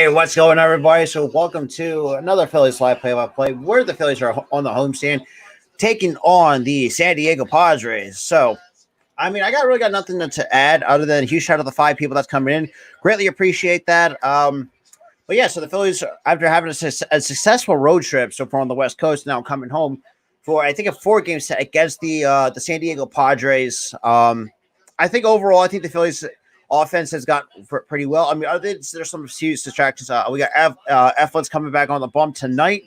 Hey, what's going on, everybody? So, welcome to another Phillies live play-by-play, where the Phillies are on the homestand, taking on the San Diego Padres. So, I really got nothing to add other than a huge shout out to the 5 people that's coming in. Greatly appreciate that. But yeah, so the Phillies, after having a successful road trip so far on the West Coast, now coming home for I think a 4-game set against the San Diego Padres. I think overall, I think the Phillies offense has got pretty well. There's some huge distractions. We got Eflin's coming back on the bump tonight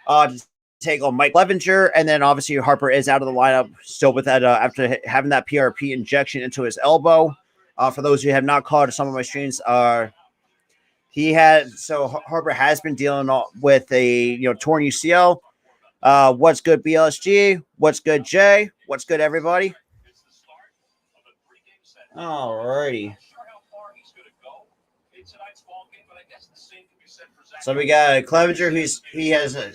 to take on Mike Levinger, and then obviously Harper is out of the lineup still with that after having that PRP injection into his elbow. For those who have not caught some of my streams, Harper has been dealing with a torn UCL. What's good, BLSG? What's good, Jay? What's good, everybody? Alrighty. So we got Clevenger, he has an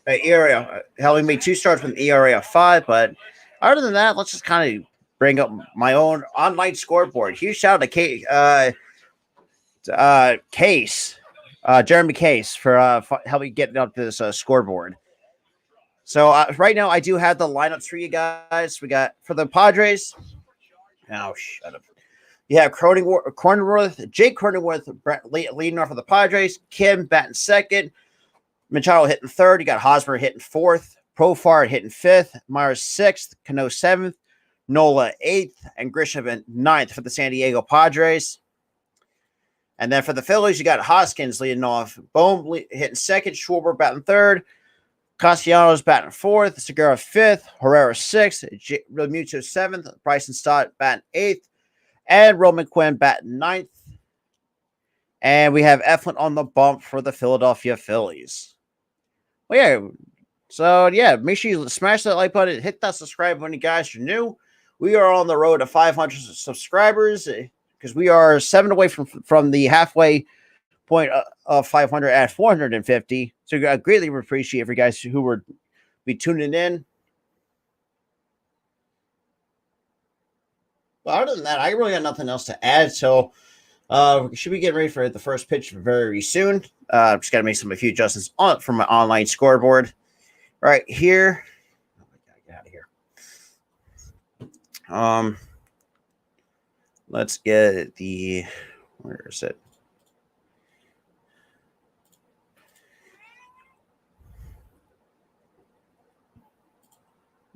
ERA. Hell, he made 2 starts with an ERA of 5, but other than that, let's just kind of bring up my own online scoreboard. Huge shout out to Jeremy Case for helping get up this scoreboard. So right now, I do have the lineups for you guys. We got for the Padres. Oh, shut up. You have Cronenworth, Jake Cronenworth leading off for the Padres. Kim batting second. Machado hitting third. You got Hosmer hitting fourth. Profar hitting fifth. Myers sixth. Cano 7th. Nola 8th. And Grisham 9th for the San Diego Padres. And then for the Phillies, you got Hoskins leading off. Bohm hitting second. Schwarber batting third. Castellanos batting fourth. Segura 5th. Herrera 6th. Realmuto 7th. Bryson Stott batting 8th. And Roman Quinn batting 9th. And we have Eflin on the bump for the Philadelphia Phillies. Well, yeah. So, yeah, make sure you smash that like button. Hit that subscribe when you guys are new. We are on the road to 500 subscribers because we are 7 away from the halfway point of 500 at 450. So I greatly appreciate for you guys who will be tuning in. But other than that, I really got nothing else to add. So should we get ready for the first pitch very soon? Just got to make a few adjustments from my online scoreboard. Right here. Oh my God, get out of here. Let's get the, where is it?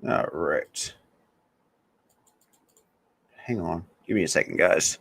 All right. Hang on. Give me a second, guys.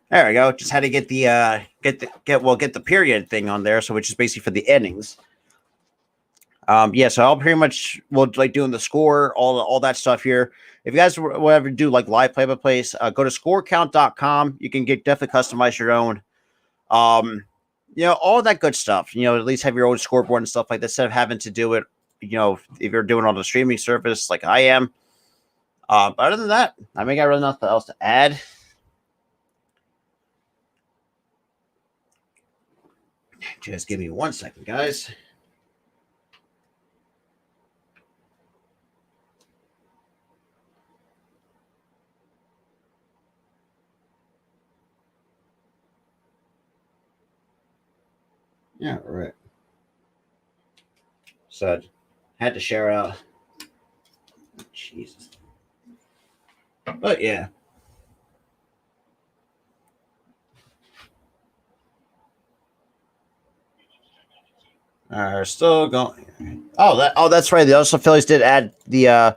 There we go. Just had to get the get the period thing on there, so which is basically for the innings. Yeah, so I'll pretty much like doing the score, all that stuff here. If you guys will ever do like live play-by-plays, go to scorecount.com. You can definitely customize your own. All that good stuff. At least have your own scoreboard and stuff like that instead of having to do it. If you're doing it on the streaming service like I am. But other than that, I got really nothing else to add. Just give me 1 second, guys. Yeah, right. So I had to share out. Jesus. But yeah. Still going. Oh, that's right. The also Phillies did add the.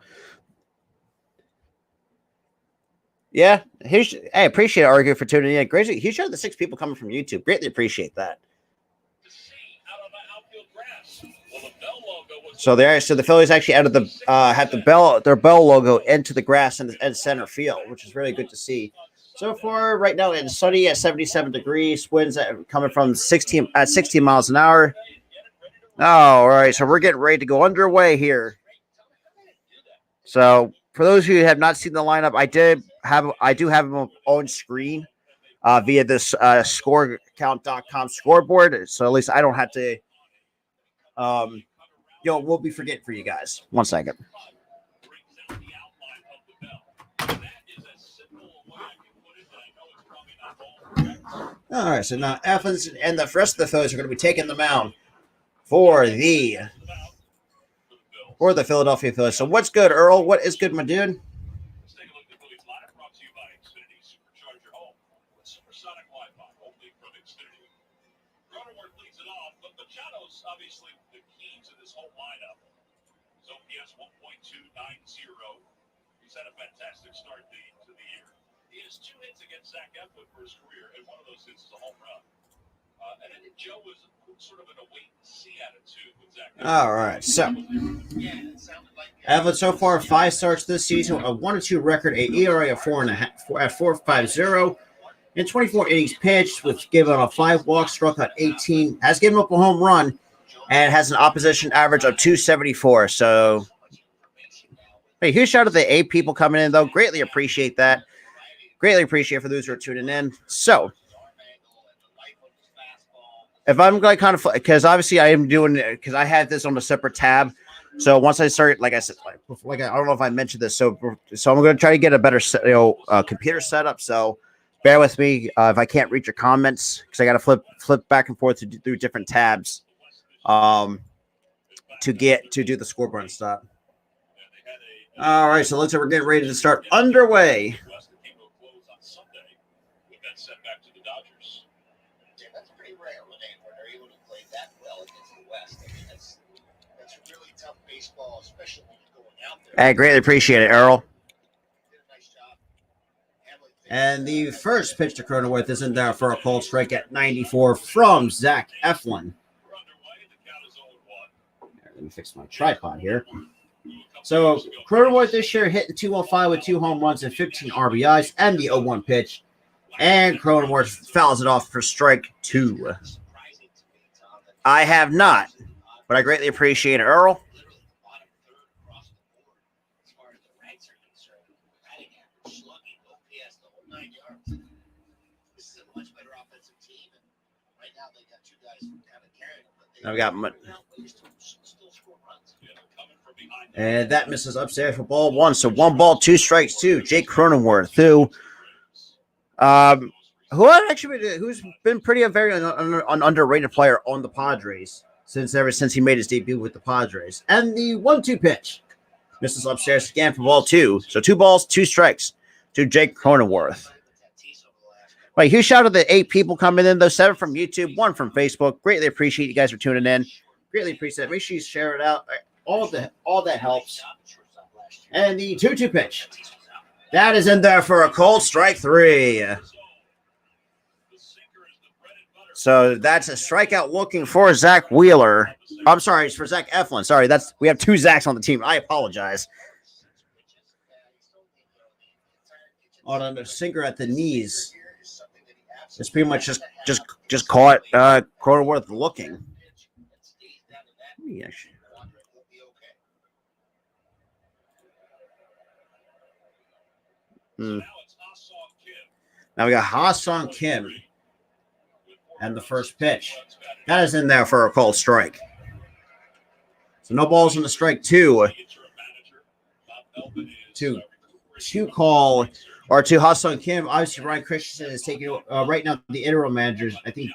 Yeah, I appreciate Argue for tuning in. Great, huge shout out to 6 people coming from YouTube. Greatly appreciate that. So the Phillies actually added had their bell logo into the grass and center field, which is really good to see. So far, right now it's sunny at 77 degrees. Winds coming from 16 miles an hour. All right, so we're getting ready to go underway here. So for those of you who have not seen the lineup, I do have them on screen via this scorecount.com scoreboard. So at least I don't have to. We'll be forgetting for you guys. 1 second. All right, so now Evans and the rest of the Phillies are going to be taking the mound for the Philadelphia Phillies. So what's good, Earl? What is good, my dude? Obviously the key to this whole lineup. So he has 1.290. He's had a fantastic start to the year. He has 2 hits against Zach Eflin for his career, and one of those hits is a home run. And I think Joe was sort of in a wait-and-see attitude with Zach Eflin. All right, so Eflin so far 5 starts this season, a 1-2 record, a ERA of 4.5 at 4.50. In 24 innings pitched, with given up 5 walks, struck out 18, has given up a home run, and has an opposition average of 274. So, hey, huge shout out to the 8 people coming in, though. Greatly appreciate that. Greatly appreciate for those who are tuning in. So, if I'm going to kind of, because obviously I am doing, because I had this on a separate tab. So once I start, like I said, like I don't know if I mentioned this. So I'm going to try to get a better, computer setup. So bear with me if I can't read your comments, because I got to flip back and forth through different tabs, to do the scoreboard and stuff. All right, so looks like we're getting ready to start underway. I greatly appreciate it, Earl. And the first pitch to Cronenworth isn't there for a called strike at 94 from Zach Eflin. Let me fix my tripod here. So Cronenworth this year hitting 205 with 2 home runs and 15 RBIs and the 0-1 pitch. And Cronenworth fouls it off for strike 2. I have not, but I greatly appreciate it, Earl. Now we got and that misses upstairs for ball 1. So 1 ball, 2 strikes to Jake Cronenworth, who's been a very an underrated player on the Padres ever since he made his debut with the Padres. And the 1-2 pitch misses upstairs again for ball 2. So 2 balls, 2 strikes to Jake Cronenworth. Right, huge shout out to the 8 people coming in, though 7 from YouTube, 1 from Facebook. Greatly appreciate you guys for tuning in. Greatly appreciate it. Make sure you share it out. All that helps. And the 2-2 pitch. That is in there for a cold strike 3. So that's a strikeout looking for Zach Wheeler. I'm sorry, it's for Zach Eflin. Sorry, we have 2 Zachs on the team. I apologize. On a sinker at the knees. It's pretty much just caught Cronenworth looking. Now we got Ha-Sung Kim and the first pitch. That is in there for a called strike. So no balls in the strike 2. To call or to Ha-Sung Kim. Obviously, Ryan Christensen is taking right now the interim managers, I think.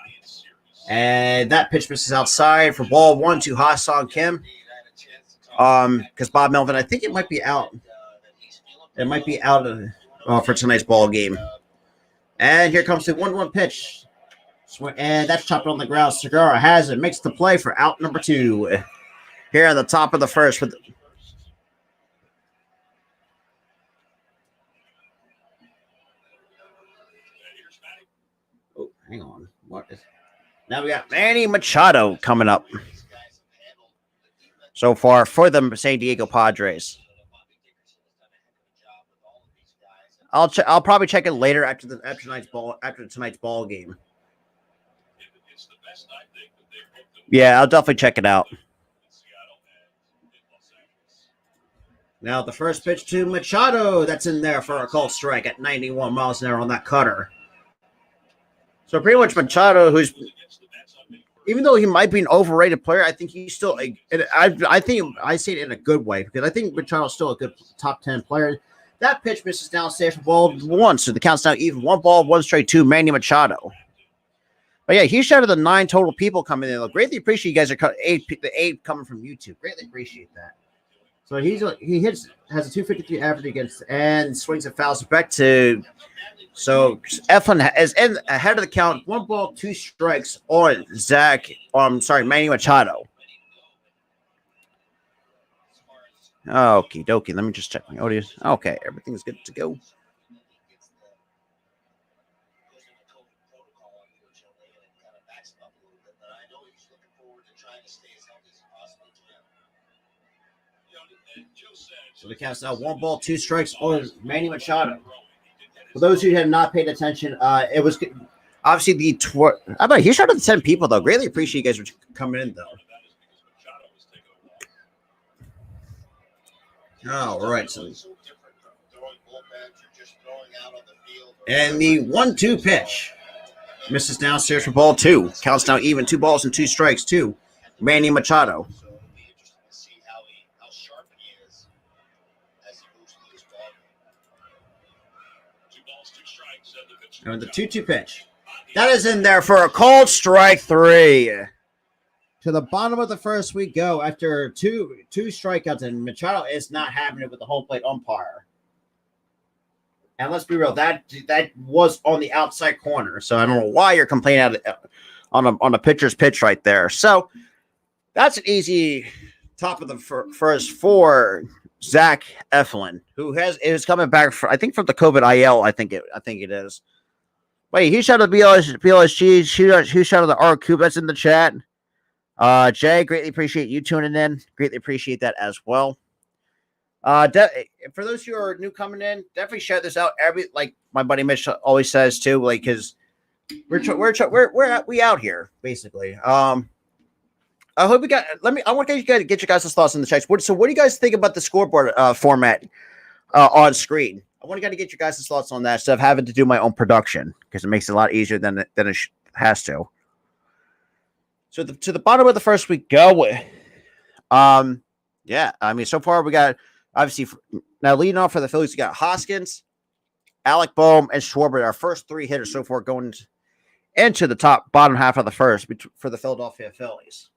And that pitch misses outside for ball 1 to Ha-Sung Kim. Because Bob Melvin, I think it might be out. It might be out for tonight's ball game. And here comes the 1-1 pitch. And that's chopped on the ground. Segura has it, makes the play for out number 2. Here at the top of the first. Hang on. Now we got Manny Machado coming up. So far for the San Diego Padres. I'll probably check it later after tonight's ball game. It's the best I think that they've looked at Yeah, I'll definitely check it out. in Seattle and in Los Angeles. Now the first pitch to Machado, that's in there for a called strike at 91 miles an hour on that cutter. So pretty much Machado, who's Against the Mets on May 1st. even though he might be an overrated player, I think he's still I think I see it in a good way because I think Machado's still a good top 10 player. That pitch misses downstairs for ball one, so the count's now even. 1 ball, 1 strike, 2. Manny Machado. But yeah, he's out of the 9 total people coming in. Greatly appreciate you guys are the 8 coming from YouTube. Greatly appreciate that. So has a 253 average against and swings and fouls back to. So Eflin is ahead of the count. 1 ball, 2 strikes on Manny Machado. Okie dokie. Let me just check my audio. Okay, everything's good to go. So the count's now 1 ball, 2 strikes on Manny Machado. For those who have not paid attention, it was obviously I bet he shot at the 10 people though. Greatly appreciate you guys coming in though. All right, so and the 1-2 pitch misses downstairs for ball 2. Counts now even. 2 balls and 2 strikes. 2. Manny Machado. And the 2-2 pitch. That is in there for a called strike 3. To the bottom of the first we go after two strikeouts, and Machado is not having it with the home plate umpire. And let's be real, that was on the outside corner, so I don't know why you're complaining on a pitcher's pitch right there. So that's an easy top of the first for Zach Eflin, who is coming back from the COVID IL. I think it is. Wait, he shot at BLSG. Who shot at the R Cube? That's in the chat. Jay, greatly appreciate you tuning in. Greatly appreciate that as well. For those who are new coming in, definitely share this out. Like my buddy Mitch always says too, like because we out here basically. I hope we got. I want to get your guys' thoughts in the chat. So, what do you guys think about the scoreboard format on screen? I want to get your guys' thoughts on that instead of having to do my own production because it makes it a lot easier than it has to. So to the bottom of the first we go. Yeah, I mean, so far we got obviously now leading off for the Phillies, we got Hoskins, Alec Boehm, and Schwarber. Our first 3 hitters so far going into the bottom half of the first for the Philadelphia Phillies.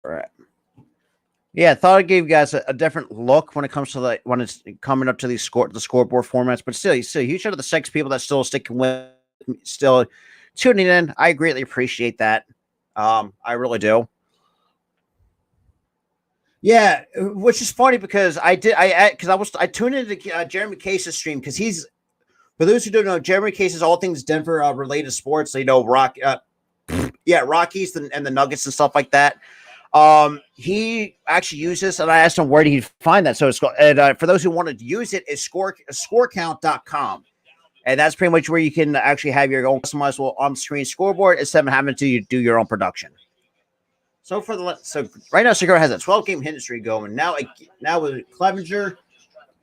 All right. Yeah, I thought I gave you guys a different look when it comes to when it's coming up to the scoreboard formats, but still huge out of the 6 people that still sticking with me, still tuning in. I greatly appreciate that. I really do. Yeah, which is funny because I tuned into Jeremy Case's stream because he's, for those who don't know, Jeremy Case is all things Denver related sports. So, Rockies and the Nuggets and stuff like that. He actually uses, and I asked him where did he find that. So it's called, and for those who wanted to use it, is scorecount.com. And that's pretty much where you can actually have your own customizable on-screen scoreboard instead of having to do your own production. So right now, Segura has a 12-game hit streak going. Now with Clevenger,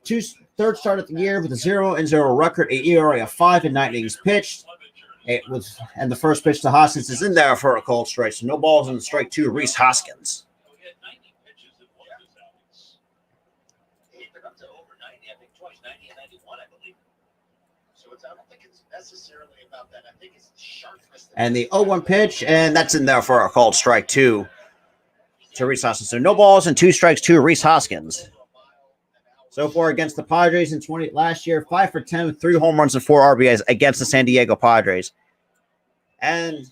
third start of the year with a 0-0 record, a ERA of 5 and 9 innings pitched. And the first pitch to Hoskins is in there for a called strike. So no balls in the strike 2, Rhys Hoskins. And the 0-1 pitch, and that's in there for a called strike 2 to Rhys Hoskins. So no balls and 2 strikes to Rhys Hoskins. So far against the Padres in 20 last year, 5 for 10, 3 home runs and 4 RBIs against the San Diego Padres. And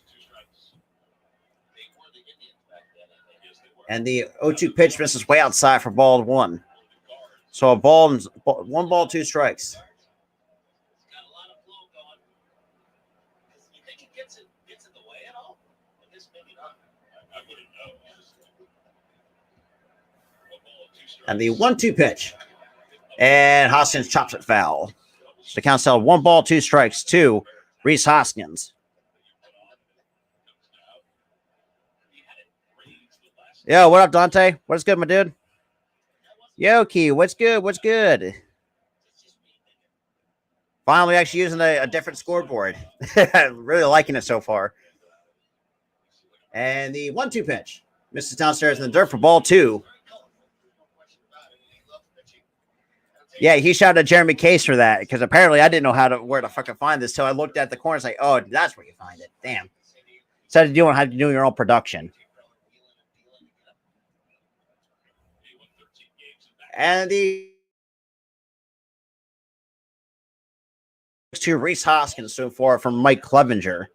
the 0-2 pitch misses way outside for ball 1. So a ball, 1 ball, 2 strikes. And the 1-2 pitch. And Hoskins chops it foul. So the count still 1 ball, 2 strikes to Rhys Hoskins. Yo, what up, Dante? What's good, my dude? Yo, Key, what's good? What's good? Finally, actually using a different scoreboard. Really liking it so far. And the 1-2 pitch. Misses downstairs in the dirt for ball 2. Yeah, he shouted at Jeremy Case for that because apparently I didn't know where to fucking find this till I looked at the corner. It's like, oh, that's where you find it. Damn. Instead of doing how to do your own production. And the to Rhys Hoskins soon for from Mike Clevenger.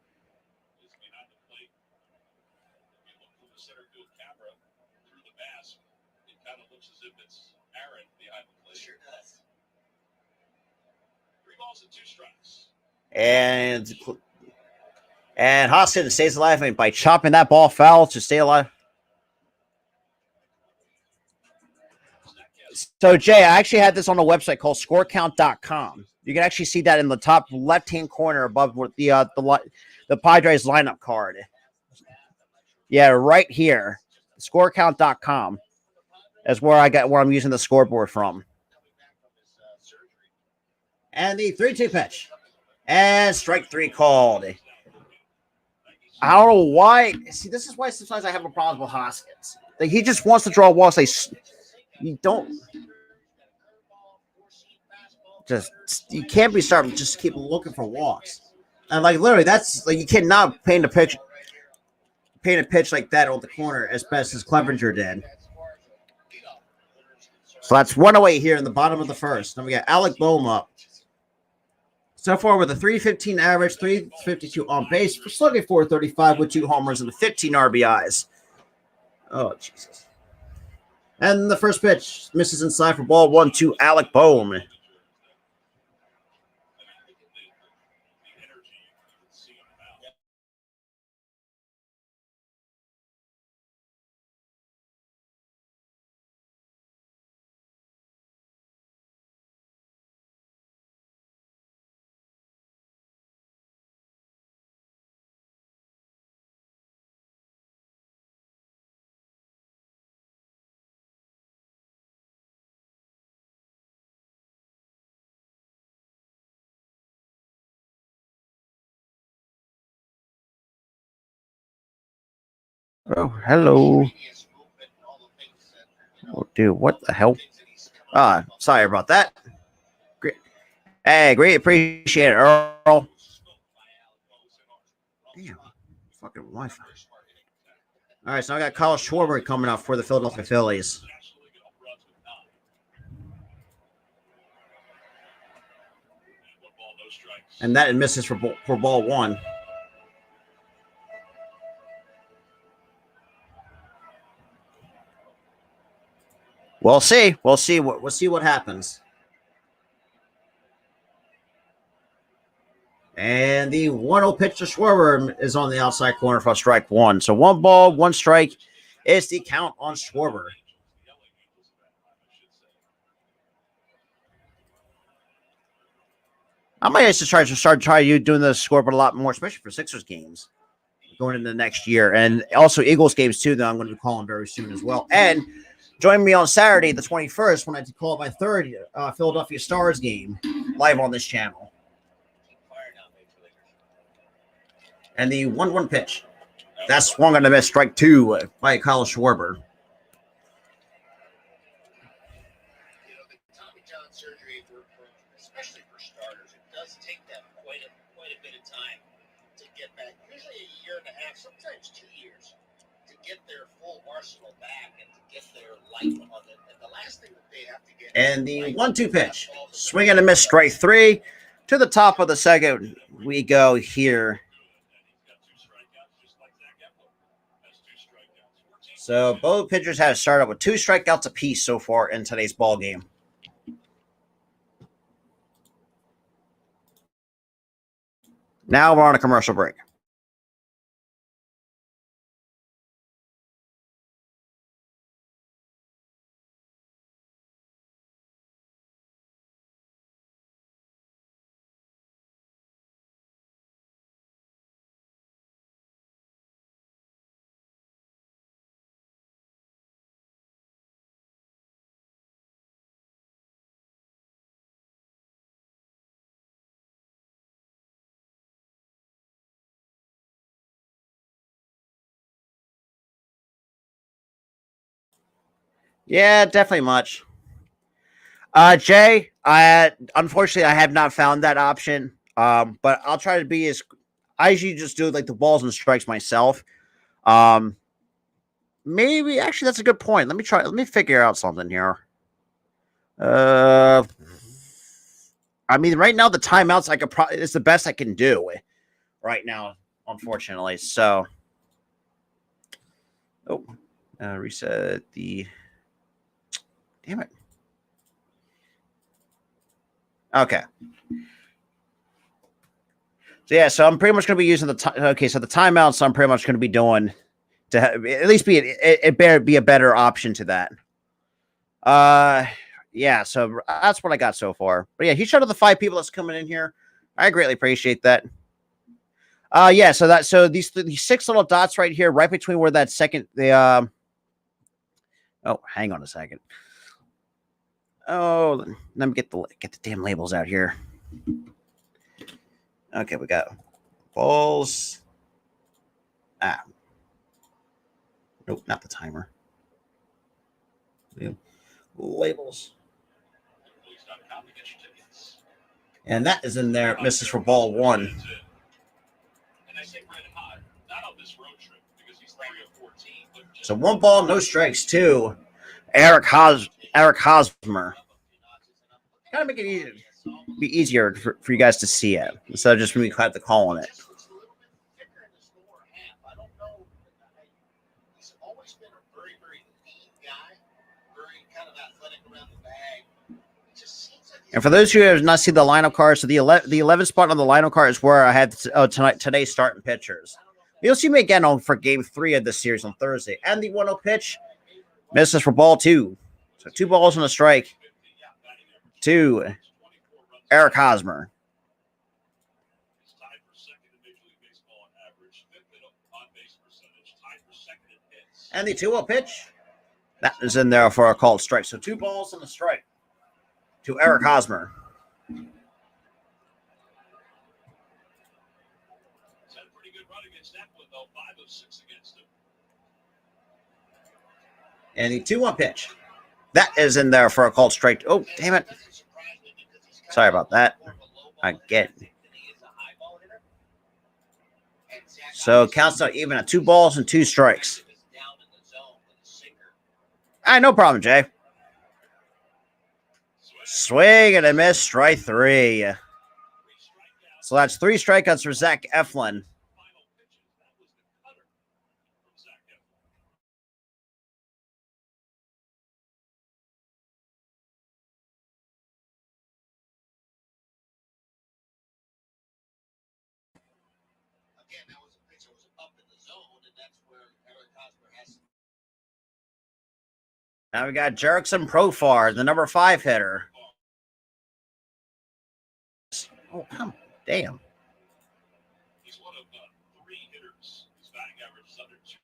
And Hoskins stays alive by chopping that ball foul to stay alive. So, Jay, I actually had this on a website called scorecount.com. You can actually see that in the top left-hand corner above the Padres lineup card. Yeah, right here. Scorecount.com is where I'm using the scoreboard from. And the 3-2 pitch. And strike 3 called. I don't know why. See, this is why sometimes I have a problem with Hoskins. Like, he just wants to draw walks. You don't. You can't be starting. Just keep looking for walks. And like literally, that's like you cannot paint a pitch like that on the corner as best as Clevenger did. So that's 1-0 here in the bottom of the first. Then we got Alec Boehm up. So far with a 315 average, 352 on base, slugging 435 with 2 homers and 15 RBIs. Oh, Jesus. And the first pitch misses inside for ball 1 to Alec Boehm. Oh, hello. Oh, dude, what the hell? Sorry about that. Great. Hey, great, appreciate it, Earl. Damn, fucking Wi-Fi. All right, so I got Kyle Schwarber coming up for the Philadelphia Phillies. And that misses for ball 1. We'll see. We'll see what happens. And the 1-0 pitch to Schwarber is on the outside corner for strike 1. So 1 ball, 1 strike is the count on Schwarber. I might have to start doing the scoreboard a lot more, especially for Sixers games going into the next year. And also Eagles games too, that I'm going to be calling very soon as well. And join me on Saturday, the 21st, when I call my 3rd Philadelphia Stars game live on this channel. And the 1-1 pitch. That's swung on the miss, strike 2 by Kyle Schwarber. Especially for starters, it does take them quite a bit of time to get back. Usually a year and a half, sometimes 2 years, to And the 1-2 pitch. Swing and a miss, strike 3. To the top of the second, we go here. So both pitchers have started with 2 strikeouts apiece so far in today's ball game. Now we're on a commercial break. Yeah, definitely much. Jay, I unfortunately I have not found that option. But I'll try to be as I usually just do like the balls and strikes myself. Um, maybe actually that's a good point. Let me try. Let me figure out something here. Uh, I mean, right now the timeouts I could probably it's the best I can do right now, unfortunately. So, oh, reset the. Damn it. Okay. So yeah, so I'm pretty much going to be using okay. So the timeouts I'm pretty much going to be doing to at least be it better be a better option to that. Yeah. So that's what I got so far. But yeah, he showed the 5 people that's coming in here. I greatly appreciate that. Yeah. So these 6 little dots right here, right between where that second Oh, hang on a second. Oh, let me get the damn labels out here. Okay, we got balls. Nope, not the timer. Labels. And that is in there. Misses for ball 1. So 1 ball, no strikes. 2. Eric Hosmer. Kind of make it easier, be easier for you guys to see it instead of just me have to call on it. And for those of you who have not seen the lineup card, so the 11th spot on the lineup card is where I had today's starting pitchers. You'll see me again for Game 3 of this series on Thursday. And the 1-0 pitch misses for ball 2. So 2 balls and a strike to Eric Hosmer. And the 2-0 pitch, that is in there for a called strike. So 2 balls and a strike to Eric Hosmer. And the 2-1 pitch, that is in there for a called strike. Oh, damn it. Sorry about that. I get it. So counts out even at 2 balls and 2 strikes. All right, no problem, Jay. Swing and a miss, strike 3. So that's 3 strikeouts for Zach Eflin. Now we got Jerickson Profar, the number 5 hitter. Oh, come damn. He's one of 3 hitters. His batting average is under 2.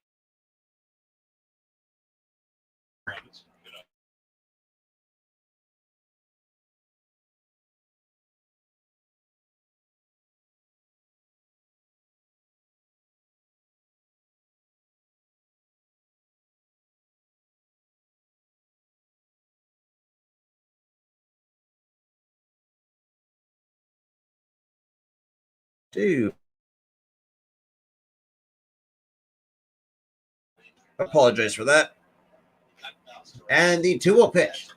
Dude. I apologize for that. And the 2-0 pitch.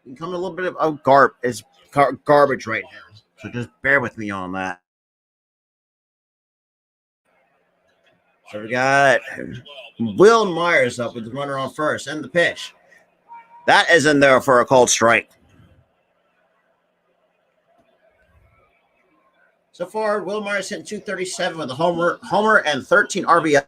Becoming a little bit of garbage right now. So just bear with me on that. So we got Will Myers up with the runner on first and the pitch. That is in there for a called strike. So far, Will Myers hitting 237 with a homer and 13 RBI.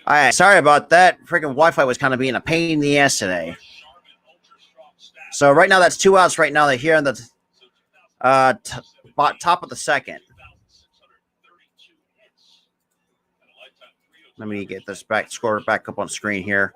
All right, sorry about that. Freaking Wi-Fi was kind of being a pain in the ass today. So right now that's 2 outs. Right now they're here in the top of the second. Let me get this score back up on screen here.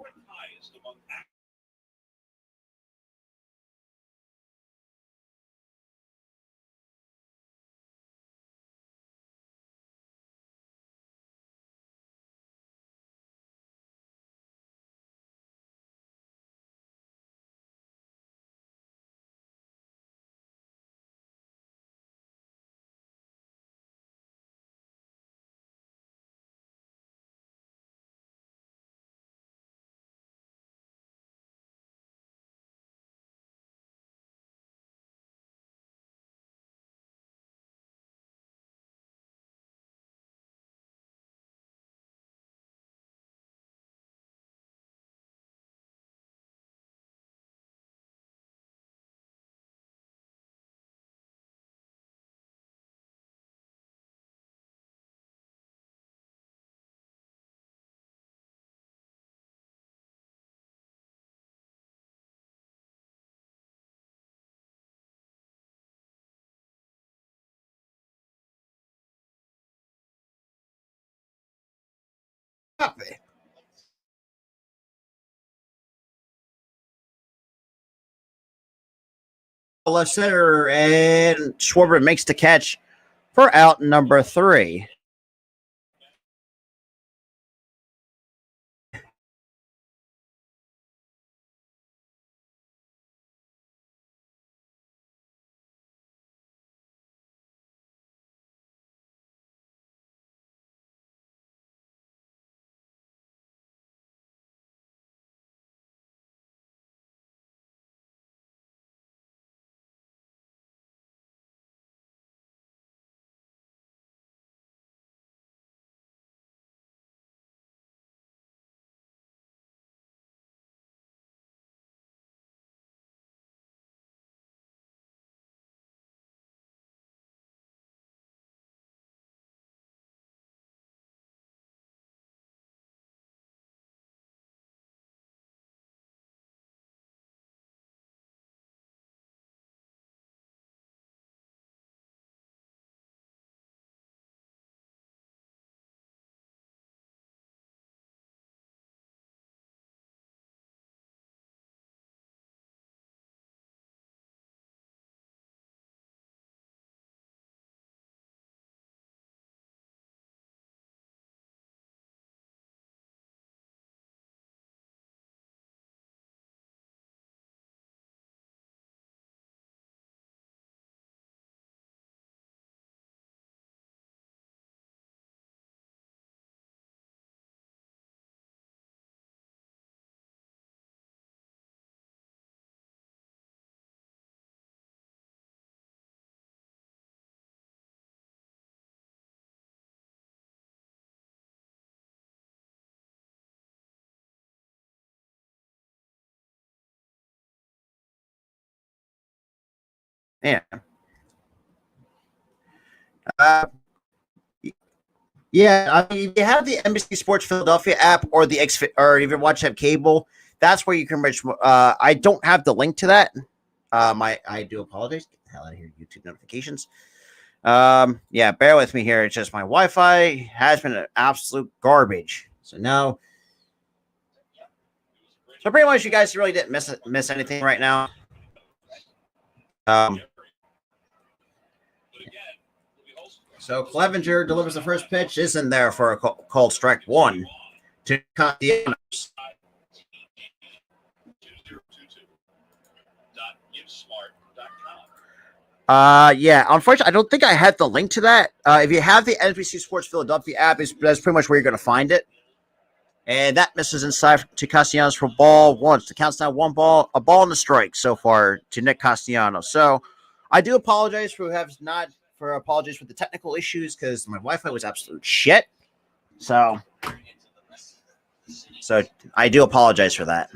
Left center, and Schwarber makes the catch for out number 3. Yeah. Uh, yeah, I mean, if you have the NBC Sports Philadelphia app or the X, or if you watch have cable, that's where you can reach. I don't have the link to that. I do apologize. Get the hell out of here, YouTube notifications. Yeah, bear with me here. It's just my Wi-Fi has been an absolute garbage. So pretty much, you guys really didn't miss anything right now. Um, so Clevenger delivers the first pitch, is in there for a called strike 1 to Castellanos. Yeah, unfortunately, I don't think I had the link to that. If you have the NBC Sports Philadelphia app, that's pretty much where you're going to find it. And that misses inside to Castellanos for ball 1. The count's now a ball and a strike so far to Nick Castellanos. So I do apologize for apologies for the technical issues because my Wi-Fi was absolute shit. So I do apologize for that.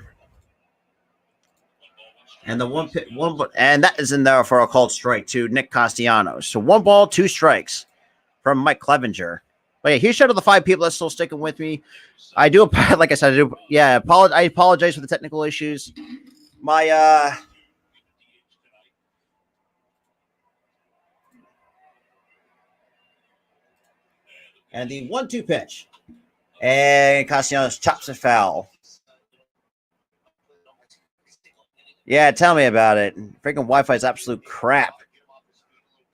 And and that is in there for a called strike to Nick Castellanos. So 1 ball, 2 strikes from Mike Clevenger. But yeah, here's shout out to the 5 people that's still sticking with me. I do, like I said, I apologize for the technical issues. And the 1-2 pitch. And Castellanos chops it foul. Yeah, tell me about it. Freaking Wi-Fi is absolute crap.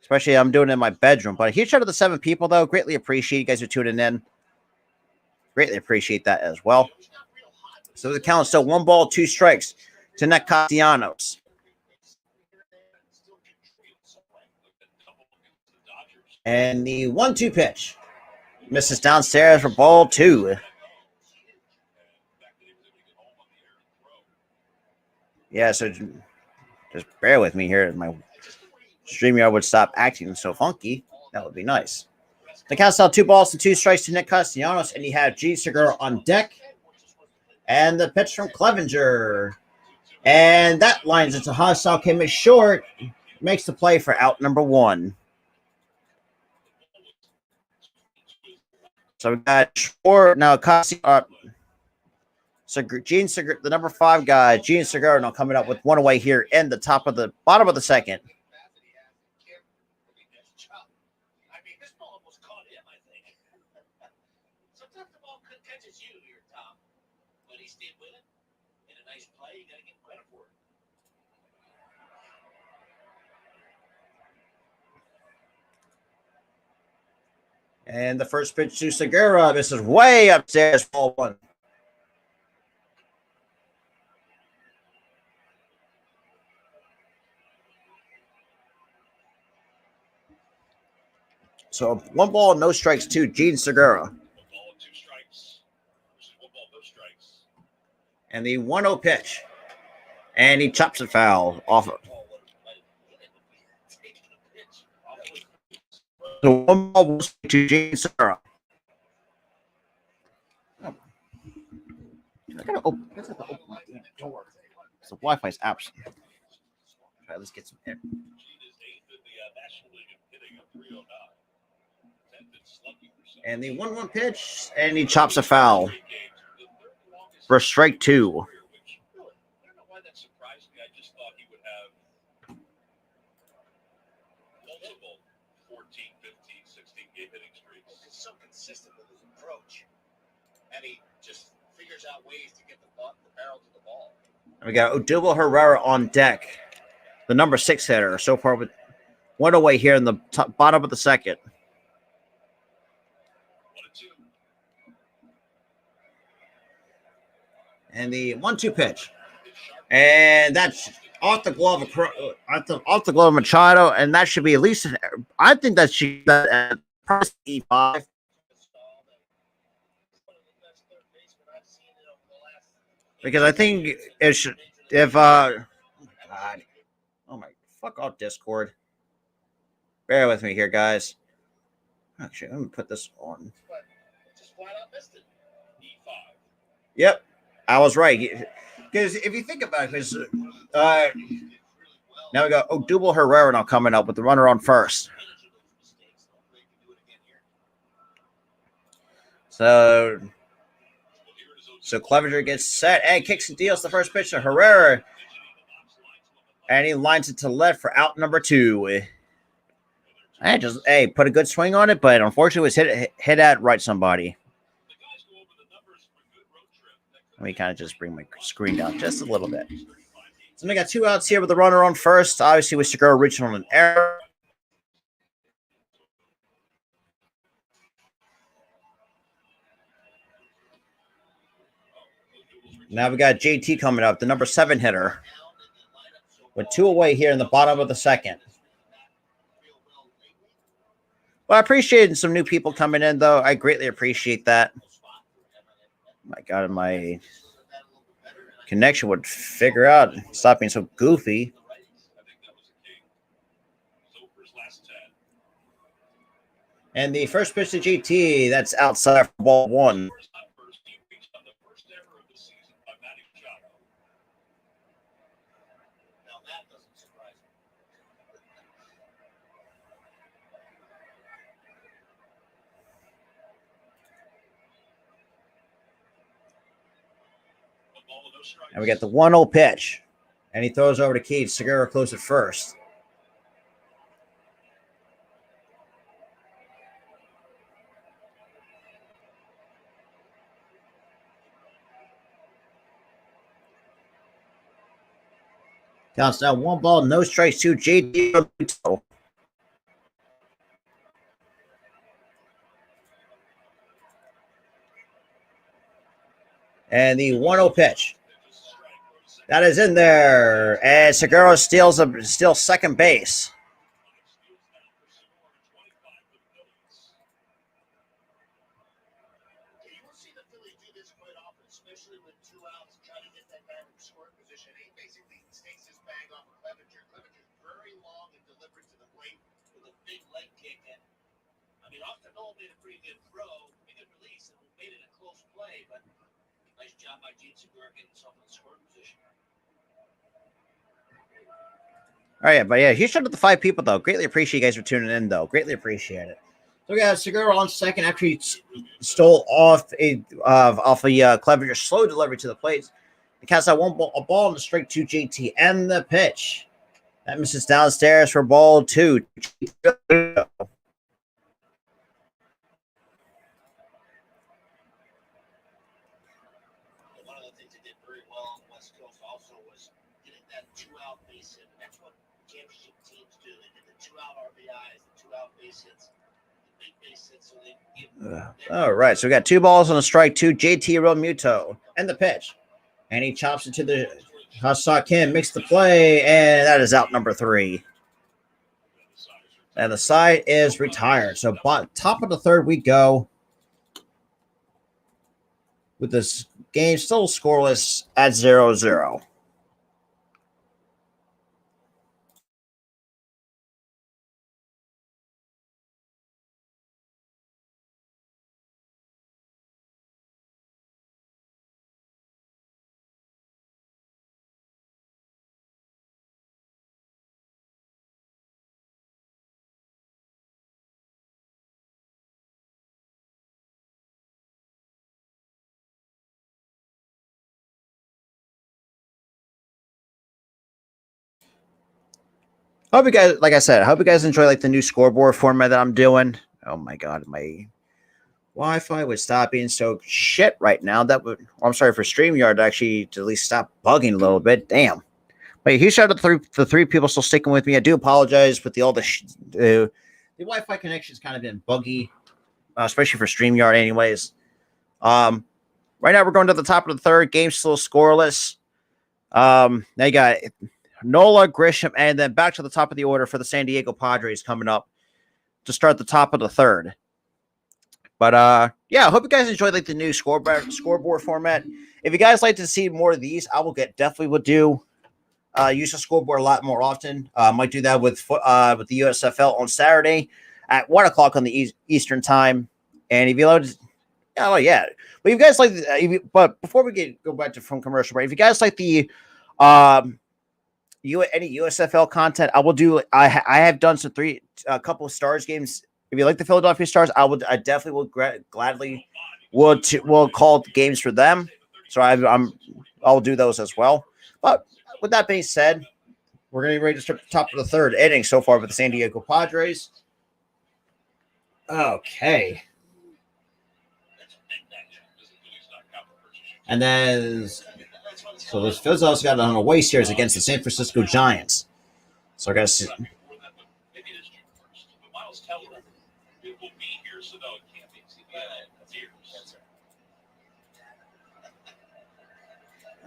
Especially I'm doing it in my bedroom. But huge shout out to the 7 people, though. Greatly appreciate you guys are tuning in. Greatly appreciate that as well. So the count is still 1 ball, 2 strikes to Nick Castellanos. And the 1-2 pitch misses downstairs for ball 2. Yeah, so just bear with me here. My StreamYard would stop acting so funky. That would be nice. The count's now 2 balls and 2 strikes to Nick Castellanos, and you have Gene Segura on deck. And the pitch from Clevenger. And that lines into hostile, came in short, makes the play for out number 1. So we got now Gene Segura, the number 5 guy, Gene Segura, now coming up with 1 away here in the bottom of the second. And the first pitch to Segura. This is way upstairs, ball one. So 1 ball, no strikes to Gene Segura. 1 ball and 2 strikes. 1 ball, no strikes. And the 1-0 pitch. And he chops it foul off it. So 1 ball to Gene Segura. Oh. I gotta open my damn door. The Wi-Fi's absent. All right, let's get some air. And the 1-1 pitch, and he chops a foul for strike 2. I don't know why that surprised me. I just thought he would have multiple 14, 15, 16 game hitting streaks. He's so consistent with his approach. And he just figures out ways to get the barrel to the ball. And we got Odubel Herrera on deck, the number 6 hitter. So far with 1 away here in the bottom of the second. 1-2. And the 1-2 pitch. And that's off the glove of Machado, and that should be at least I think that should be at E5. Because I think it should if God. Oh my fuck off Discord. Bear with me here, guys. Actually, I'm gonna put this on. Just flat out missed it. E5. Yep. I was right. Because if you think about it, because now we got Odubel Herrera now coming up with the runner on first. So Clevenger gets set and kicks and deals the first pitch to Herrera. And he lines it to left for out number 2. I just put a good swing on it, but unfortunately was hit at right somebody. Let me kind of just bring my screen down just a little bit. So we got 2 outs here with the runner on first. Obviously, with Segura reaching on an error. Now we got JT coming up, the number 7 hitter, with 2 away here in the bottom of the second. Well, I appreciate some new people coming in, though. I greatly appreciate that. My God, my connection would figure out, stop being so goofy. And the first pitch to GT, that's outside for ball 1. And we got the 1-0 pitch. And he throws over to Keith. Segura close at first. Counts down 1 ball, no strikes to JD. And the 1-0 pitch. That is in there. And Segura steals second base. You will see the Phillies do this quite often, especially with 2 outs, try to get that guy from scoring position. He basically takes his bag off of Clevenger. Clevenger's very long and deliberate to the plate with a big leg kick. And I mean, Austin Noel made a pretty good throw, a good release, and made it a close play. But nice job by Gene Segura getting himself in the scoring position. All right, but yeah, huge shout out to the 5 people, though. Greatly appreciate you guys for tuning in, though. Greatly appreciate it. So we got Segura on second after he stole off a Clevenger slow delivery to the plate. He casts out a ball in the strike to JT, and the pitch that misses downstairs for ball 2. one of the things they did very well on the West Coast also was getting that 2-out base hit. That's what championship teams do. They did the 2-out RBIs, the 2-out base hits, the big base hits, so they give. All right, so we got 2 balls on a strike, 2 JT Realmuto, and the pitch. And he chops it to the Hassan Kim, makes the play, and that is out number 3. And the side is retired. So top of the third we go with this game still scoreless at 0-0. Hope you guys, like I said, I hope you guys enjoy like the new scoreboard format that I'm doing. Oh my god, my Wi-Fi would stop being so shit right now. That would, I'm sorry for StreamYard actually to at least stop bugging a little bit. Damn. But huge shout out to the three people still sticking with me. I do apologize with the Wi-Fi connection's kind of been buggy, especially for StreamYard anyways. Right now we're going to the top of the third. Game still scoreless. Now you got Nola, Grisham, and then back to the top of the order for the San Diego Padres coming up to start the top of the third. But yeah, I hope you guys enjoyed like the new scoreboard format. If you guys like to see more of these, I will definitely would do use the scoreboard a lot more often. Might do that with the USFL on Saturday at 1:00 on the Eastern time. And if you like, yeah. But if you guys like, but before we go back to from commercial break, if you guys like the any USFL content, I will do. I have done a couple of Stars games. If you like the Philadelphia Stars, I definitely will gladly will call games for them. So I'll do those as well. But with that being said, we're going to be ready to start the top of the third inning so far with the San Diego Padres. Okay. And then, so the Phillies also got on a away series against the San Francisco Giants. So I got to see.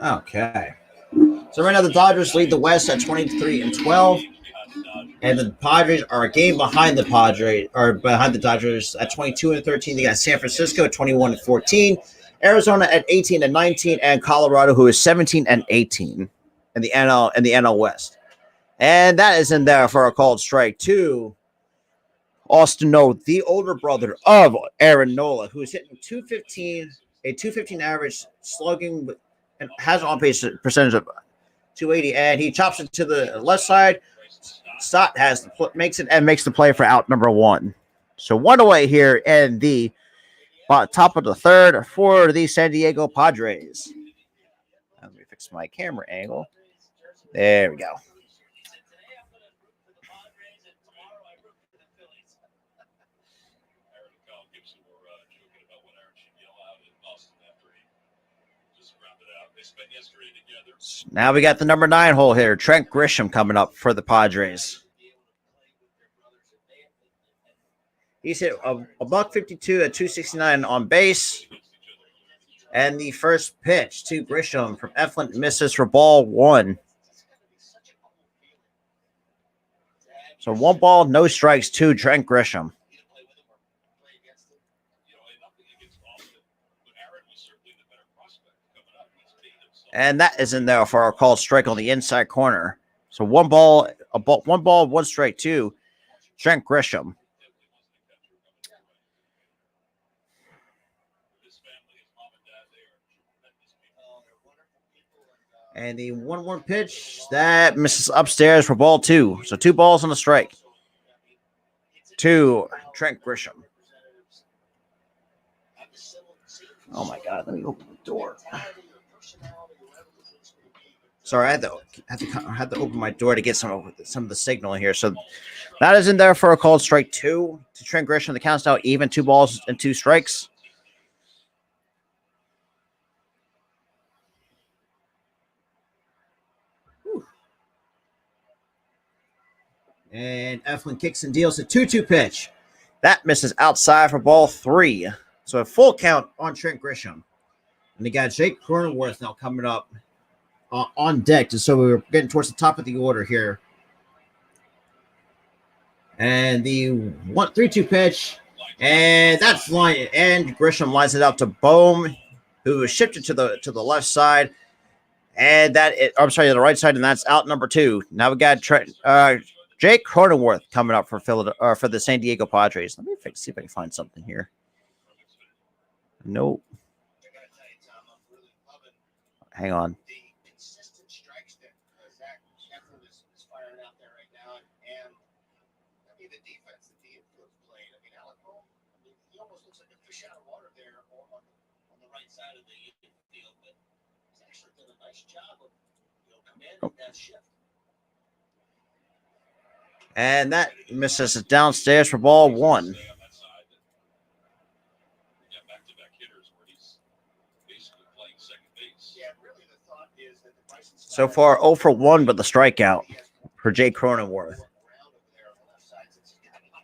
Okay. So right now the Dodgers lead the West at 23-12, and the Padres are a game behind the Dodgers at 22-13. They got San Francisco at 21-14, Arizona at 18-19, and Colorado, who is 17-18 in the NL West. And that is in there for a called strike to Austin Nola, the older brother of Aaron Nola, who is hitting 215 average, slugging, and has an on-base percentage of 280, and he chops it to the left side. Stott makes the play for out number 1. So 1 away here in the top of the third for the San Diego Padres. Let me fix my camera angle. There we go. Now we got the number 9 hole hitter, Trent Grisham, coming up for the Padres. He's hit a $152 at 269 on base. And the first pitch to Grisham from Eflin misses for ball 1. So 1 ball, no strikes to Trent Grisham. And that is in there for a called strike on the inside corner. So 1 ball, 1 strike to Trent Grisham. And the 1-1 pitch that misses upstairs for ball 2. So 2 balls on the strike to Trent Grisham. Oh my God! Let me open the door. Sorry, I had to open my door to get some of the signal here. So that is in there for a called strike 2 to Trent Grisham. The count's now even, 2 balls and 2 strikes. And Eflin kicks and deals a 2-2 pitch. That misses outside for ball 3. So a full count on Trent Grisham. And they got Jake Cronenworth now coming up on deck. So we're getting towards the top of the order here. And the 1-3-2 pitch. And that's line. And Grisham lines it out to Bohm, who was shifted to the left side. And I'm sorry, to the right side, and that's out number 2. Now we got Jake Cronenworth coming up for the San Diego Padres. Let me see if I can find something here. Nope. Hang on. The consistent strikes that Zach Eflin is firing out there right now, and I mean the defense that the infield's played. I mean Alec Bohm, he almost looks like a fish out of water there on the right side of the infield, but he's actually done a nice job of commanding that shift. And that misses it downstairs for ball 1. So far, 0 for 1 with the strikeout for Jake Cronenworth.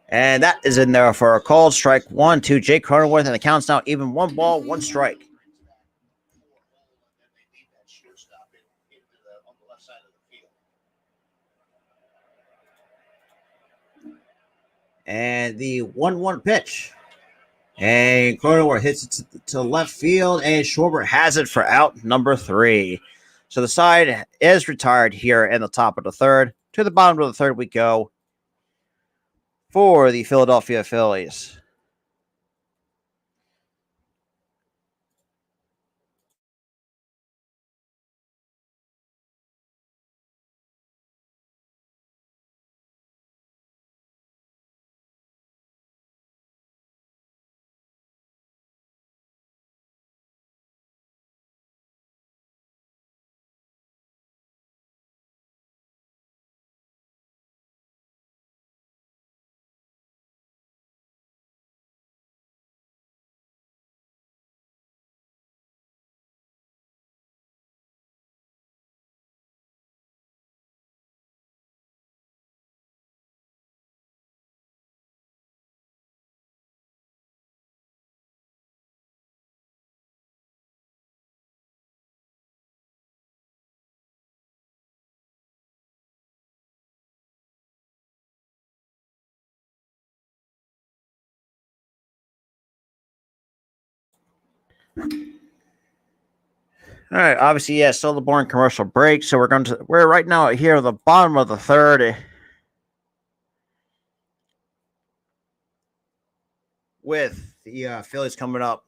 And that is in there for a called strike 1 to Jake Cronenworth, and the count's now even 1 ball, 1 strike. And the 1-1 pitch. And Cronenworth hits it to left field, and Schwarber has it for out number 3. So the side is retired here in the top of the 3rd. To the bottom of the 3rd we go for the Philadelphia Phillies. All right, obviously, yeah, still the boring commercial break. So we're right now here at the bottom of the 3rd with the Phillies coming up.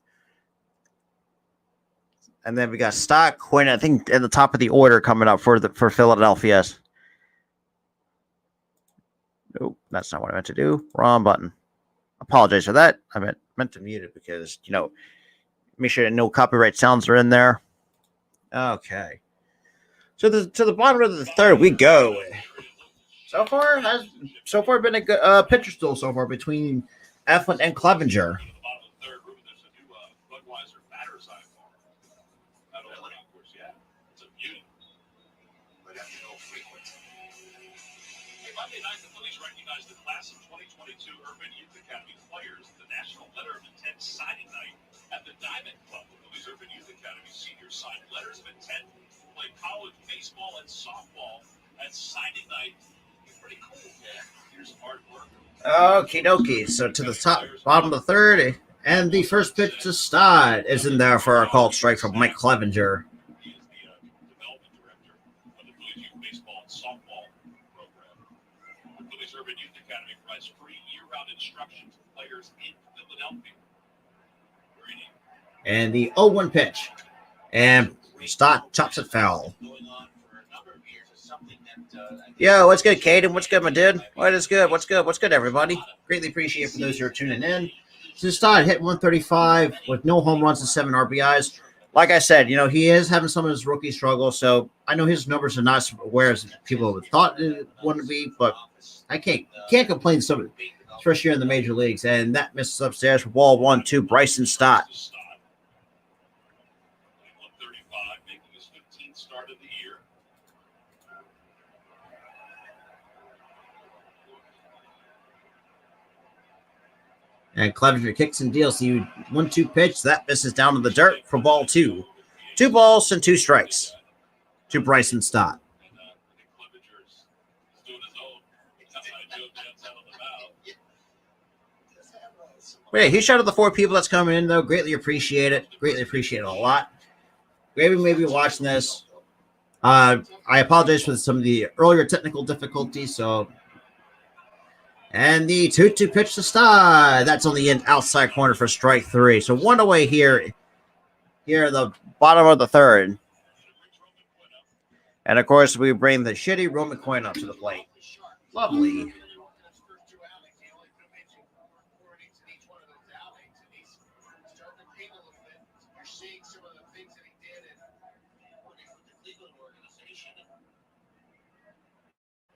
And then we got Stott, Quinn, I think, at the top of the order coming up for Philadelphia. Nope, that's not what I meant to do. Wrong button. Apologize for that. I meant to mute it because, make sure no copyright sounds are in there. Okay. So to the bottom of the 3rd we go. So far been a good pitcher still so far between Eflin and Clevenger. Monday night, the Phillies recognized the class of 2022 Urban Youth Academy players at the National Letter of Intent signing night at the Diamond Club. The Phillies Urban Youth Academy seniors signed letters of intent to play college baseball and softball at signing night. Pretty cool. Yeah, here's hard work. Okie dokie. So to the bottom of the 3rd, and the first pitch to Stott is in there for a called strike from Mike Clevenger. He is the development director of the Phillies Youth Baseball and Softball program. The Phillies Urban Youth Academy provides free year-round instruction to players in Philadelphia. And the 0-1 pitch. And Stott chops it foul. Yo, what's good, Caden? What's good, my dude? What is good? What's good? What's good, everybody? Greatly appreciate it for those who are tuning in. So Stott hit 135 with no home runs and 7 RBIs. Like I said, he is having some of his rookie struggles, so I know his numbers are not where people thought it would be, but I can't complain. So first year in the major leagues, and that misses upstairs for ball 1 to Bryson Stott. 135, making his 15th start of the year. And Clevenger kicks and deals the 1-2 pitch. That misses down to the dirt for ball 2. 2 balls and 2 strikes to Bryson Stott. But yeah, huge shout out to the 4 people that's coming in, though. Greatly appreciate it. Greatly appreciate it a lot. Maybe watching this. I apologize for some of the earlier technical difficulties. And the 2-2 pitch to Stott. That's on the outside corner for strike 3. So 1 away here. Here at the bottom of the 3rd. And of course, we bring the shitty Roman coin up to the plate. Lovely.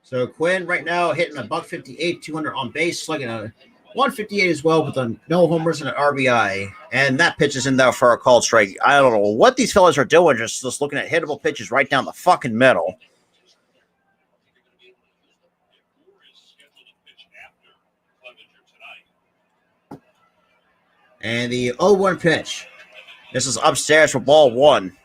So Quinn right now hitting a $158, 200 on base, slugging a 158 as well with a no homers and an RBI. And that pitch is in there for a called strike. I don't know what these fellas are doing, just looking at hittable pitches right down the fucking middle. And the 0-1 pitch. This is upstairs for ball 1.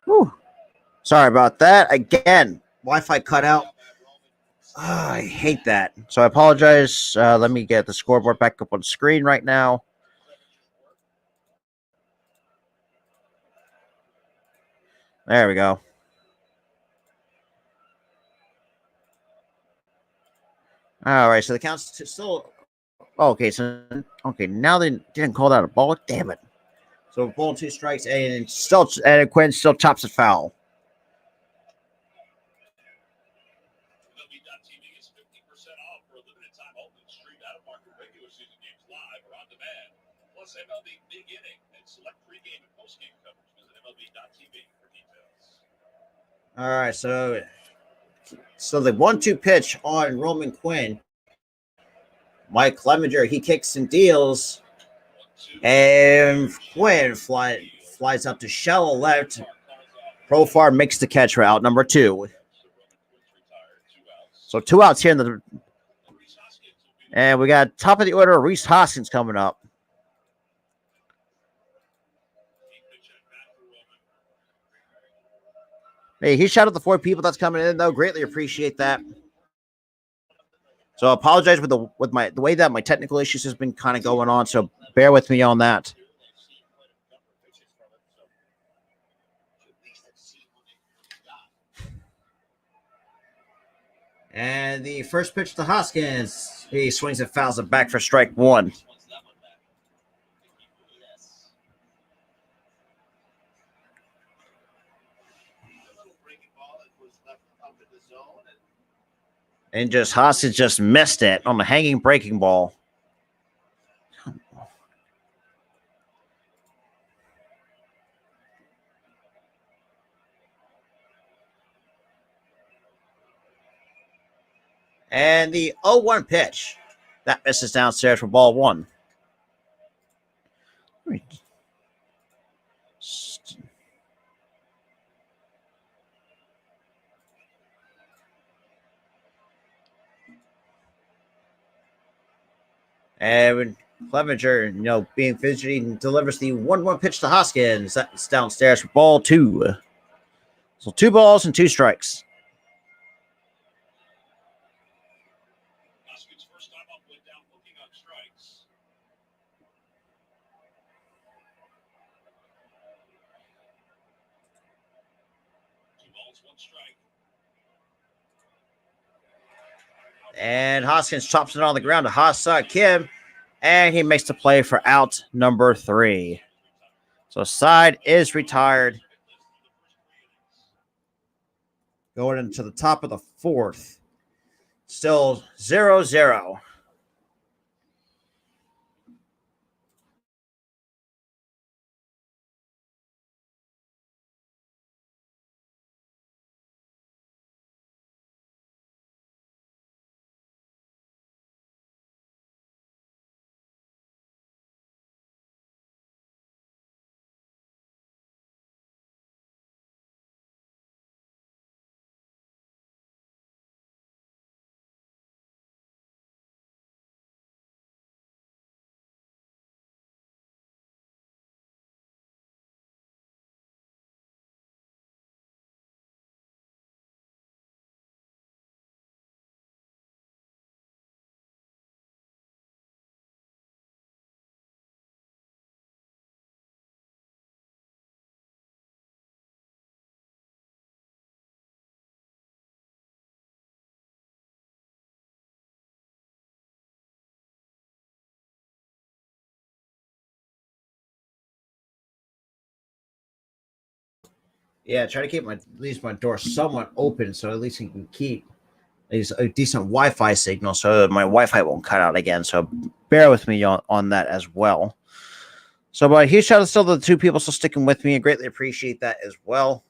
Whew. Sorry about that. Again, Wi-Fi cut out. Oh, I hate that. So I apologize. Let me get the scoreboard back up on the screen right now. There we go. All right, so the count's still... Okay, now they didn't call that a ball. Damn it. So ball 2 strikes, and Quinn still chops it foul. MLB.tv is 50% off for a limited time only. Stream out-of-market regular season games live or on demand. Plus MLB Big Inning and select pregame and postgame coverage. Visit MLB.tv for details. All right, so the 1-2 pitch on Roman Quinn. Mike Clevenger, he kicks and deals. And Quinn flies up to shallow left. Profar makes the catch for out number 2. So 2 outs here in the... And we got top of the order, Rhys Hoskins coming up. Hey, he shouted out the 4 people that's coming in, though. Greatly appreciate that. So I apologize with the way that my technical issues has been kind of going on. So bear with me on that. And the first pitch to Hoskins. He swings and fouls it back for strike 1. And just Hoskins just missed it on the hanging breaking ball. And the 0-1 pitch. That misses downstairs for ball one. And Clevenger, being fidgety, delivers the 1-1 pitch to Hoskins. That's downstairs for ball two. So 2 balls and 2 strikes. Hoskins first time up went down looking on strikes. Two balls, one strike. And Hoskins chops it on the ground to Ha-Seong Kim. And he makes the play for out number 3. So side is retired. Going into the top of the 4th. Still 0-0. Yeah, try to keep at least my door somewhat open so at least you can keep a decent Wi-Fi signal so my Wi-Fi won't cut out again. So bear with me on that as well. So, but huge shout out still to the 2 people still sticking with me. I greatly appreciate that as well.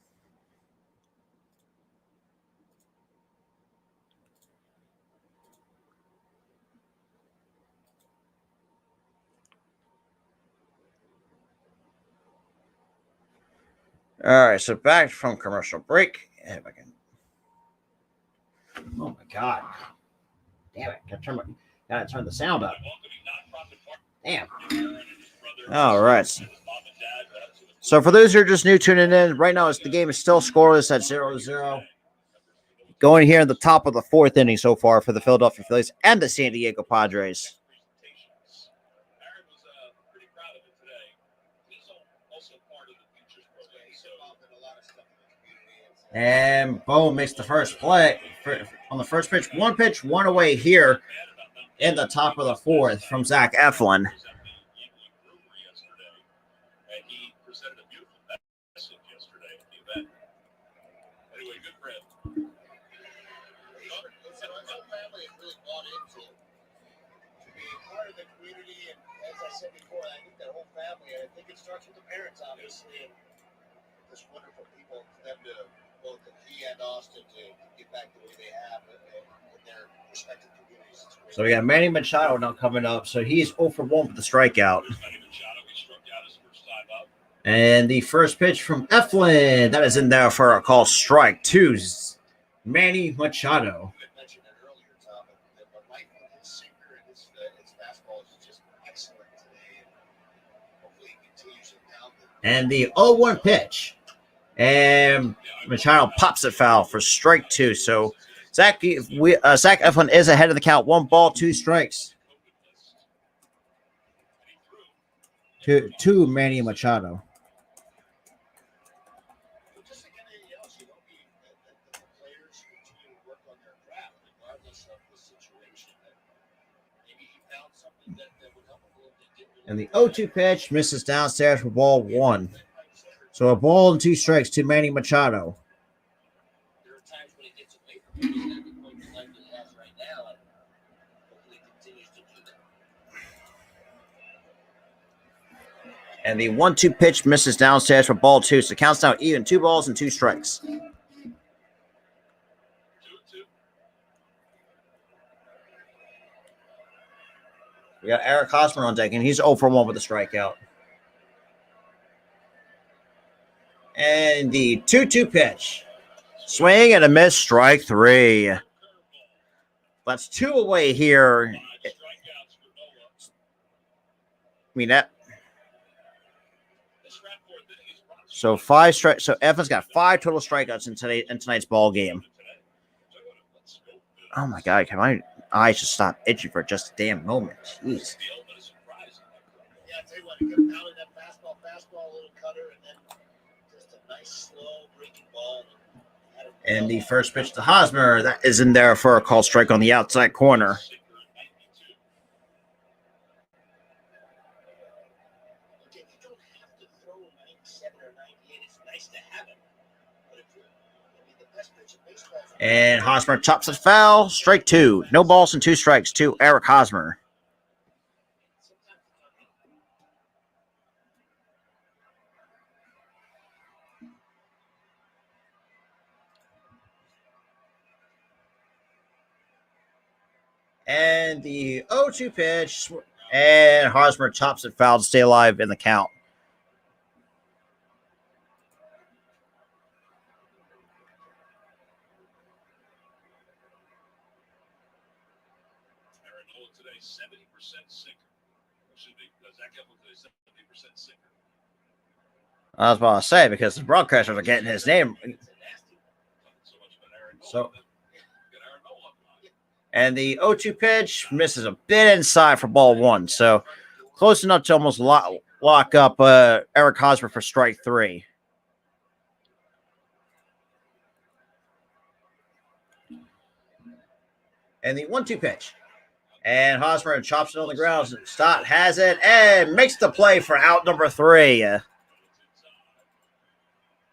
All right, so back from commercial break. If I can. Oh my god! Damn it! Gotta turn the sound up. Damn. All right. So for those who are just new tuning in, right now the game is still scoreless at 0-0. Going here in the top of the 4th inning so far for the Philadelphia Phillies and the San Diego Padres. And Bohm makes the first play on the first pitch. 1 away here in the top of the 4th from Zach Eflin. I think it starts with the parents, obviously, and just wonderful people for them to both he and Austin to get back the way they have in their respective communities. So we got Manny Machado now coming up. So he's 0 for 1 with the strikeout. And the first pitch from Eflin, that is in there for a call strike 2. Manny Machado. And the 0-1 pitch. And Machado pops it foul for strike 2. So Zach Eflin is ahead of the count. 1 ball, 2 strikes. To Manny Machado. And the 0-2 pitch misses downstairs for ball 1. So a ball and 2 strikes to Manny Machado. And the 1-2 pitch misses downstairs for ball 2. So it counts now even 2 balls and 2 strikes. 2-2. We got Eric Hosmer on deck, and he's 0 for 1 with a strikeout. And the 2-2 pitch. Swing and a miss, strike 3. That's 2 away here. Five strikeouts for Nola. I mean, that. This round fourth inning is brought to you So 5 strikes. So Evans got 5 total strikeouts in tonight's ball game. today. So let's go. Oh my God! Can my eyes just stop itching for just a damn moment? Jeez. Steal, but a surprise. Yeah, I tell you what, you get pounded that fastball, a little cutter, and then just a nice, slow, breaking ball. And the first pitch to Hosmer, that is in there for a call strike on the outside corner. Sinker at 92. Again, you don't have to throw 97 or 98. It's nice to have it. But if you're, I mean, the best pitch in baseball. And Hosmer chops it foul. Strike 2. No balls and 2 strikes to Eric Hosmer. And the 0-2 pitch. And Hosmer chops it foul to stay alive in the count. Aaron Nola today, 70% sinker. Excuse me, Zach Eflin today, 70% sinker. I was about to say, because the broadcasters are getting his name. So much about Aaron Nola. So, Get Aaron Nola. and the 0-2 pitch misses a bit inside for ball 1. So close enough to almost lock up Eric Hosmer for strike 3. And the 1-2 pitch. And Hosmer chops it on the ground. Stott has it and makes the play for out number 3.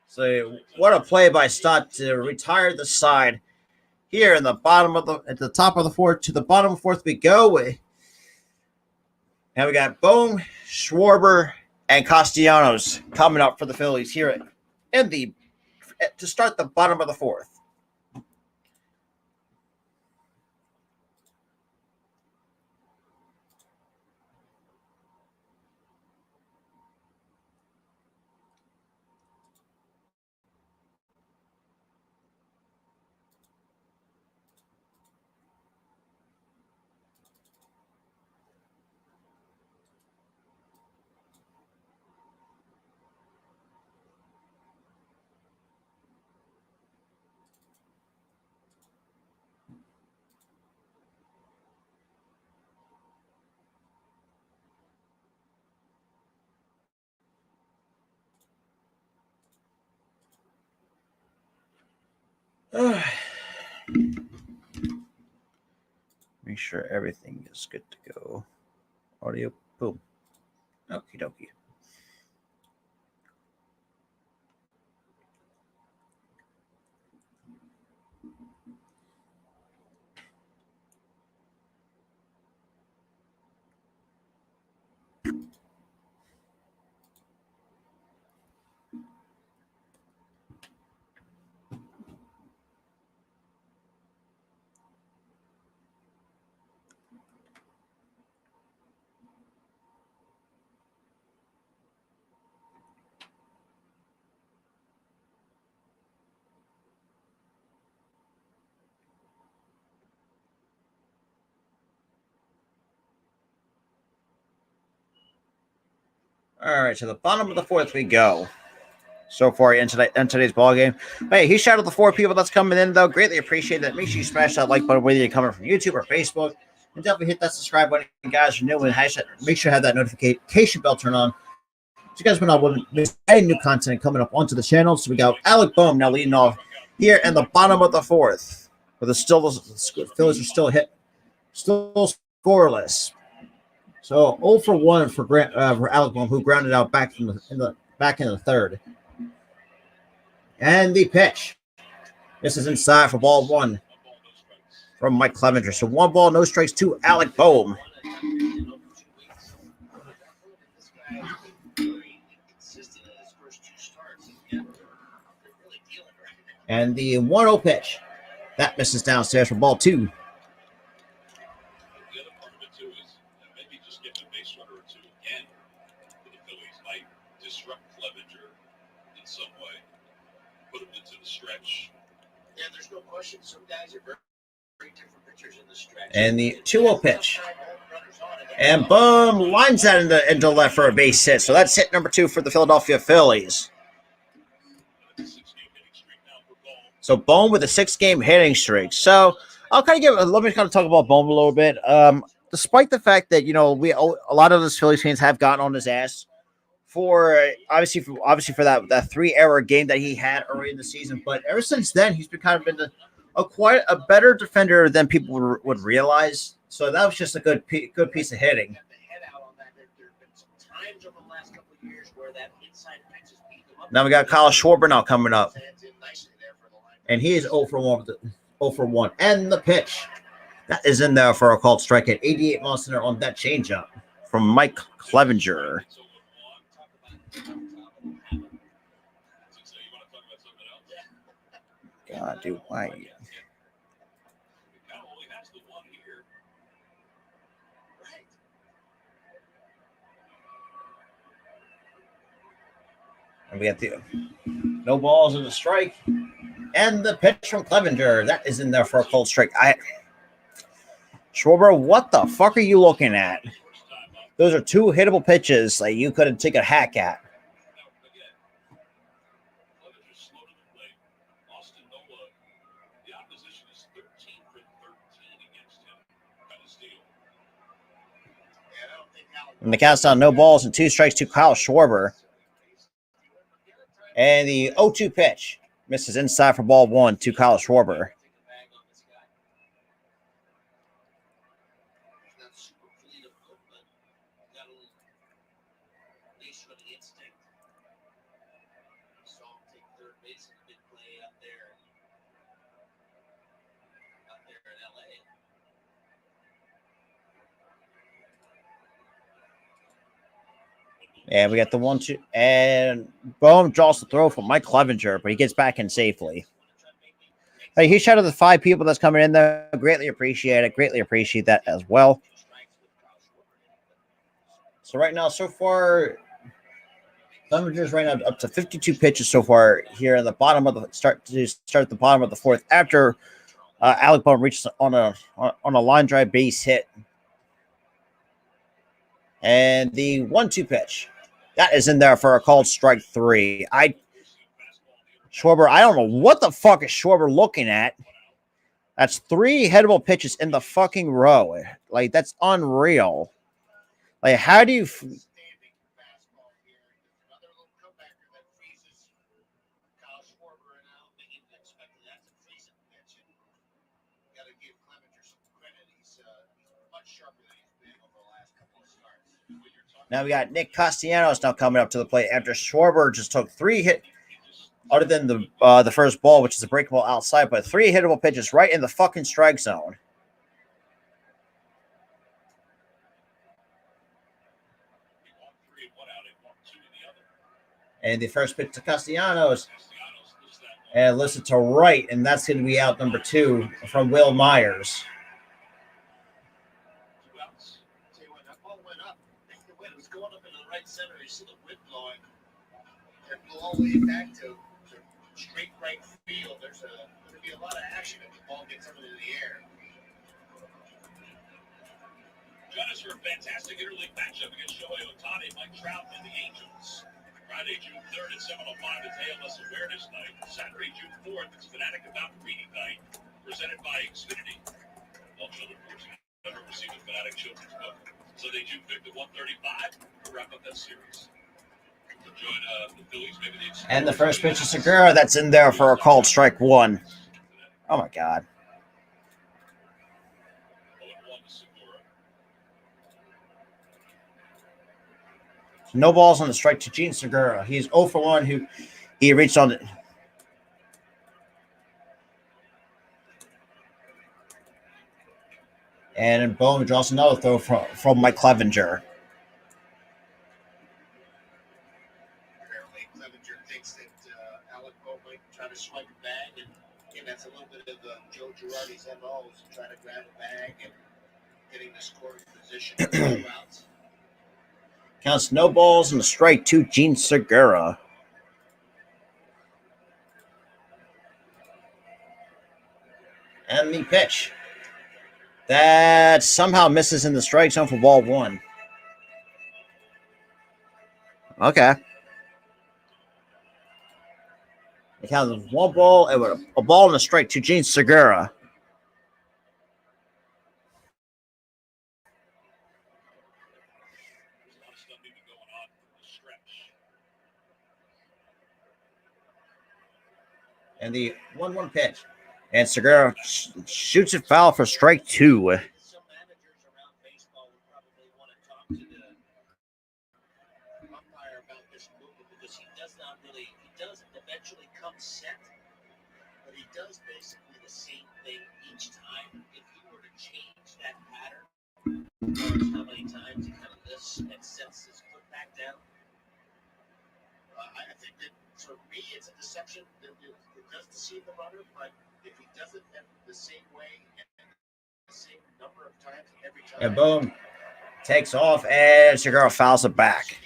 So what a play by Stott to retire the side. Here in the bottom of at the top of the 4th, to the bottom of 4th we go. And we got Bohm, Schwarber, and Castellanos coming up for the Phillies here to start the bottom of the 4th. Make sure everything is good to go. Audio, boom. Okie dokie. All right, to the bottom of the 4th we go. So far in today's ball game. Hey, he shouted the 4 people that's coming in, though. Greatly appreciate that. Make sure you smash that like button, whether you're coming from YouTube or Facebook. And definitely hit that subscribe button if you guys are new. And make sure to have that notification bell turned on. So you guys will not miss any new content coming up onto the channel. So we got Alec Bohm now leading off here in the bottom of the 4th. Where the Phillies are still scoreless. So 0 for 1 for Alec Bohm, who grounded out back in the 3rd. And the pitch. This is inside for ball 1 from Mike Clevenger. So 1 ball, no strikes to Alec Bohm. And the 1-0 pitch. That misses downstairs for ball 2. The other part of it, too, is maybe just getting a base runner or two again for the Phillies might disrupt Clevenger in some way, put him into the stretch. Yeah, there's no question. Some guys are very different pitchers in the stretch. And the 2-0 pitch. And boom, lines that into left for a base hit. So that's hit number 2 for the Philadelphia Phillies. So Bohm with a 6-game hitting streak. So I'll let me talk about Bohm a little bit. Despite the fact that a lot of those Phillies fans have gotten on his ass for obviously for that 3-error game that he had early in the season, but ever since then he's been quite a better defender than people would realize. So that was just a good piece of hitting. Now we got Kyle Schwarber now coming up. And he is 0 for 1. And the pitch. That is in there for a called strike at 88 miles an hour on that changeup from Mike Clevenger. God, dude, why? And we got the no balls and a strike. And the pitch from Clevenger. That is in there for a cold strike. Schwarber, what the fuck are you looking at? Those are 2 hittable pitches that you could take a hack at. And the count's down, no balls and 2 strikes to Kyle Schwarber. And the 0-2 pitch misses inside for ball 1 to Kyle Schwarber. And we got the 1-2. And Bohm draws the throw from Mike Clevenger, but he gets back in safely. Hey, huge shout out to the 5 people that's coming in there. Greatly appreciate it. Greatly appreciate that as well. So right now, so far, Clevenger's right now up to 52 pitches so far here in the bottom of the start at the bottom of the 4th after Alec Bohm reaches on a line drive base hit. And the 1-2 pitch. That is in there for a called strike 3. Schwarber, I don't know what the fuck is Schwarber looking at. That's 3 hittable pitches in the fucking row. Like, that's unreal. Like, how do you... Now we got Nick Castellanos now coming up to the plate after Schwarber just took 3 hit, other than the first ball, which is a breakable outside, but 3 hittable pitches right in the fucking strike zone. And the first pitch to Castellanos, and listen to right, and that's going to be out number 2 from Will Myers. Center, you see the wind blowing. It blew all the way back to straight right field. There's going to be a lot of action if the ball gets up into the air. Join us for a fantastic interleague matchup against Shohei Ohtani, Mike Trout, and the Angels. Friday, June 3rd at 7:05 is ALS Awareness Night. Saturday, June 4th, it's Fanatic About Reading Night, presented by Xfinity. All children never receive a Fanatic children's book. Sunday, June 5th at 1:35, we'll wrap up that series. We'll join the Phillies, maybe the and the first pitch is Segura. That's in there for a called strike 1. Oh, my God. No balls on the strike to Gene Segura. He's 0 for 1. He reached on it. And Bohm draws another throw from Mike Clevenger. Apparently, Clevenger thinks that Alec Bohm might try to swipe it back, and that's a little bit of Joe Girardi's MO, is to try to grab a bag and getting the scoring position with 2 outs. Counts no balls and a strike to Gene Segura. And the pitch. That somehow misses in the strike zone for ball 1. Okay. It counts 1 ball and a ball and a strike to Gene Segura. There's a lot of stuff even going on in the stretch. And the 1-1 pitch. And Segura shoots it foul for strike 2. Some managers around baseball would probably want to talk to the umpire about this movement because he does eventually come set, but he does basically the same thing each time. If you were to change that pattern, as far as how many times he kind of lifts and sets his foot back down, I think that for me it's a deception. It does deceive the runner, but if he does it the same way and the same number of times every time, And boom. Takes off and Segura fouls it back.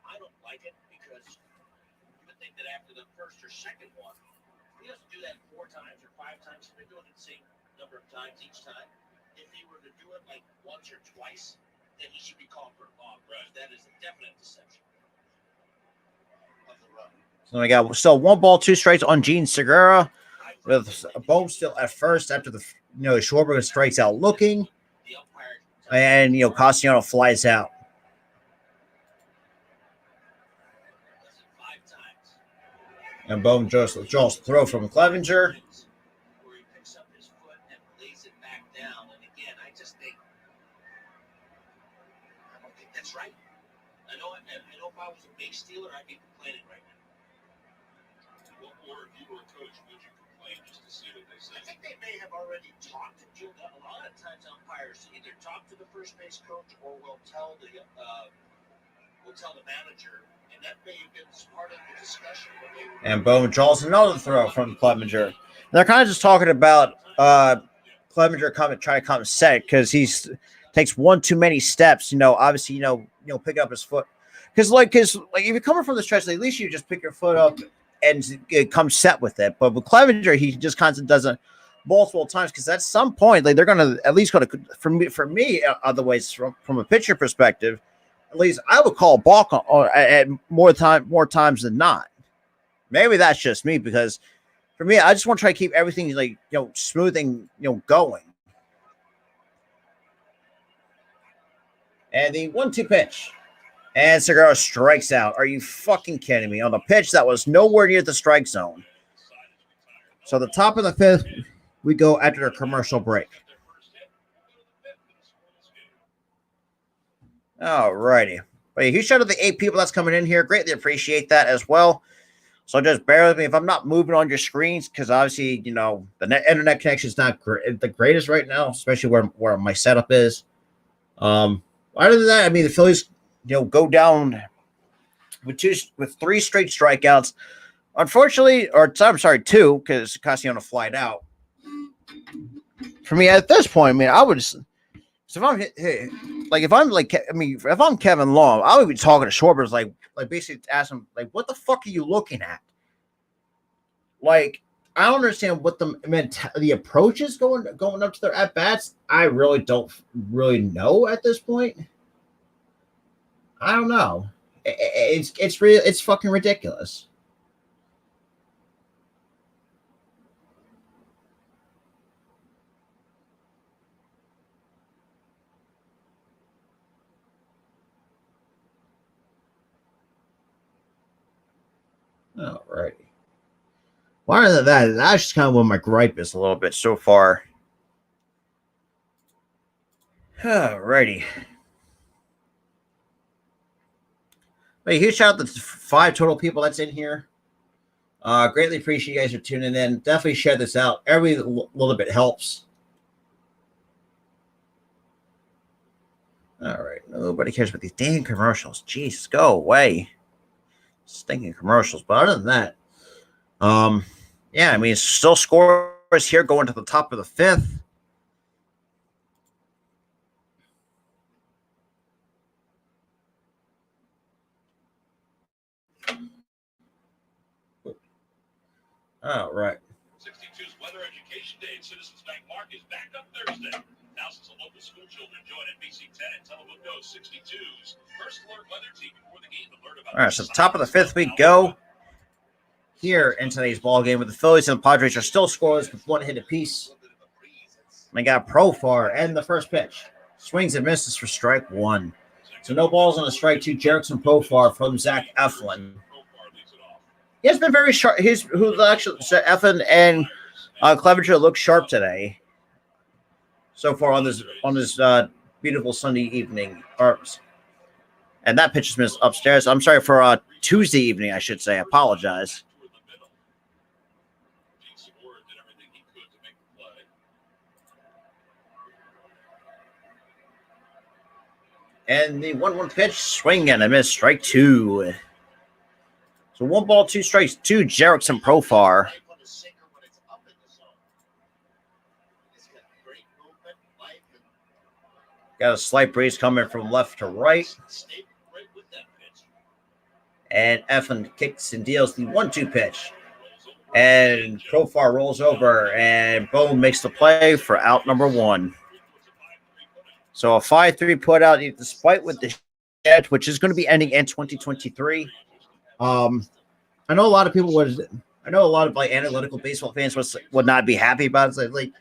I don't like it because you would think that after the first or second one, he doesn't do that 4 times or 5 times. He's been doing it the same number of times each time. If he were to do it like once or twice, then he should be called for a long run. That is a definite deception of the run. So we got still 1 ball, 2 strikes on Gene Segura, with Bohm still at first after the Schwarber strikes out looking, and Castellanos flies out. And Bohm draws the throw from Clevenger. Where he picks up his foot and lays it back down. And again, I don't think that's right. I know if I was a base stealer, I'd be complaining right now. Or if you were a coach, would you complain just to see what they say? I think they may have already talked to Jim. A lot of times umpires either talk to the first base coach or will tell the manager, and that may have been part of the discussion. And Bohm draws another throw from Clevenger. They're kind of just talking about Clevenger trying to come set because he's takes 1 too many steps. Obviously, pick up his foot because if you're coming from the stretch, at least you just pick your foot up and come set with it. But with Clevenger, he just constantly does it multiple times because at some point, they're going to at least for me, otherwise from a pitcher perspective, at least I would call a balk at more times than not. Maybe that's just me because for me, I just want to try to keep everything smooth and going. And the 1-2 pitch. And Segura strikes out. Are you fucking kidding me? On the pitch that was nowhere near the strike zone. So the top of the 5th, we go after the commercial break. All righty. But a huge shout out to the 8 people that's coming in here. Greatly appreciate that as well. So just bear with me if I'm not moving on your screens because obviously, the internet connection is not the greatest right now, especially where my setup is. Other than that, the Phillies go down with 3 straight strikeouts. Unfortunately, I'm sorry, 2 because Castellanos flied out. For me, at this point, I would just if I'm Kevin Long, I would be talking to Schwarber like basically ask him what the fuck are you looking at? I don't understand what the approach is going up to their at bats. I really don't know at this point. I don't know. It's fucking ridiculous. All righty. Well, other than that, that's just kind of what my gripe is a little bit so far. All righty. But huge shout out to the 5 total people that's in here. Greatly appreciate you guys for tuning in. Definitely share this out. Every little bit helps. All right. Nobody cares about these damn commercials. Jesus, go away. Stinking commercials. But other than that, Yeah, I mean, still scores here going to the top of the fifth. Oh, right. 62's Weather Education Day at Citizens Bank Mark is back up Thursday. Thousands of local school children join NBC 10 and Telemundo 62's first alert weather team before the game to learn about. All right, so the top of the fifth we go here in today's ball game with the Phillies and the Padres are still scoreless with one hit apiece. They got Profar and the first pitch. Swings and misses for strike one. So no balls on a strike two. Jerickson Profar from Zach Eflin. He has been very sharp. Who's actually Eflin and Clevenger look sharp today. So far on this beautiful Sunday evening. And that pitch is missed upstairs. I'm sorry for Tuesday evening, I should say. I apologize. And the 1-1 pitch, swing and a miss, strike two. So 1 ball, 2 strikes, 2 Jerickson Profar. Got a slight breeze coming from left to right. And Eflin kicks and deals the 1-2 pitch. And Profar rolls over, and Bone makes the play for out number 1. So a 5-3 put out, despite with the shed, which is going to be ending in 2023. I know a lot of people I know a lot of analytical baseball fans would not be happy about it. Like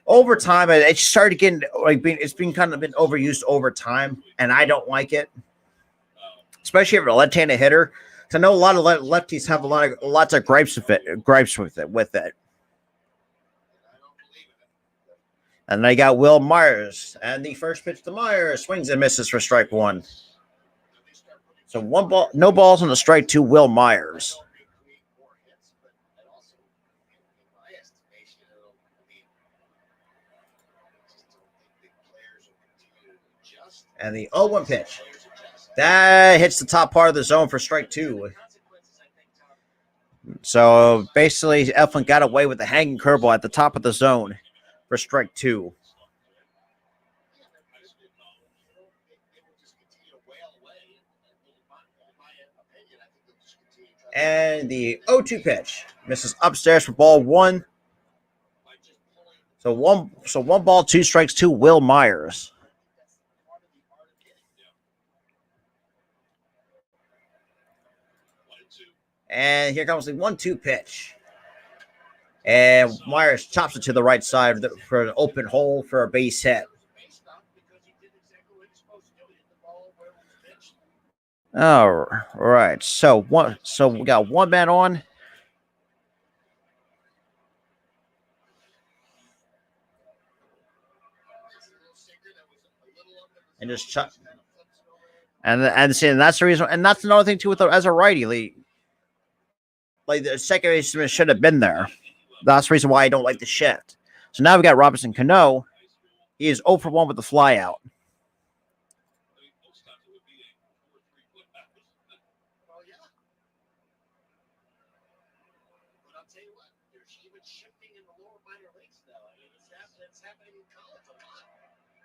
over time, it started getting it's been kind of been overused over time, and I don't like it, especially if you're a left-handed hitter. Because I know a lot of lefties have lots of gripes with it. And they got Will Myers. And the first pitch to Myers swings and misses for strike one. So 1 ball, no balls on the strike to Will Myers. And the 0-1 pitch. That hits the top part of the zone for strike two. So basically, Eflin got away with the hanging curveball at the top of the zone for strike two. And the 0-2 pitch misses upstairs for ball one. So one ball, 2 strikes to Will Myers. And here comes the 1-2 pitch. And Myers chops it to the right side for an open hole for a base hit. All right. So we got 1 man on. And just chop. And see, and that's the reason. And that's another thing too with as a righty, like the second baseman should have been there. That's the reason why I don't like the shift. So now we got Robinson Cano. He is 0 for 1 with the fly out.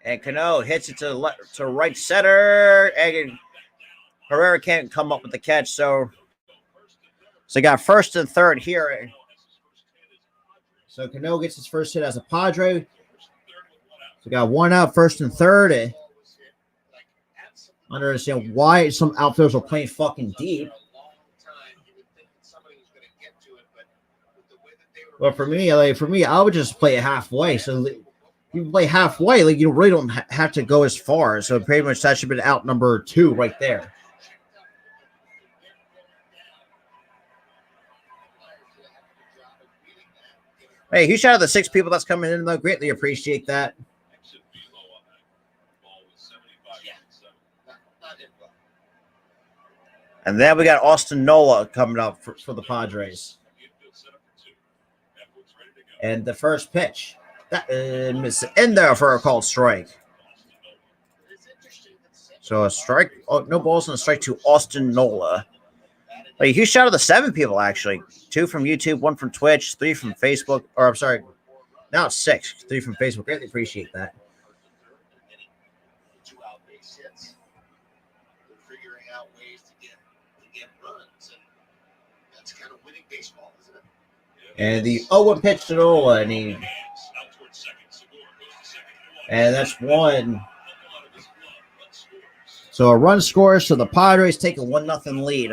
And Cano hits it to right center. And Herrera can't come up with the catch. So you got first and third here. So Cano gets his first hit as a Padre. So we got 1 out, first and third. I don't understand why some outfielders are playing fucking deep. But for me, I would just play it halfway. So you play halfway, you really don't have to go as far. So pretty much that should have been out number 2 right there. Hey, huge shout out to the 6 people that's coming in, though. Greatly appreciate that. And then we got Austin Nola coming up for the Padres. And the first pitch. That is in there for a called strike. So a strike. Oh, no balls on a strike to Austin Nola. a huge shout out to 7 people, actually. 2 from YouTube, 1 from Twitch, 3 from Facebook. Or, I'm sorry, now it's 6. 3 from Facebook. Greatly appreciate that. 2-out base hits. They're figuring out ways to get runs, and that's kind of winning baseball, isn't it? And the 0-1 pitch to Nola, and that's 1. So a run scores, so the Padres take a 1-0 lead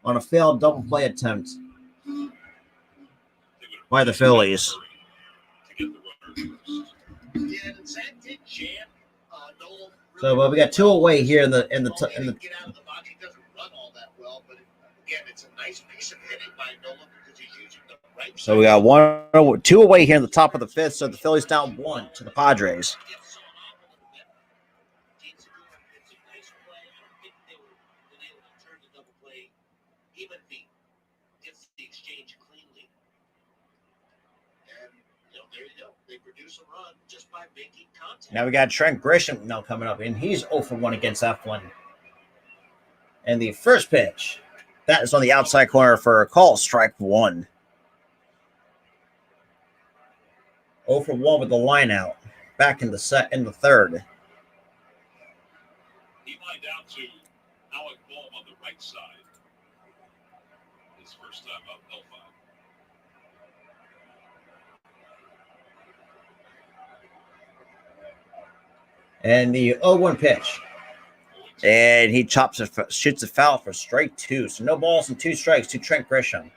on a failed double play attempt by the Phillies. So, but we got 2 away here in the. So we got 2 away here in the top of the 5th. So the Phillies down 1 to the Padres. Now we got Trent Grisham now coming up, and he's 0 for 1 against Eflin. And the first pitch, that is on the outside corner for a call, strike 1. 0 for 1 with the line out. Back in the third. He lined out to Alec Bohm on the right side. His first time up, 0-5. And the 0-1 pitch. And he shoots a foul for strike 2. So no balls and 2 strikes to Trent Grisham.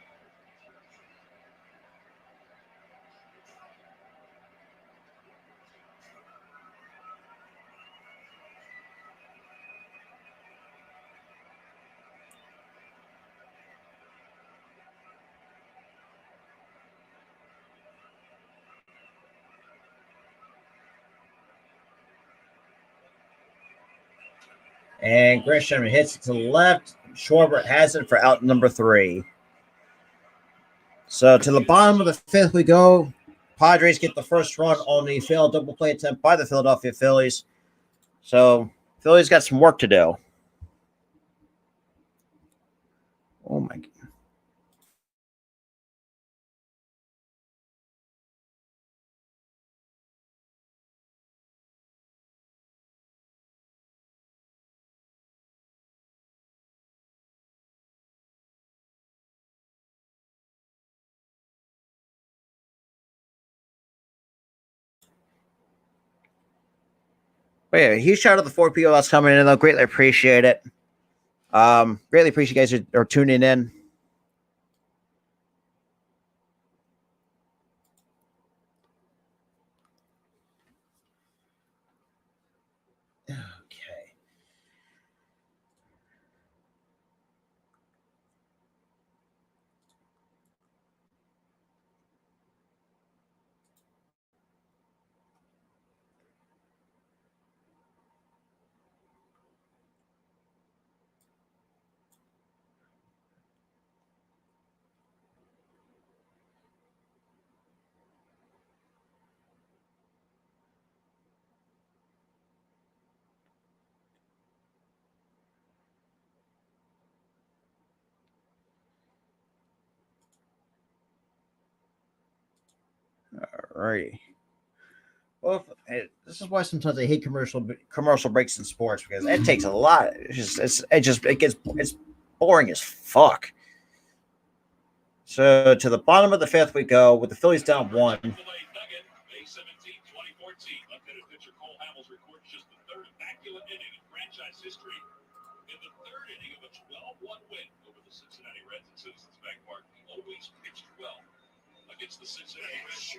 And Grisham hits it to the left. Schwarber has it for out number 3. So to the bottom of the 5th we go. Padres get the first run on the failed double play attempt by the Philadelphia Phillies. So Phillies got some work to do. Oh my God. But yeah, huge shout out to the 4 people that's coming in. I'll greatly appreciate it. Greatly appreciate you guys are tuning in. Okay. All right. Well, this is why sometimes I hate commercial breaks in sports, because it takes a lot. It's boring as fuck. So to the bottom of the 5th we go with the Phillies down 1. Against the Cincinnati Reds.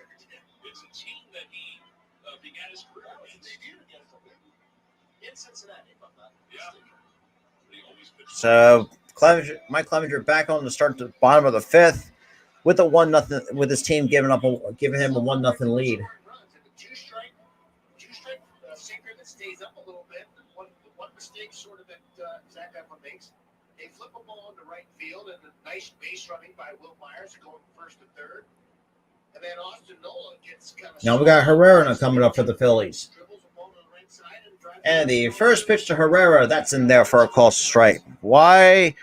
It's a team that he began his career against. They did against them in Cincinnati, if I'm not mistaken. So Mike Clevenger back on to start the bottom of the 5th with a 1-0, with his team giving him a 1-0 lead. Two-strike sinker that stays up a little bit. One mistake sort of that Zach Eflin makes. They flip a ball into right field, and a nice base running by Will Myers going first to third. And then Austin Nola gets kind of. Now we got Herrera coming up for the Phillies. And the first pitch to Herrera, that's in there for a call strike. Why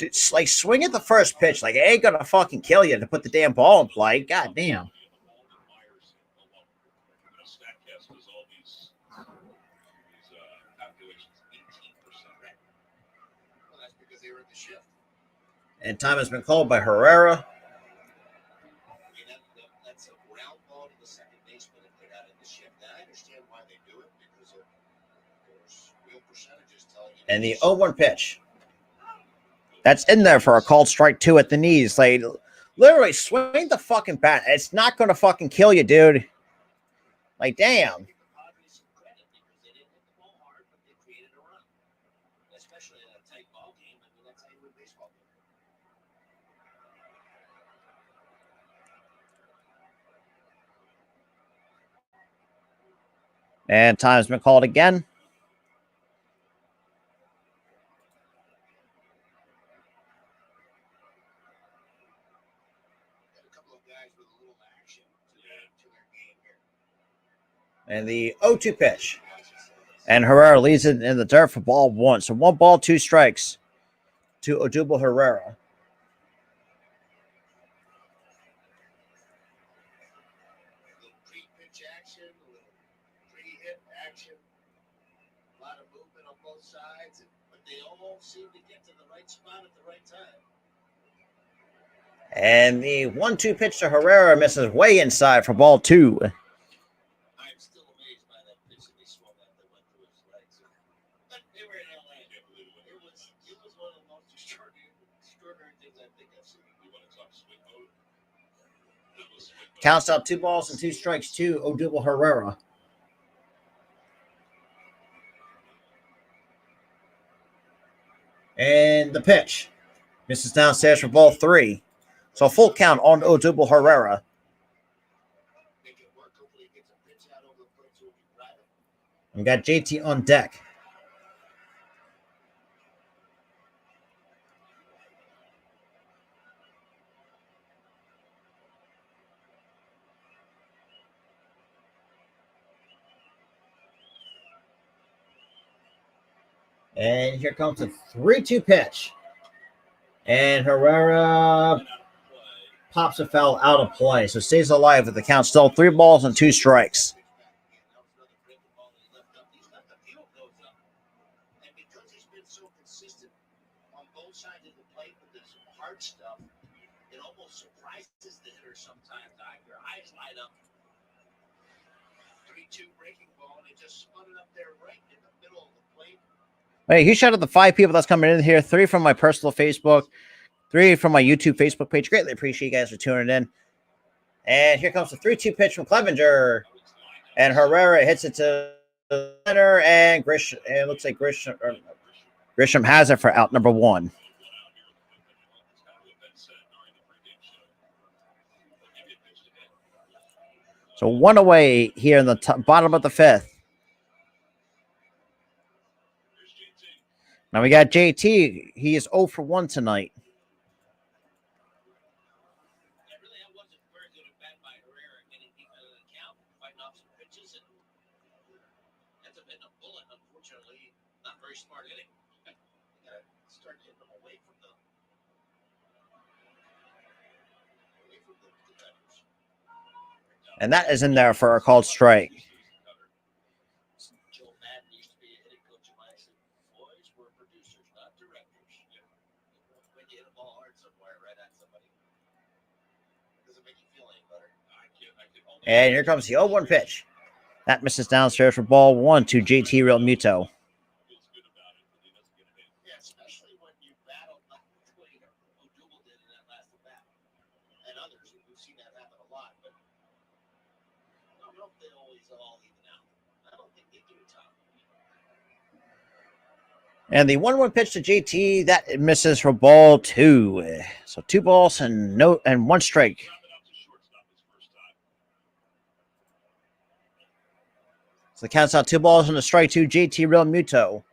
It's like swing at the first pitch. Like it ain't gonna fucking kill you to put the damn ball in play. God damn. Statcast does all these calculations 18%. Well, that's because they were at the shift. And time has been called by Herrera. I mean, that's a ground ball to the second baseman if they're not in the shift. Now, I understand why they do it because of course, real percentages telling you. And the 0-1 pitch. That's in there for a called strike 2 at the knees. Like, literally, swing the fucking bat. It's not going to fucking kill you, dude. Like, damn. Give the Padres some credit because they didn't hit the ball hard, but they created a run. Especially in a tight ball game. I mean, that's how you win baseball game. And time's been called again. Got a couple of guys with a little action to their game here. And the 0-2 pitch. And Herrera leads it in the dirt for ball 1. So 1 ball, 2 strikes to Odubel Herrera. A little pre-pitch action, a little pre-hit action. A lot of movement on both sides, but they all seem to get to the right spot at the right time. And the 1-2 pitch to Herrera misses way inside for ball 2. I'm still amazed by that pitch that they swung at that went through his legs. But they were in LA. It was one of the most extraordinary things I think I've seen. We want to talk swing mode. Counts up 2 balls and 2 strikes to Odubel Herrera. And the pitch misses downstairs for ball 3. So full count on Odubel Herrera. Make it work. Hopefully he gets a pitch out over the plate so he can drive it. We got JT on deck. And here comes the 3-2 pitch. And Herrera pops a foul out of play. So stays alive with the count still 3 balls and 2 strikes. That was another breaking ball that he left up. He's left a few of those up. And because he's been so consistent on both sides of the plate with this hard stuff, it almost surprises the hitter sometimes. Your eyes light up. 3-2 breaking ball, and it just spun it up there right in the middle of the plate. Hey, huge shout out to the 5 people that's coming in here. 3 from my personal Facebook, 3 from my YouTube Facebook page. Greatly appreciate you guys for tuning in. And here comes the 3-2 pitch from Clevenger. And Herrera hits it to the center, and Grisham. And it looks like Grisham has it for out number 1. So 1 away here in the bottom of the 5th. Now we got JT. He is 0 for 1 tonight. That wasn't very good at bat by Herrera getting deep into the count, fighting off some pitches, and ends up hitting a bullet. Unfortunately, not very smart hitting. You gotta start hitting them away from the defenders. And that is in there for a called strike. Joe Madden used to be a hitting coach of mine. I said, boys, we're producers, not directors. When you hit a ball hard somewhere, right at somebody, doesn't make you feel any better. And here comes the 0-1 pitch. That misses downstairs for ball 1 to JT Real Muto. Yeah, especially when you battle like the way Odubel did in that last at bat, and others. We've seen that happen a lot, but I don't know if they always all even out. I don't think they do, Tom. And the 1-1 pitch to JT, that misses for ball 2. So 2 balls and 1 strike. So the count's out 2 balls and a strike to JT Real Muto.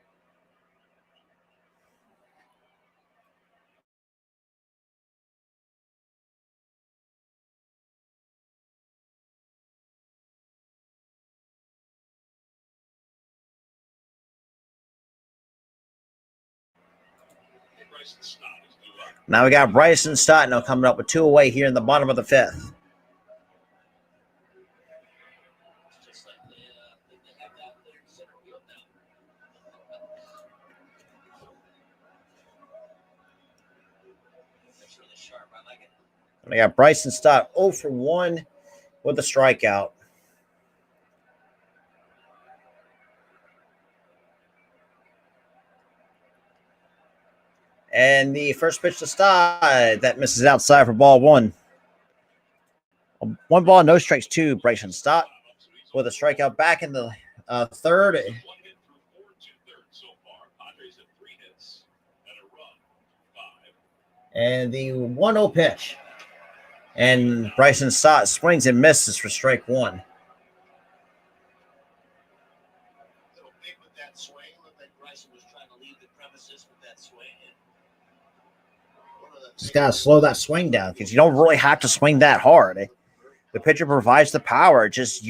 Bryson Stott is Now we got Bryson Stott now coming up with 2 away here in the bottom of the 5th. We got Bryson Stott 0 for 1 with a strikeout. And the first pitch to Stott, that misses outside for ball 1. 1 ball, no strikes, 2. Bryson Stott with a strikeout back in the 3rd. And the 1-0 pitch. And Bryson Stott swings and misses for strike 1. Just got to slow that swing down because you don't really have to swing that hard. The pitcher provides the power. Just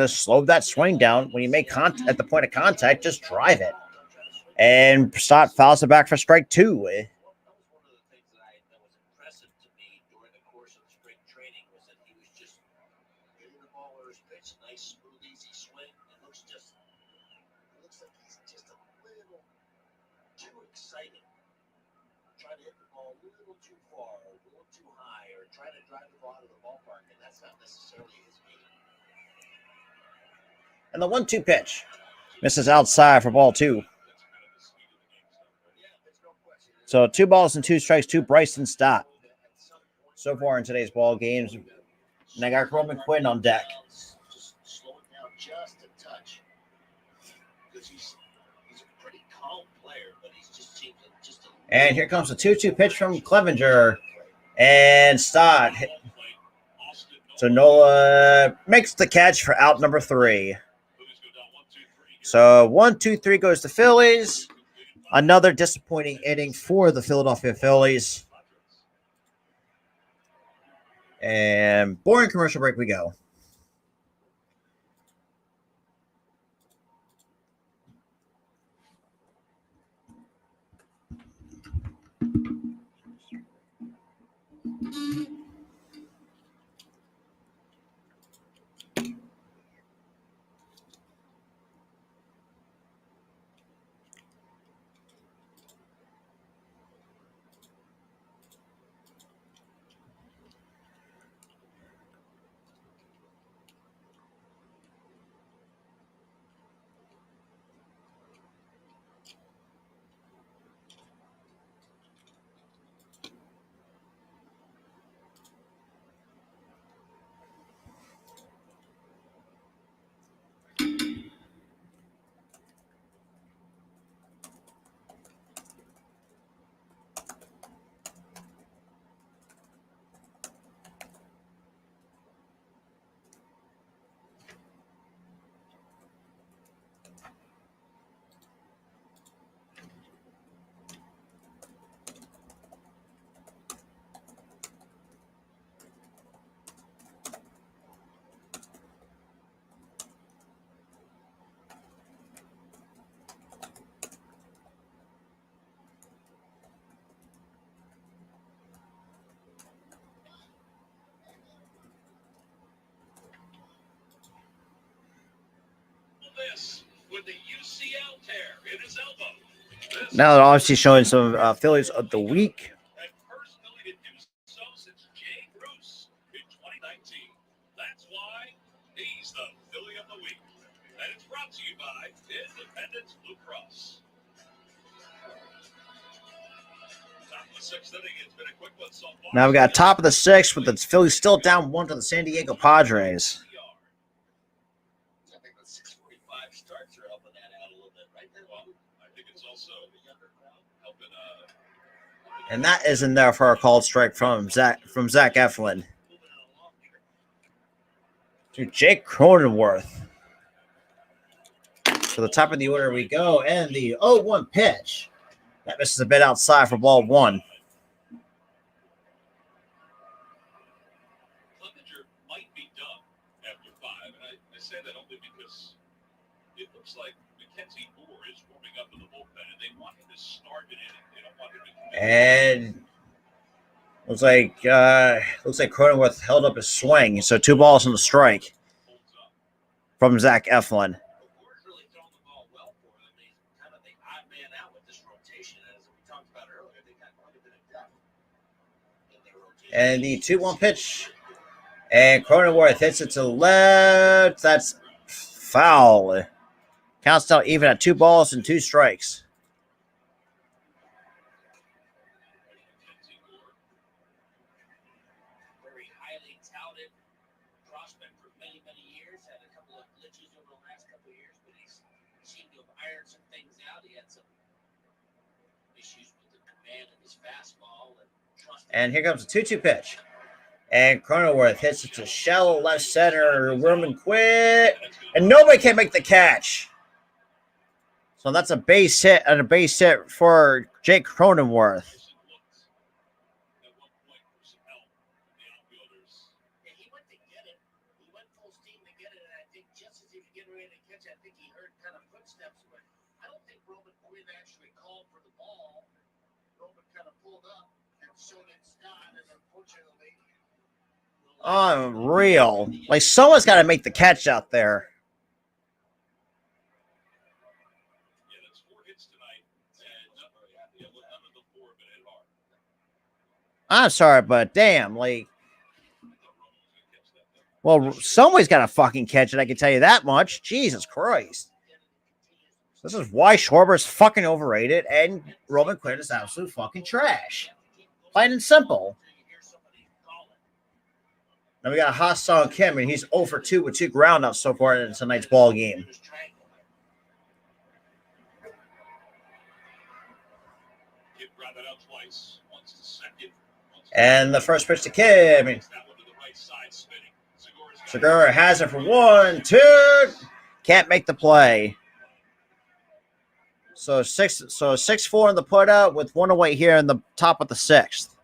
slow that swing down. When you make contact at the point of contact, just drive it. And Stott fouls it back for strike 2. And the 1-2 pitch misses outside for ball 2. So 2 balls and 2 strikes to Bryson Stott so far in today's ball games. And I got Roman Quinn on deck. Just slow it down just a touch. Because he's a pretty calm player, but he's just seems just a. And here comes the 2-2 pitch from Clevenger. And Stott. So Nola makes the catch for out number 3. So 1-2-3 goes to Phillies. Another disappointing inning for the Philadelphia Phillies. And boring commercial break we go. Now they're obviously showing some Phillies of the week. That's why he's the Philly of the week. And it's brought to you by Independence Blue Cross. Top of the 6th inning, it's been a quick one so far. Now we got top of the 6th with the Phillies still down 1 to the San Diego Padres. I think the 6:45 starts are helping that out a little bit, right there. Well, I think it's also the younger crowd helping. And that is in there for a called strike from Zach Eflin to Jake Cronenworth. To the top of the order we go, and the 0-1 pitch. That misses a bit outside for ball 1. Clevenger might be done after 5, and I say that only because it looks like Mackenzie Moore is warming up in the bullpen, and they want him to start an inning. They don't want him to. And Looks like Cronenworth held up his swing, so 2 balls and a strike from Zach Eflin. Ward's really thrown the ball well for them. He's kind of the odd man out with this rotation, as we talked about earlier. They got quite a bit of depth in their rotation. And the 2-1 pitch. And Cronenworth hits it to the left. That's foul. Counts out even at 2 balls and 2 strikes. Very highly touted prospect for many, many years. Had a couple of glitches over the last couple of years, but he seemed to have ironed some things out. He had some issues with the command of his fastball and trust. And here comes the 2-2 pitch. And Cronenworth hits it to shallow left center. Roman quit. And nobody can make the catch. So that's a base hit and a base hit for Jake Cronenworth. He went to get it. He went full steam to get it, and I think just as he was getting ready to catch it, I think he heard kind of footsteps, but I don't think Roman Quinn actually called for the ball. Roman kind of pulled up, and so did Scott, and unfortunately. Unreal. Like, someone's got to make the catch out there. I'm sorry, but damn, like, well, somebody's got to fucking catch it. I can tell you that much. Jesus Christ. This is why Schwarber's fucking overrated and Roman Quinn is absolute fucking trash. Plain and simple. Now we got Ha-Seong Kim, and he's 0 for 2 with 2 groundouts so far in tonight's ball game. And the first pitch to Kim. Segura has it for 1, 2. Can't make the play. So 6-4 in the putout with 1 away here in the top of the 6th.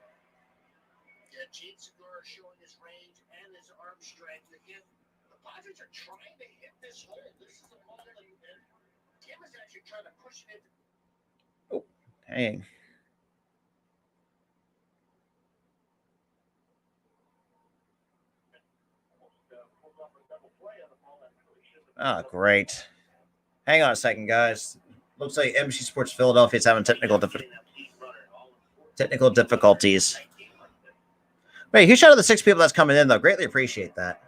Oh, dang. Oh, great. Hang on a second, guys. Looks like MC Sports Philadelphia is having technical difficulties. Wait, huge shout out to the 6 people that's coming in, though. Greatly appreciate that.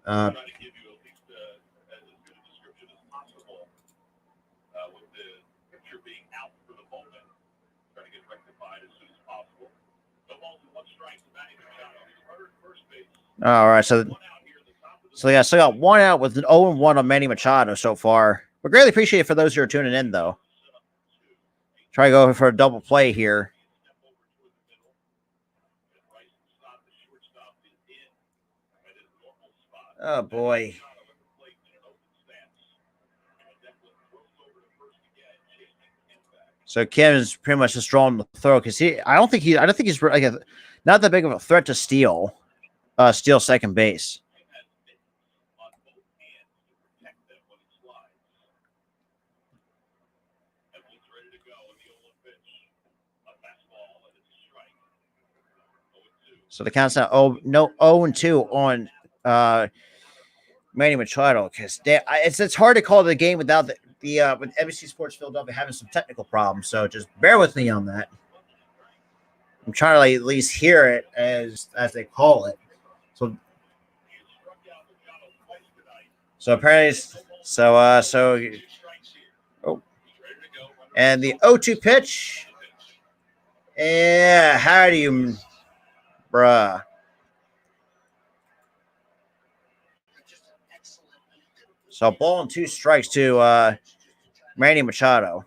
Trying to give you at least as good a description as possible with the picture being out for the moment. Trying to get rectified as soon as possible. No balls and 1 strike. Manny Machado, runner at first base. All right, so yeah, still got 1 out with an 0-1 on Manny Machado so far. But greatly appreciate it for those who are tuning in, though. Try to go for a double play here. Oh, boy. So Kim is pretty much just drawing the throw because I don't think he's like not that big of a threat to steal second base. So the count's now 0-2 on Manny Machado because it's hard to call the game without with NBC Sports Philadelphia having some technical problems. So just bear with me on that. I'm trying to like, at least hear it as they call it. So apparently, and the 0-2 pitch. Yeah, how do you, bruh? So ball and 2 strikes to Manny Machado.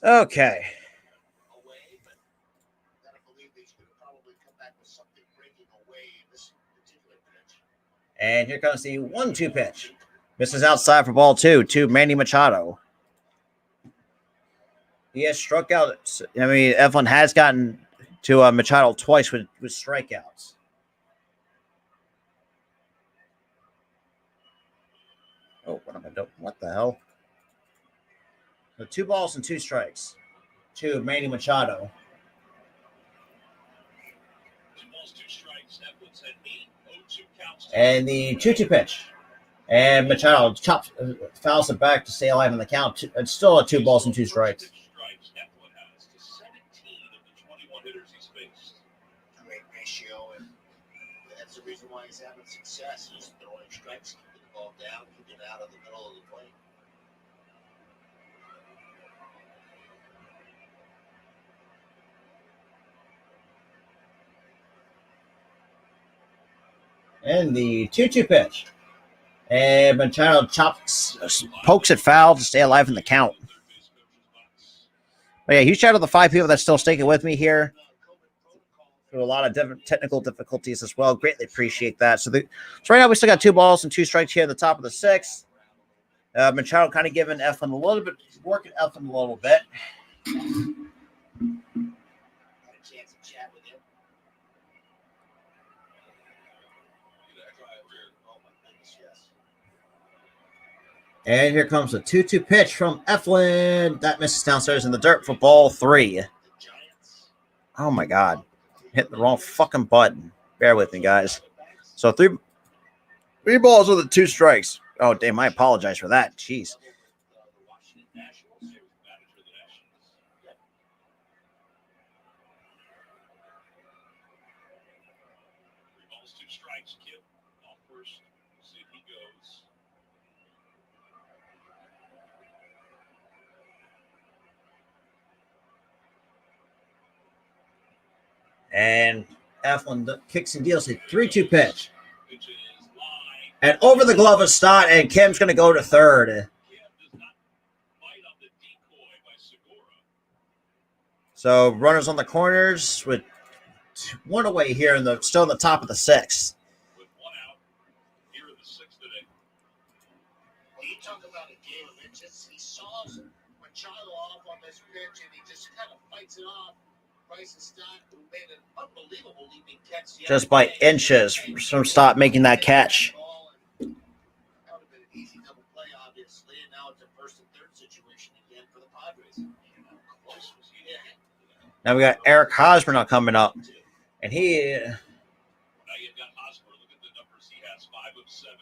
Okay. And here comes the 1-2 pitch. Misses outside for ball 2 to Manny Machado. He has struck out. I mean, Eflin has gotten to Machado twice with strikeouts. Oh, what am I doing? What the hell? So 2 balls and 2 strikes to Manny Machado. 2 balls, 2 strikes. Eflin's had 8 0-2 counts. And the 2-2 pitch. And Machado fouls it back to stay alive in the count. It's still 2 balls and 2 strikes. Eflin has to 17 of the 21 hitters he's faced. Great ratio, and that's the reason why he's having success. He's throwing strikes, keeping the ball down, keeping it out of the middle of the plate. And the 2-2 pitch. And Machado pokes it foul to stay alive in the count. But yeah, huge shout out to the 5 people that's still sticking with me here through a lot of different technical difficulties as well. Greatly appreciate that. So right now we still got 2 balls and 2 strikes here at the top of the 6th. Machado kind of giving Eflin a little bit, working Eflin a little bit. Had a chance to chat with him. Oh my goodness, yes. And here comes a 2-2 pitch from Eflin. That misses downstairs in the dirt for ball 3. The Giants. Oh my God. Hit the wrong fucking button. Bear with me, guys. So 3 balls with the 2 strikes. Oh, damn, I apologize for that. Jeez. The Washington Nationals. He was the manager of the Nationals. Yep. 3 balls, 2 strikes. Kip off first. See if he goes. And Eflin kicks and deals a 3-2 pitch. Which is line. And over the glove of Stott, and Kim's going to go to third. Kim does not bite on the decoy by Segura. So runners on the corners with 1 away here, still in the top of the 6th. With 1 out here in the 6th inning. Well, you talk about a game of inches. He saw Machado off on this pitch, and he just kind of fights it off. Bryson Stott, who made an unbelievable leaping catch. Just by inches from Stott making that catch. That would have been an easy double play, obviously, and now it's a first and third situation again for the Padres. How close was he? Now we got Eric Hosmer now coming up. And he, Now you've got Hosmer. Look at the numbers he has. 5 of 7.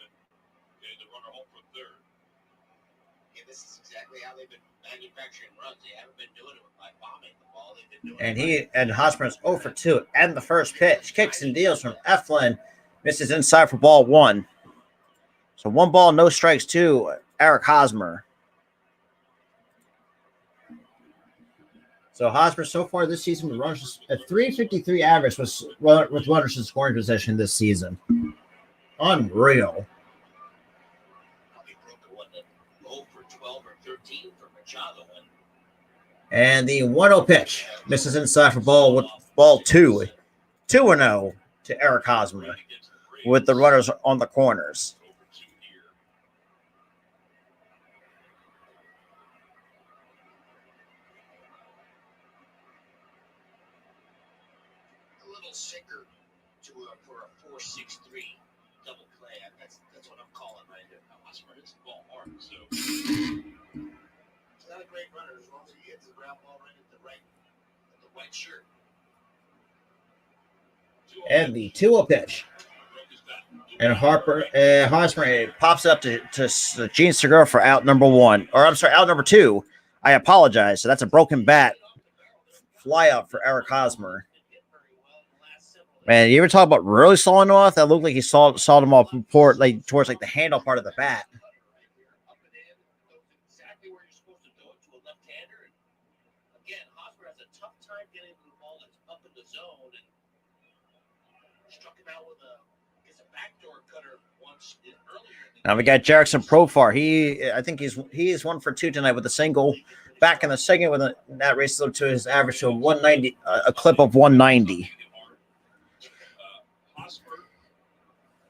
Getting the runner home from third. Yeah, this is exactly how they've been manufacturing runs. They haven't been doing it by bombing the ball. They've been doing and Hosmer is 0 for 2. And the first pitch. Kicks and deals from Eflin. Misses inside for ball 1. So 1 ball, no strikes to Eric Hosmer. So Hosmer so far this season with runners a 353 average with runners in scoring position this season. Unreal. Probably broken one to 0 for 12 or 13 for Machado. And the 1-0 pitch misses inside for ball 2. 2-0 to Eric Hosmer with the runners on the corners. A little sicker for a 4-6-3 double play. That's what I'm calling right here. Now Hosmer hits the ball hard, so He's not a great runner as long as he hits the ground ball right at the right shirt. And the 2-0 pitch. And Hosmer pops up to Gene Segura for out number 1. Or I'm sorry, out number 2. I apologize. So that's a broken bat. Fly out for Eric Hosmer. Man, you ever talk about really sawing off? That looked like he sawed him off towards the handle part of the bat. Up and in, goes exactly where you're supposed to go to a left-hander. And again, Hosmer has a tough time getting the ball that's up in the zone, and struck him out with a backdoor cutter once earlier. Now we got Jackson Profar. I think he's 1 for 2 tonight with a single. Back in the second with that races up to his average to 190, a clip of 190.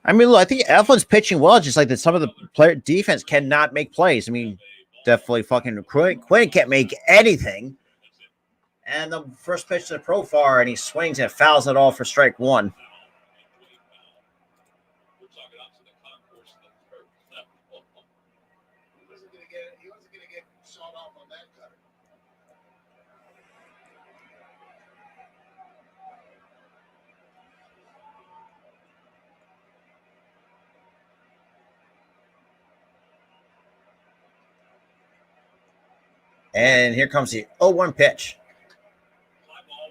I mean, look, I think Eflin's pitching well. Just like that, some of the player defense cannot make plays. I mean, definitely fucking Quinn can't make anything. And the first pitch to Profar, and he swings and fouls it all for strike one. We're talking out to the concourse of the third level. He wasn't going to get sawed off on that cutter. And here comes the 0-1 pitch.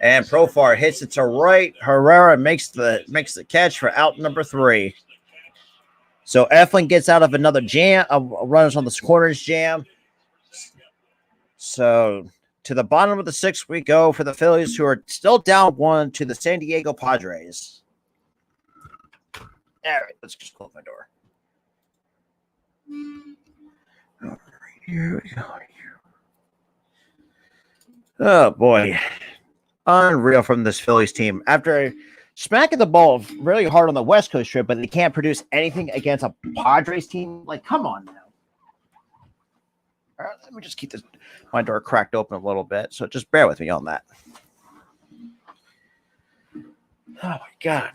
And Profar hits it to right. Herrera makes the catch for out number 3. So Eflin gets out of another jam, runners on the corners jam. So to the bottom of the 6th we go for the Phillies, who are still down 1 to the San Diego Padres. All right, let's just close my door. All right, here we go. Oh boy, unreal from this Phillies team. After smacking the ball really hard on the West Coast trip, but they can't produce anything against a Padres team. Like, come on now. All right, let me just keep my door cracked open a little bit, so just bear with me on that. Oh my God.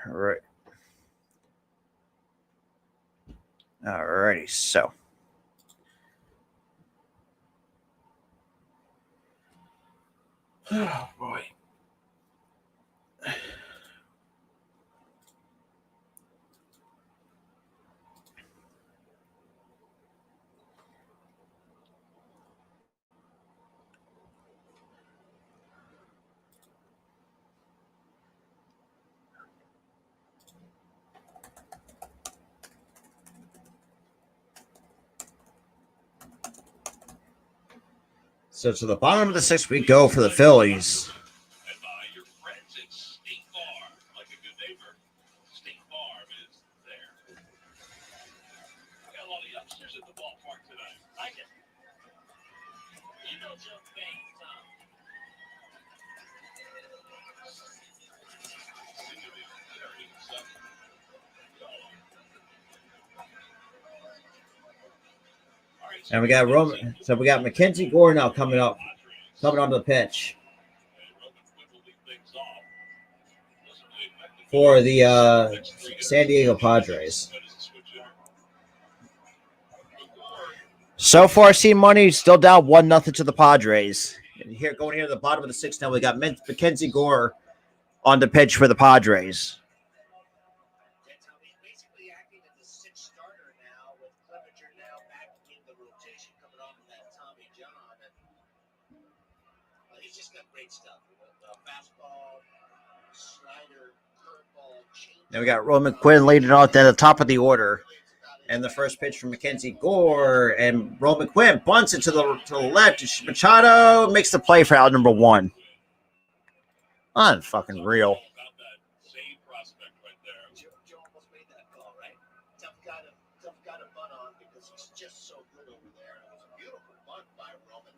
All right. All righty, so. Oh boy. So to the bottom of the 6th we go for the Phillies. And your friends at State Farm, like a good neighbor, State Farm is there. We got a lot of youngsters at the ballpark tonight. Like it. You know Joe Bain, Tom. Seem to be very excited. And we got Roman. So we got Mackenzie Gore now coming onto the pitch for the San Diego Padres. So far, C Money still down 1-0 to the Padres. And here, going here to the bottom of the 6th now, we got Mackenzie Gore on the pitch for the Padres. Basically acting as a 6th starter now, with Clevenger now back in the rotation, coming off of that Tommy John. And he's just got great stuff. Fastball, slider, curveball, change. Then we got Roman Quinn leading off at the top of the order. And the first pitch from Mackenzie Gore, and Roman Quinn bunts it to the left. Machado makes the play for out number 1. Unfucking real. Joe almost made that call, right? Tough guy to bunt on because he's just so good over there. It was a beautiful bunt by Roman.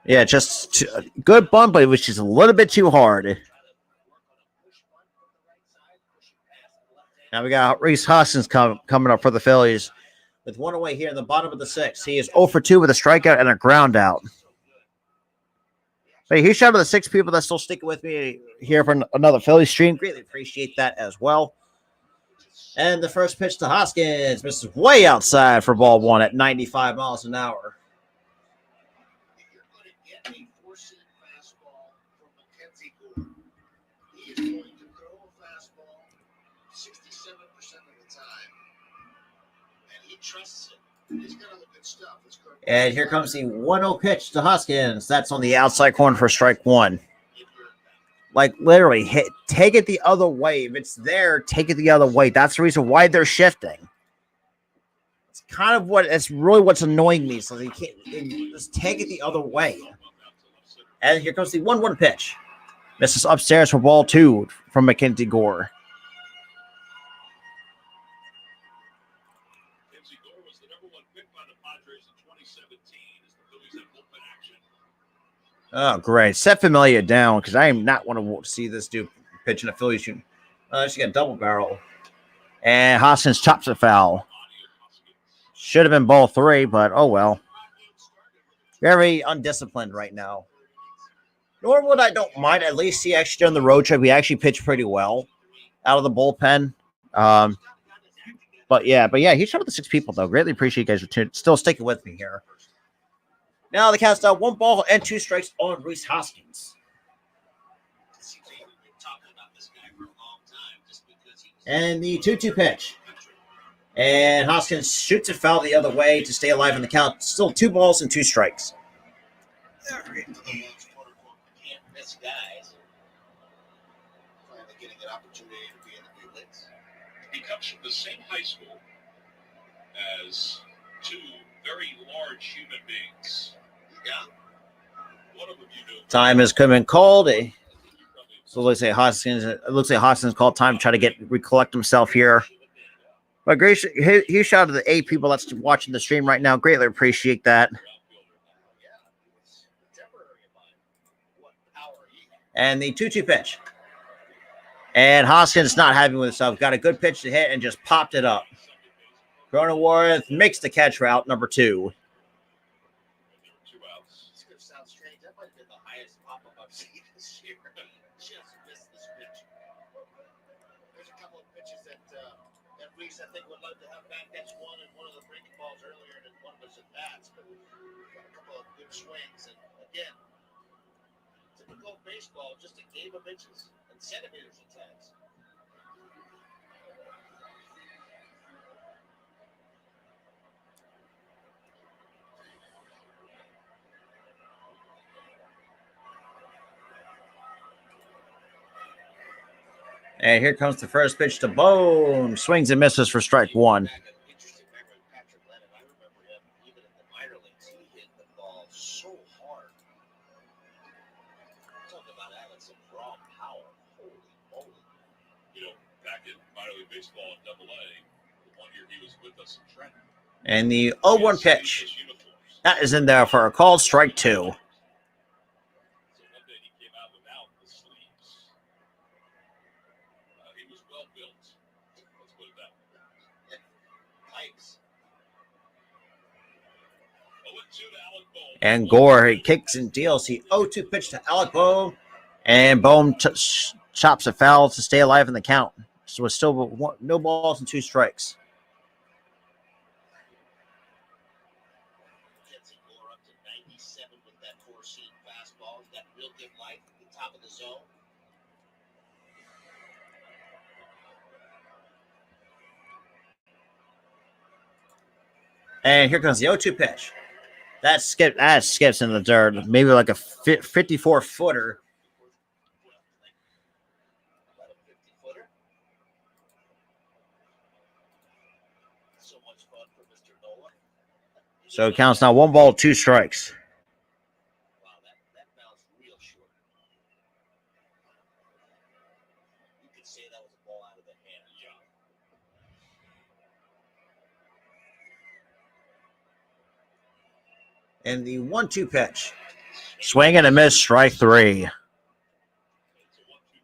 Yeah, just good bunt, but it was just a little bit too hard. Now we got Reese Hoskins coming up for the Phillies with 1 away here in the bottom of the 6th. He is 0 for 2 with a strikeout and a ground out. Hey, huge shout out to the 6 people that still sticking with me here for another Phillies stream. Greatly appreciate that as well. And the first pitch to Hoskins misses way outside for ball 1 at 95 miles an hour. You're going to get a 4-seam fastball from Mackenzie Gore. He is going to throw a fastball 67% of the time, and he trusts it. He's got other good stuff. And here comes the 1-0 pitch to Hoskins. That's on the outside corner for strike 1. Like, literally, take it the other way. If it's there, take it the other way. That's the reason why they're shifting. It's kind of it's really what's annoying me. So they can't just take it the other way. And here comes the 1-1 pitch. Misses upstairs for ball 2 from Mackenzie Gore. Mackenzie Gore was the #1 pick by the Padres in 2017 as the Phillies have bullpen action. Oh, great. Set Familia down because I am not want to see this dude pitch in a Phillies shooting. She got double barrel. And Hoskins chops a foul. Should have been ball 3, but oh well. Very undisciplined right now. Norwood, I don't mind. At least he actually on the road trip, he actually pitched pretty well out of the bullpen. But yeah, he shot with the 6 people though. Greatly appreciate you guys for still sticking with me here. Now the Cats down 1 ball and 2 strikes on Rhys Hoskins. And the 2-2 pitch. And Hoskins shoots a foul the other way to stay alive in the count. Still 2 balls and 2 strikes. Can't miss guys. Finally getting an opportunity to be in the big leagues. He comes from the same high school as 2 very large human beings. Yeah. One of them you know. Time has come and called. So let's say Hoskins. It looks like Hoskins called time to try to recollect himself here. But great, huge shout out to the 8 people that's watching the stream right now. Greatly appreciate that. And the 2-2 pitch. And Hoskins not happy with himself. Got a good pitch to hit and just popped it up. Cronenworth makes the catch route number 2. It's going to sound strange. That might have been the highest pop-up I've seen this year. Just missed this pitch. There's a couple of pitches that Reese, I think, would love to have back. That's one of the breaking balls earlier, and one was at bats. But got a couple of good swings. And again, typical baseball, just a game of inches and centimeters at times. And here comes the first pitch to Bone. Swings and misses for strike 1. Interesting memory of Patrick Lennon. I remember him even in the minor leagues. He hit the ball so hard. Talk about having some raw power. Holy moly. You know, back in minor league baseball in AA, the one year he was with us in Trenton. And the 0-1 pitch. That is in there for a called strike 2. So one day he came out without the sleeves. He was well built. Let's put it that way. Pipes. 0-2 to Alec Bohm. And Gore kicks and deals the 0-2 pitch to Alec Bohm. And Bohm chops a foul to stay alive in the count. So it's still no balls and 2 strikes. Mackenzie Gore up to 97 with that 4-seam fastball. Got real good life at the top of the zone. And here comes the 0-2 pitch. That skips in the dirt. Maybe like a 54-footer. About a 50-footer. So much fun for Mr. Nola. So it counts now 1 ball, 2 strikes. Wow, that bounced real short. You could say that was a ball out of the hand. Yeah. And the 1-2 pitch. Swing and a miss, strike 3.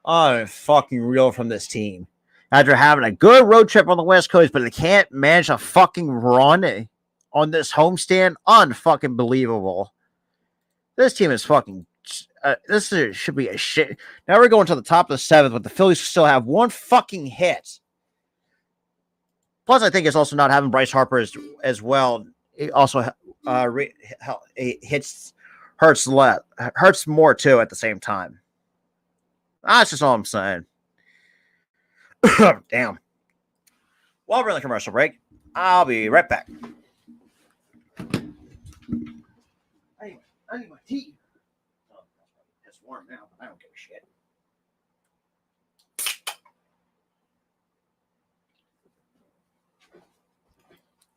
Fucking real from this team. After having a good road trip on the West Coast, but they can't manage a fucking run on this homestand. Unfucking believable. This team is fucking. Should be a shit. Now we're going to the top of the 7th, but the Phillies still have 1 fucking hit. Plus, I think it's also not having Bryce Harper as well. It also hurts more too at the same time. That's just all I'm saying. Damn. While we're in the commercial break, I'll be right back. I need my tea. Oh, it's warm now, but I don't give a shit.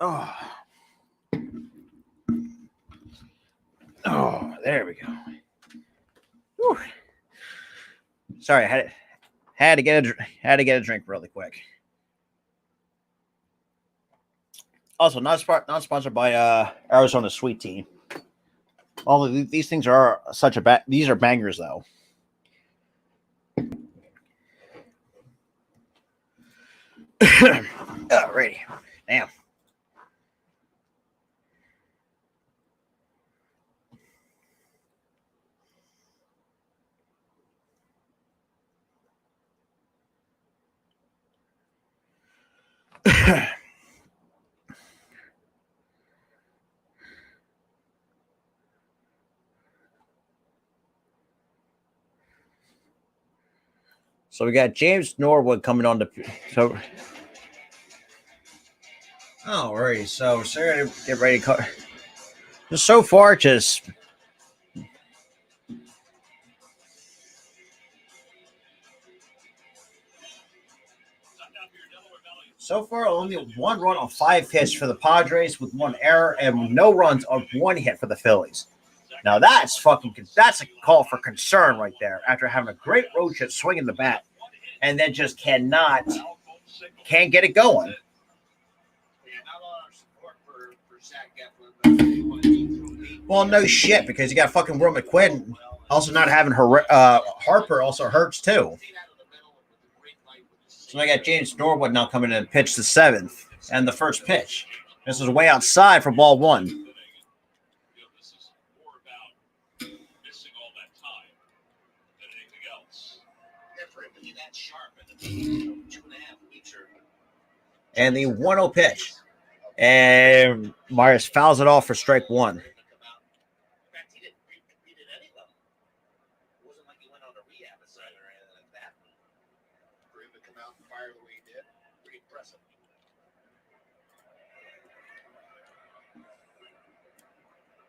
Oh. Oh, there we go. Whew. Sorry, I had to get a drink really quick. Also, not sponsored by Arizona Sweet Tea. All of these things are these are bangers though. Alrighty, damn. So we got James Norwood coming on to alrighty. So we're to get ready to just so far just. So far, only one run on 5 hits for the Padres with 1 error and no runs on 1 hit for the Phillies. Now that's a call for concern right there. After having a great road trip, swinging the bat, and then just can't get it going. Well, no shit, because you got fucking Will McQuinn. Also, not having Harper also hurts too. So I got James Norwood now coming in and pitch the 7th and the first pitch. This is way outside for ball 1. And the 1-0 pitch. And Myers fouls it off for strike 1.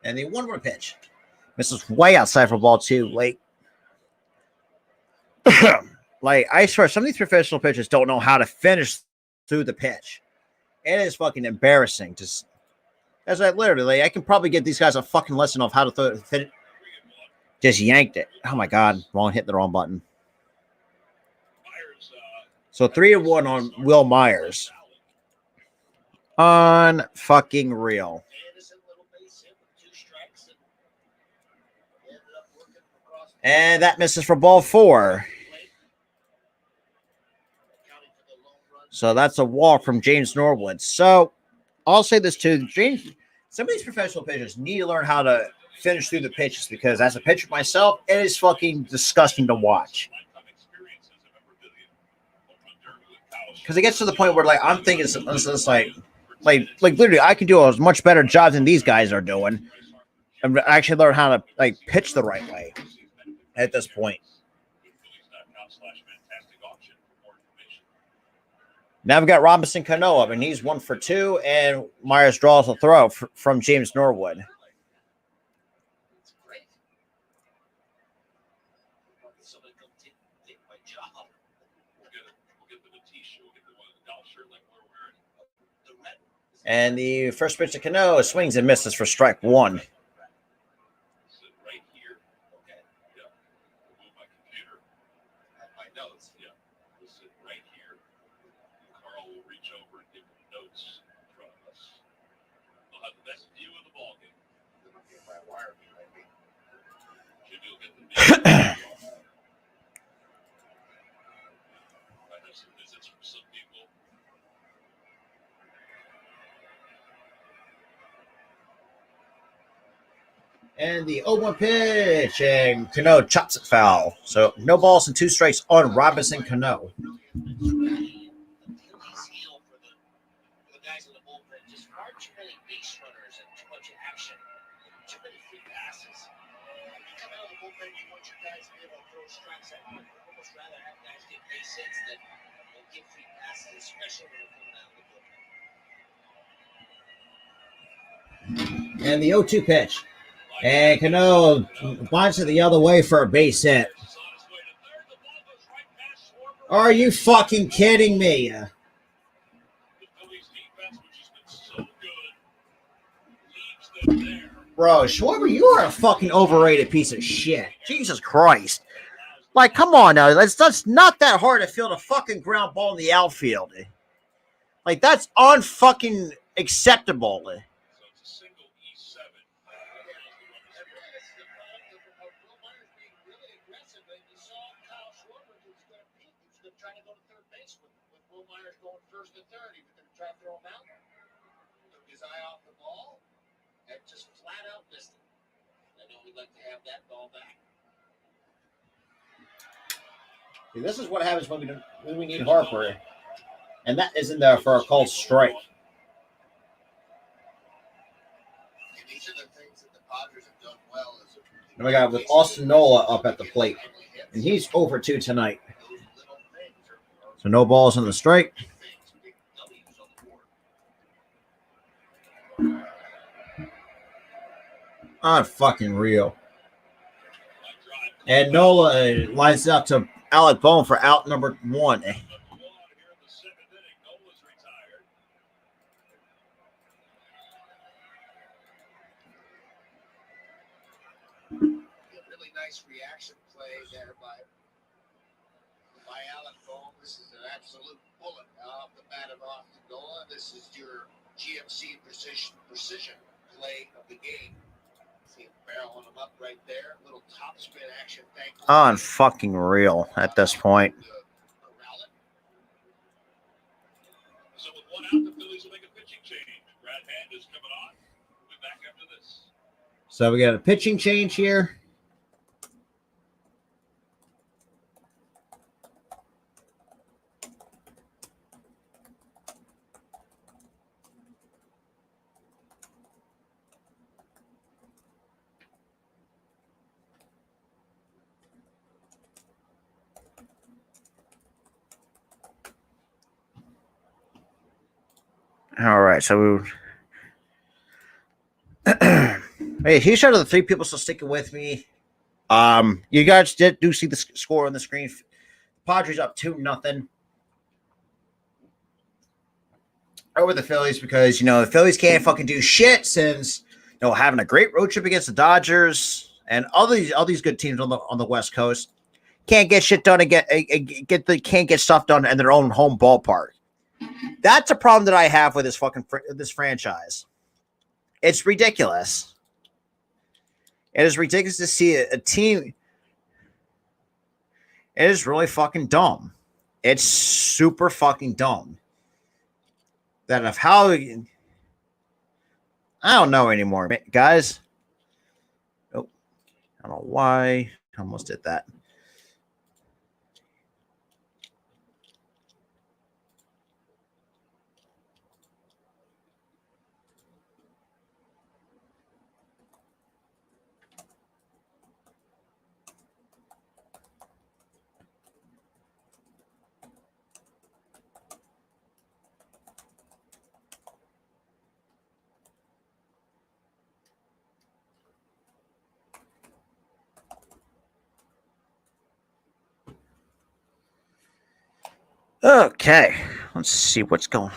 And the 1-1 pitch. This is way outside for ball 2. Like I swear, some of these professional pitchers don't know how to finish through the pitch. It is fucking embarrassing. I can probably get these guys a fucking lesson of how to throw it. Just yanked it. Oh my god, hit the wrong button. So 3-1 on Will Myers. Unfucking real. And that misses for ball 4. So that's a walk from James Norwood. So I'll say this too. Some of these professional pitchers need to learn how to finish through the pitches, because as a pitcher myself, it is fucking disgusting to watch. Because it gets to the point where I'm thinking it's like literally I can do a much better job than these guys are doing. And actually learn how to pitch the right way at this point. Now we've got Robinson Cano up, and he's 1 for 2, and Myers draws a throw from James Norwood. And the first pitch to Cano swings and misses for strike 1. And the 0-1 pitch, and Cano chops it foul. So no balls and 2 strikes on Robinson Cano. And the 0-2 pitch. And Cano lines it the other way for a base hit. Are you fucking kidding me? Bro, Schwarber, you are a fucking overrated piece of shit. Jesus Christ. Like, come on now. That's not that hard to field a fucking ground ball in the outfield. Like, that's unfucking acceptable. So it's a single E7. Will Myers being really aggressive, and you saw Kyle Schwarber was going to peak. He was going to try to go to third base with Will Myers going first and third. He was going to try to throw him out. Took his eye off the ball and just flat out missed it. I know we'd like to have that ball back. See, this is what happens when we need Harper. And that isn't there for a called strike. And these are the things that the Padres have done well. And we got with Austin Nola up at the plate. And he's over 2 tonight. So no balls on the strike. Fucking real. And Nola lines up to Alec Bohm for out number 1. Really nice reaction play there by Alec Bohm. This is an absolute bullet off the bat of Austin Nola. This is your GMC precision play of the game. See him barreling him up right there. Little top spin action. Unfucking real at this point. So with one out, the Phillies will make a pitching change. Brad Hand is coming on. We'll be back after this. So we got a pitching change here. All right, so hey, huge shout out to the 3 people still sticking with me. You guys do see the score on the screen. Padres up 2-0 over the Phillies because the Phillies can't fucking do shit since having a great road trip against the Dodgers and all these good teams on the West Coast can't get shit done and can't get stuff done in their own home ballpark. That's a problem that I have with this franchise. It's ridiculous. It is ridiculous to see a team. It is really fucking dumb. It's super fucking dumb. That of how I don't know anymore, guys. Oh, I don't know why. I almost did that. Okay, let's see what's going on.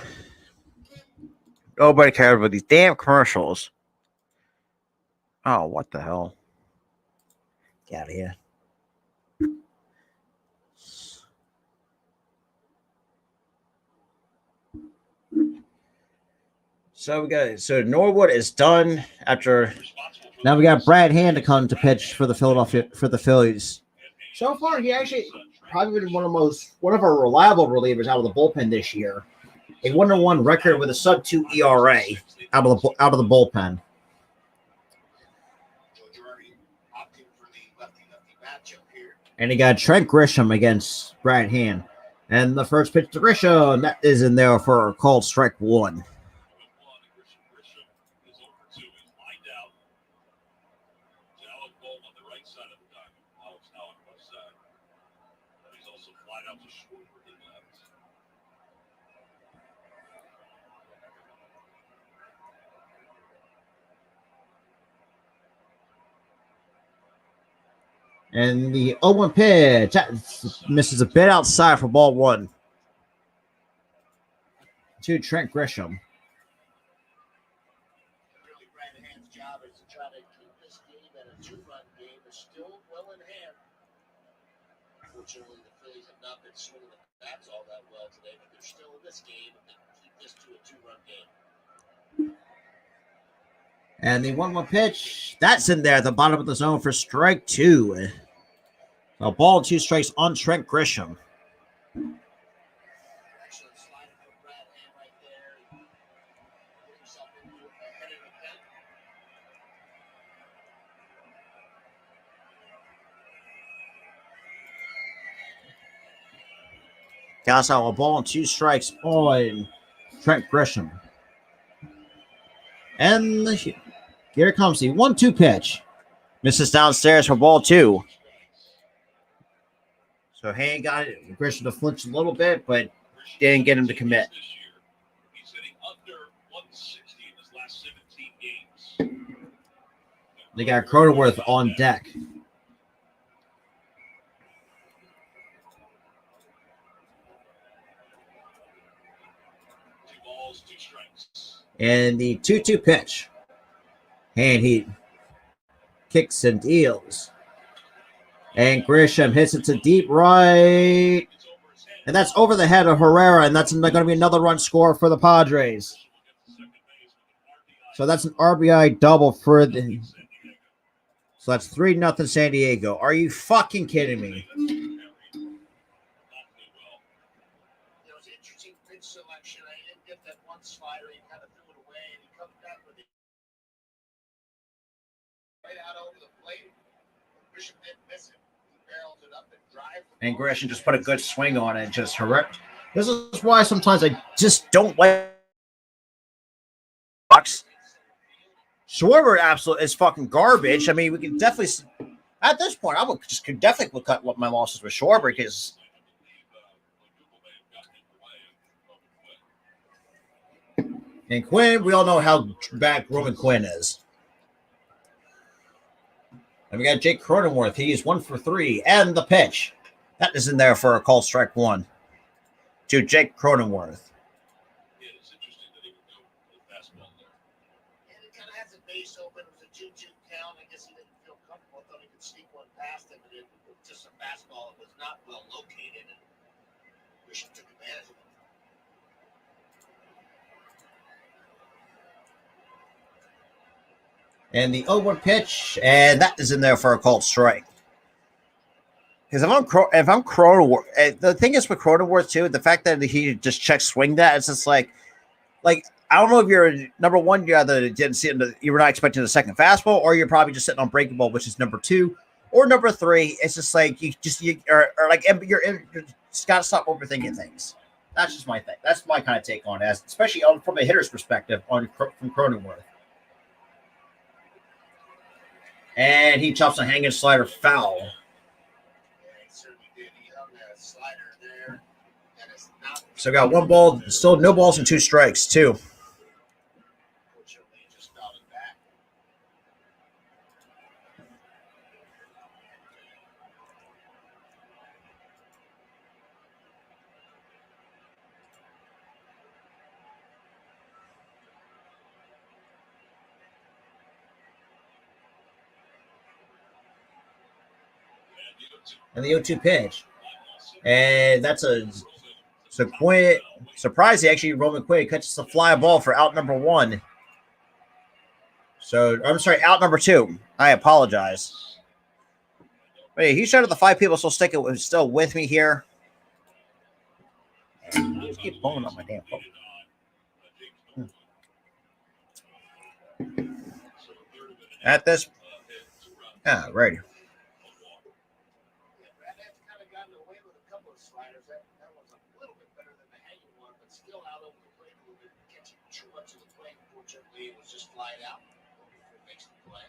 Nobody cares about these damn commercials. Oh, what the hell? Get out of here. So Norwood is done after. Now we got Brad Hand to come to pitch for the Phillies. So far, he actually probably been one of our reliable relievers out of the bullpen this year. A 1-1 record with a sub-2 ERA out of the bullpen. And he got Trent Grisham against Brad Hand. And the first pitch to Grisham, that is in there for a called strike 1. And the 0-1 pitch misses a bit outside for ball 1 to Trent Grisham. Really, Brad Hand's job is to try to in hand. Unfortunately, the Phillies have not been swinging the bats all that well today, but they're still in this game and they can keep this to a 2-run game. And the 1-1 pitch, that's in there at the bottom of the zone for strike 2. A ball and 2 strikes on Trent Grisham. Excellent slider from Brad Hand right there. Get himself into ahead of the pen. Counts out a ball and 2 strikes on Trent Grisham. And here comes the 1-2 pitch. Misses downstairs for ball 2. So Hand got it. Grisham to flinch a little bit, but didn't get him to commit. He's hitting under 160 in his last 17 games. They got Cronenworth on deck. 2 balls, 2 strikes. And the 2-2 pitch. Hand heat. Kicks and deals. And Grisham hits it to deep right. It's over his head. And that's over the head of Herrera. And that's going to be another run score for the Padres. So that's an RBI double for the... So that's 3-0 San Diego. Are you fucking kidding me? It was interesting pitch selection. I didn't get that one slider. He kind of threw it away and he comes back with it right out over the plate. Bishop didn't miss it. He barreled it up and drive. And Grisham just put a good swing on it. Just horrific. This is why sometimes I just don't like Bucks. Schwarber absolutely is fucking garbage. I mean, we can definitely at this point I could definitely cut my losses with Schwarber because and Quinn, we all know how bad Roman Quinn is. And we got Jake Cronenworth. He's 1 for 3. And the pitch. That is in there for a call strike 1 to Jake Cronenworth. Yeah, it's interesting that he would go with fastball there. And it kind of has a base open. It was a 2-2 count. I guess he didn't feel comfortable. I thought he could sneak one past him. But it was just a fastball. It was not well located. And Bishop took advantage of it. And the 0-1 pitch, and that is in there for a called strike. Because if I'm Cronenworth, the thing is with Cronenworth too, the fact that he just check swing that, it's just like I don't know if you're number one, you either didn't see it, you were not expecting the second fastball, or you're probably just sitting on breaking ball, which is number 2, or number 3. It's just like you just got to stop overthinking things. That's just my thing. That's my kind of take on it, especially from a hitter's perspective from Cronenworth. And he chops a hanging slider foul. Yeah, he certainly did. He hung that slider there. And it's not. So got 1 ball, still no balls and 2 strikes, too. Unfortunately, he just fouled it back. And the 0-2 pitch. And that's so Quinn, surprising actually, Roman Quinn catches a fly ball for out number 1. So, I'm sorry, out number 2. I apologize. Wait, he showed the 5 people still with me here. I just keep pulling up my damn phone. At this, right. It was just flying out. It makes the play.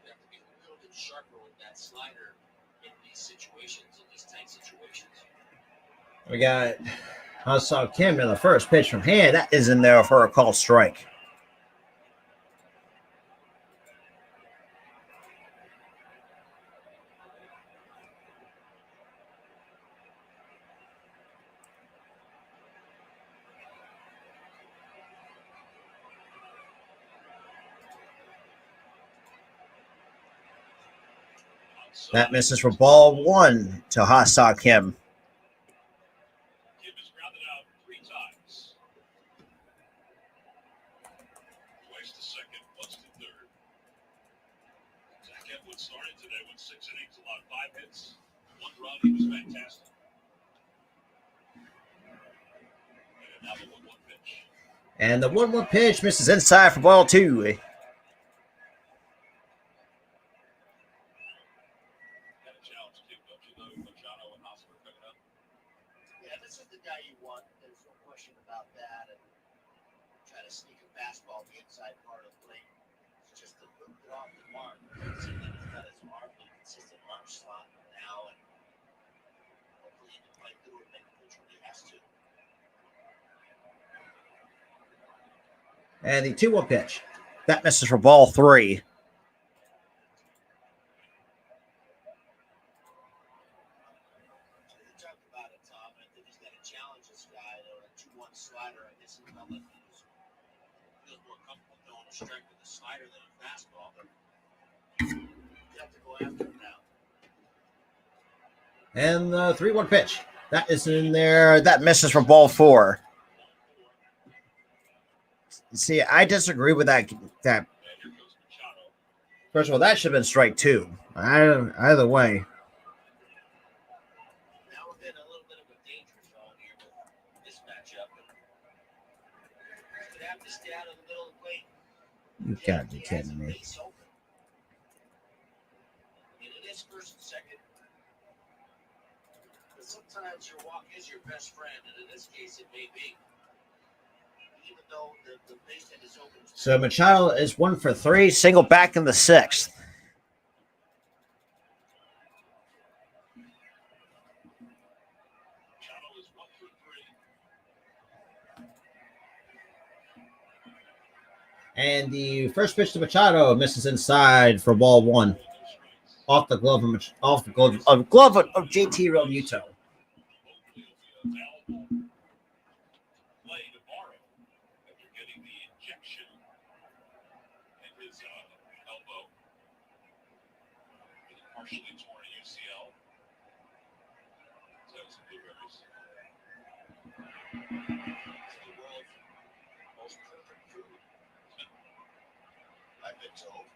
You have to be a little bit sharper with that slider in these situations, in these tight situations. We got Hassan Kim in the first pitch from Hand. That is in there for a call strike. That misses for ball one to Ha Kim. Kim has grounded out 3 times. Twice to second, once to third. Zach Eflin started today with 6 innings, allowed 5 hits, 1 run. He was fantastic. And now the 1-1 pitch. And the 1-1 pitch misses inside for ball two. Yeah, this is the guy you want. There's no question about that. And try to sneak a fastball the inside part of the plate. It's just a little bit off the mark. It seems like he's got his arm in a consistent arm slot now, and hopefully he can fight through it and make a pitch when he has to. And the 2-1 pitch. That misses for ball three. You talked about it, Tom. I think he's got to challenge this guy to a 2-1 slider. I guess he felt like he feels more comfortable throwing a strike with a slider than a fastball, but you have to go after him now. And the 3-1 pitch. That is in there. That misses for ball four. See, I disagree with that. First of all, that should have been strike two. Either way. Now we're getting a little bit of a danger zone here with this matchup. He's going to have to stay out of the middle of the plate. You gotta be kidding me. Base open. And it is first and second. But sometimes your walk is your best friend, and in this case it may be. Even though the base hit is open. So Machado is 1 for 3, single back in the 6th. Machado is 1 for 3. And the first pitch to Machado misses inside for ball one. Off the glove of JT Realmuto. Play tomorrow after getting the injection in his elbow with a partially torn UCL. So some blueberries. It's the world's most perfect food. I've been told.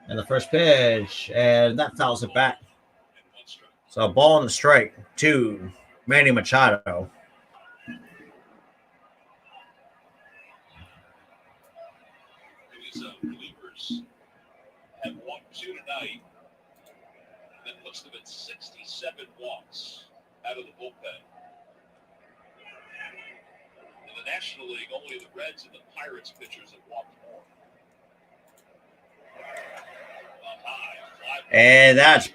And the first pitch, and that fouls it back. And 1 strike. So a ball and a strike to Manny Machado. Phillies relievers have walked 2 tonight. That puts them at 67 walks out of the bullpen. In the National League, only the Reds and the Pirates pitchers have walked more. And that's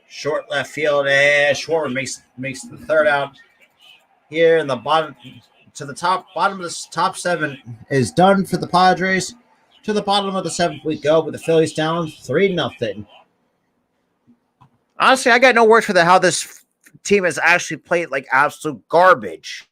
short left field, and Schwarber makes the third out here in the bottom to the top. Bottom of the top 7 is done for the Padres. To the bottom of the 7th we go with the Phillies down 3-0. Honestly, I got no words for how this team has actually played like absolute garbage.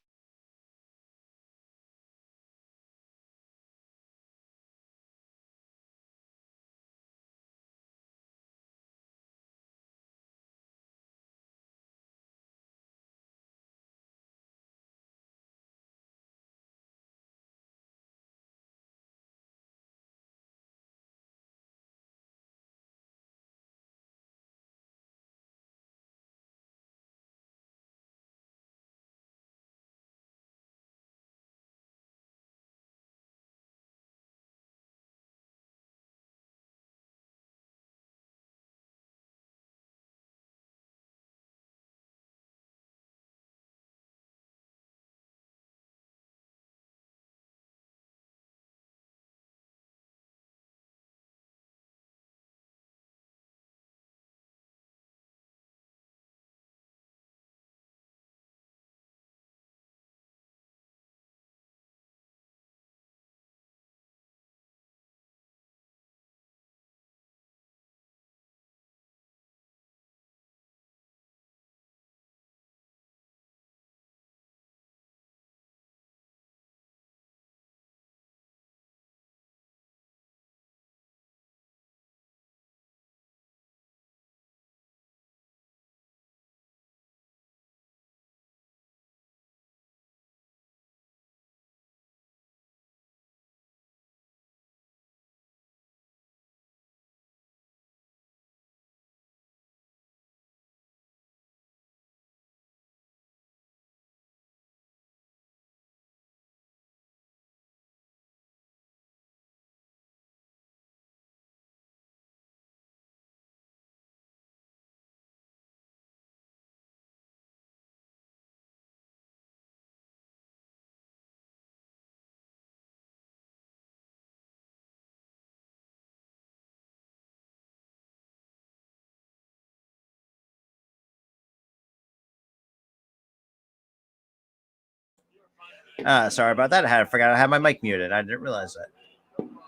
Sorry about that. I forgot I had my mic muted. I didn't realize that.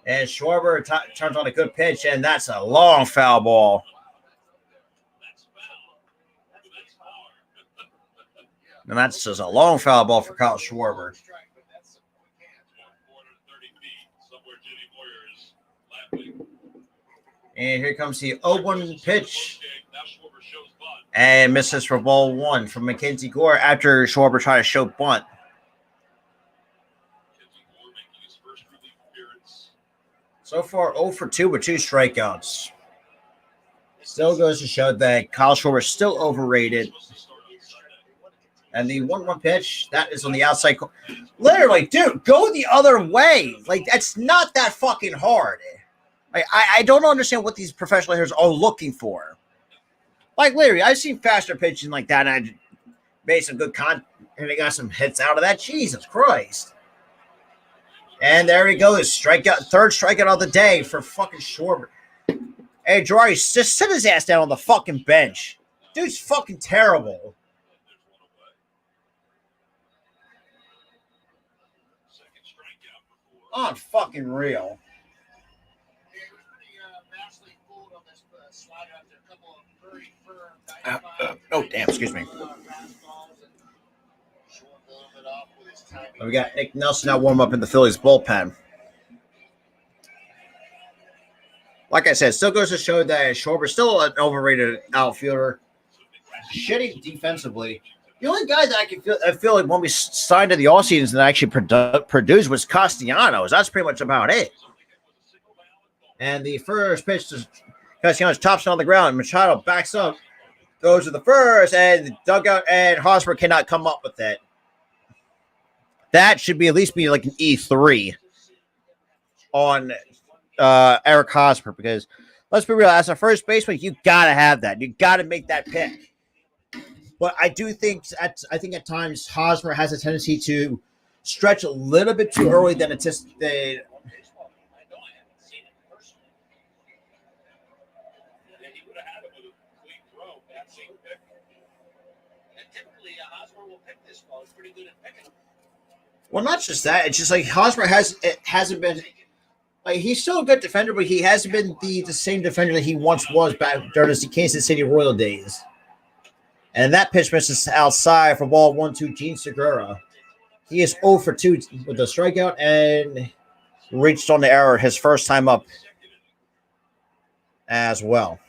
And Schwarber turns on a good pitch, and that's a long foul ball. And that's just a long foul ball for Kyle Schwarber. And here comes the 0-1 pitch. And misses for ball one from Mackenzie Gore after Schwarber tried to show bunt. So far, 0 for 2 with 2 strikeouts. Still goes to show that Kyle Schwarber is still overrated. And the 1-1 pitch, that is on the outside. Literally, dude, go the other way. Like, that's not that fucking hard. I don't understand what these professional hitters are looking for. Like, literally, I've seen faster pitching like that, and I made some good content, and they got some hits out of that. Jesus Christ. And there he goes. Strikeout, third strikeout of the day for fucking Schwarber. Hey, Girardi, just sit his ass down on the fucking bench. Dude's fucking terrible. On fucking real. Oh, damn, excuse me. We got Nick Nelson now warm up in the Phillies bullpen. Like I said, still goes to show that Schwarber's still an overrated outfielder. Shitty defensively. The only guy that I feel like when we signed to the offseason that actually produced was Castellanos. That's pretty much about it. And the first pitch to Castellanos tops it on the ground. Machado backs up, goes to the first, and the dugout, and Hosmer cannot come up with it. That should be at least be like an E3 on Eric Hosmer, because let's be real, as a first baseman, you gotta have that. You gotta make that pick. But I do think at times Hosmer has a tendency to stretch a little bit too early than anticipated. Well, not just that. It's just like Hosmer hasn't been like, he's still a good defender, but he hasn't been the same defender that he once was back during the Kansas City Royal days. And that pitch misses outside for ball 1-2, Gene Segura. He is 0 for 2 with a strikeout and reached on the error his first time up as well.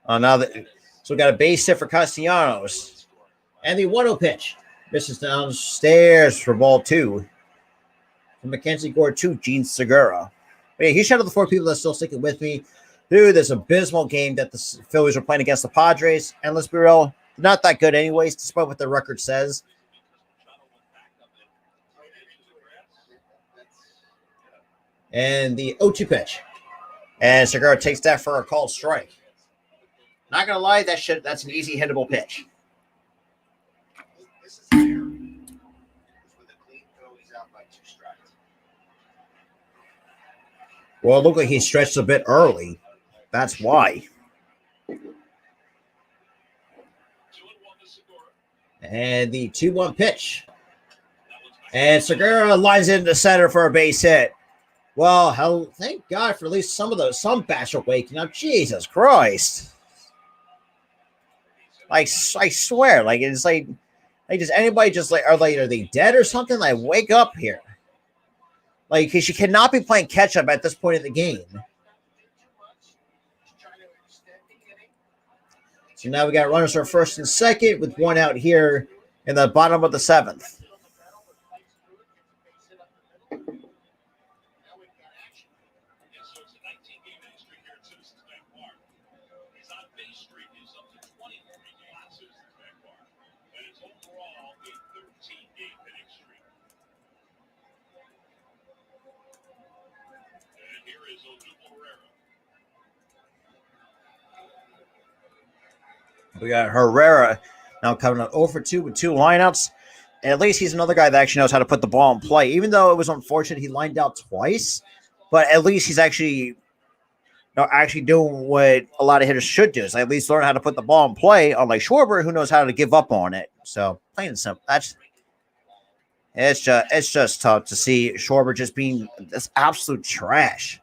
So we got a base hit for Castellanos. And the 1-0 pitch misses downstairs for ball 2. From Mackenzie Gore to Gene Segura. But yeah, he's one of the 4 people that's still sticking with me through this abysmal game that the Phillies were playing against the Padres. And let's be real, not that good anyways, despite what the record says. And the 0-2 pitch. And Segura takes that for a called strike. Not going to lie, that's an easy hittable pitch. This is fair. With a clean throw, he's out by 2 strikes. Well, it looked like he stretched a bit early. That's why. And the 2-1 pitch. And Segura lines into center for a base hit. Well, thank God for at least some bats are waking up. Jesus Christ. I swear, like, it's like does anybody just like, are they dead or something? Like, wake up here. Like, because you cannot be playing catch up at this point in the game. So now we got runners for first and second with 1 out here in the bottom of the 7th. We got Herrera now coming up 0 for 2 with 2 lineouts. And at least he's another guy that actually knows how to put the ball in play. Even though it was unfortunate he lined out twice, but at least he's actually actually doing what a lot of hitters should do is at least learn how to put the ball in play. Unlike Schwarber, who knows how to give up on it. So plain and simple. It's just tough to see Schwarber just being this absolute trash.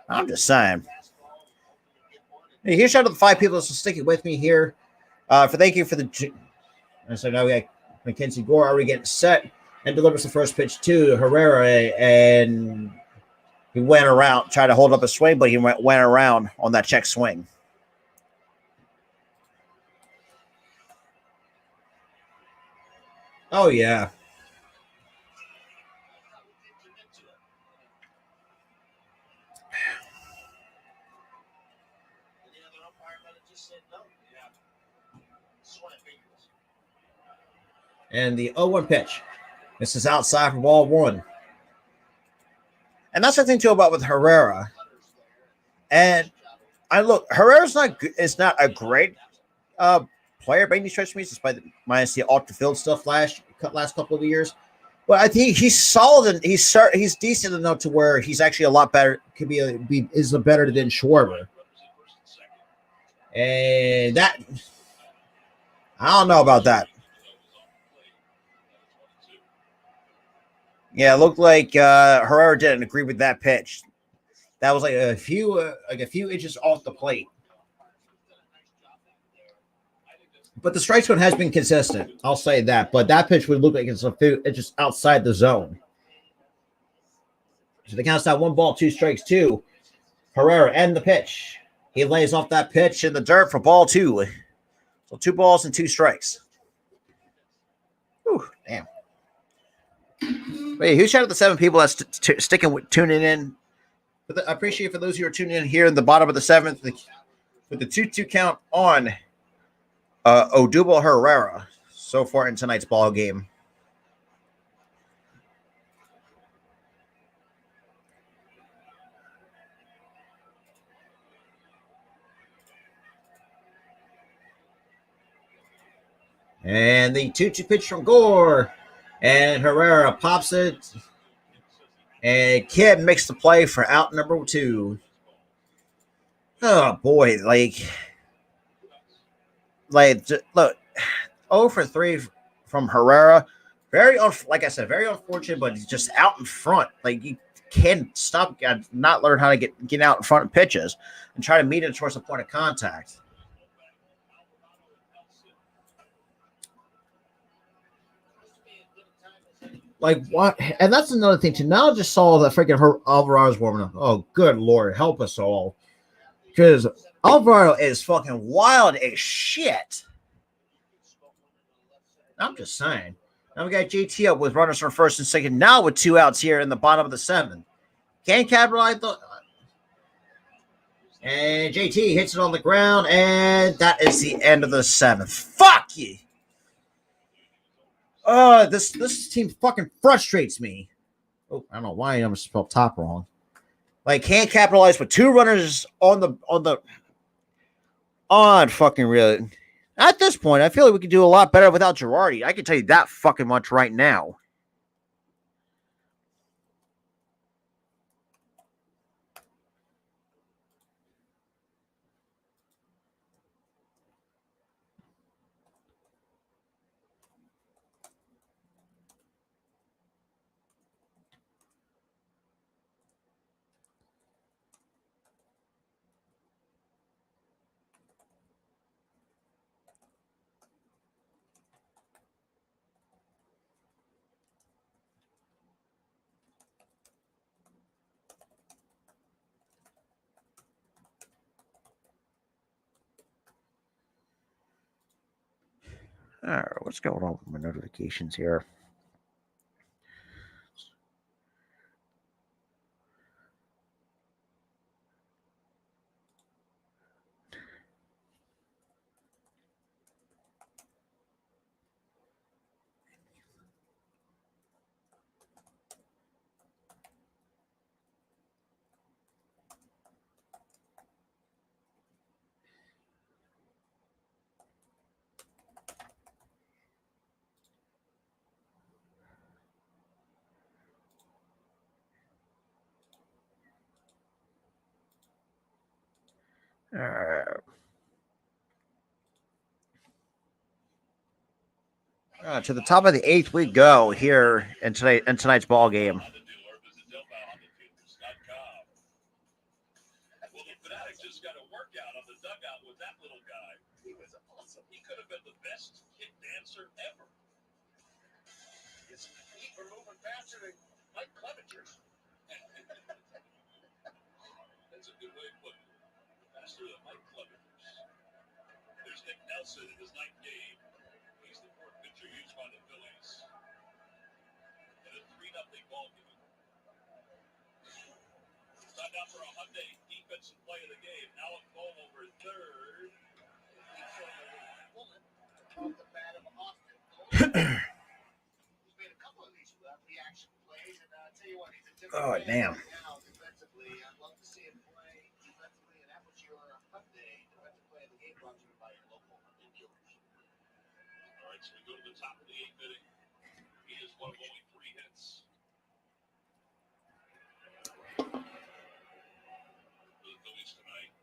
I'm just saying. Hey, here's shout out to the 5 people that's sticking with me here. Thank you for the. And so now we got Mackenzie Gore already getting set and delivers the first pitch to Herrera, and he went around, tried to hold up a swing, but he went around on that check swing. Oh yeah. And the 0-1 pitch. This is outside for ball 1. And that's the thing too about with Herrera. And Herrera's not is not a great uh, player by any stretch of me, despite minus the off the field stuff last couple of years. But I think he's solid and he's decent enough to where he's actually a lot better. Could is better than Schwarber. And that I don't know about that. Yeah, it looked like Herrera didn't agree with that pitch. That was like a few inches off the plate. But the strike zone has been consistent. I'll say that. But that pitch would look like it's a few inches outside the zone. So the count's now 1 ball, 2 strikes, 2. Herrera and the pitch. He lays off that pitch in the dirt for ball 2. So 2 balls and 2 strikes. Whew, damn. Wait, huge shout out to the 7 people that's tuning in. I appreciate for those who are tuning in here in the bottom of the 7th with the 2-2 count on Odubel Herrera so far in tonight's ball game. And the 2-2 pitch from Gore. And Herrera pops it. And Kidd makes the play for out number 2. Oh, boy. Like look, 0 for 3 from Herrera. Like I said, very unfortunate, but he's just out in front. Like, you can't stop, not learn how to get out in front of pitches and try to meet it towards the point of contact. Like, what? And that's another thing, too. Now I just saw that freaking Alvarado's warming up. Oh, good Lord. Help us all. Because Alvarado is fucking wild as shit. I'm just saying. Now we got JT up with runners from first and second. Now with 2 outs here in the bottom of the 7th. Can't capitalize. And JT hits it on the ground. And that is the end of the 7th. Fuck you. This team fucking frustrates me. Oh, I don't know why I'm spelled top wrong. Like, can't capitalize with 2 runners on fucking really. At this point, I feel like we could do a lot better without Girardi. I can tell you that fucking much right now. All right, what's going on with my notifications here? To the top of the eighth we go here in tonight's ball game. On the dealer, visit DelPalHondaDealers.com. Well, the Fanatic just got a workout on the dugout with that little guy. He was awesome. He could have been the best kid dancer ever. His feet were moving faster than Mike Clevenger's. That's a good way to put it. Faster than Mike Clevenger's. There's Nick Nelson in his ninth game. He's the fourth pitcher used by the Phillies. In a 3-0 ball game. Time out for a Hyundai defensive play of the game. Alec Cole over third. Off the bat of Austin. He's made a couple of these reaction plays, and I'll tell you what, he's a different Oh, man damn. now defensively. I'd love to see him play defensively, and that was your Hyundai defensive play of the game brought to you by your local Hyundai dealers. All right, so we go to the top of the eighth inning. He is one of only 3 hits. For the Phillies tonight.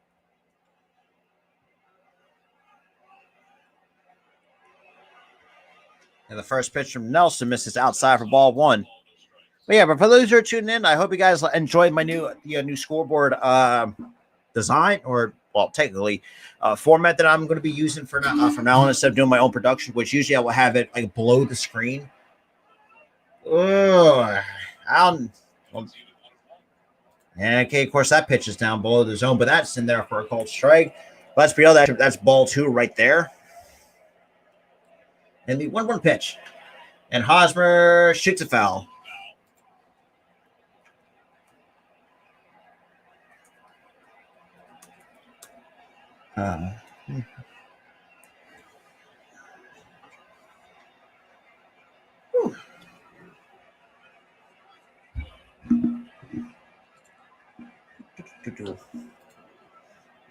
And the first pitch from Nelson misses outside for ball 1. But yeah, but for those who are tuning in, I hope you guys enjoyed my new scoreboard design, or well, technically format that I'm going to be using from now on instead of doing my own production, which usually I will have it like below the screen. Okay, of course that pitch is down below the zone, but that's in there for a called strike. Let's be honest, that's ball 2 right there. And the 1-1 pitch, and Hosmer shoots a foul.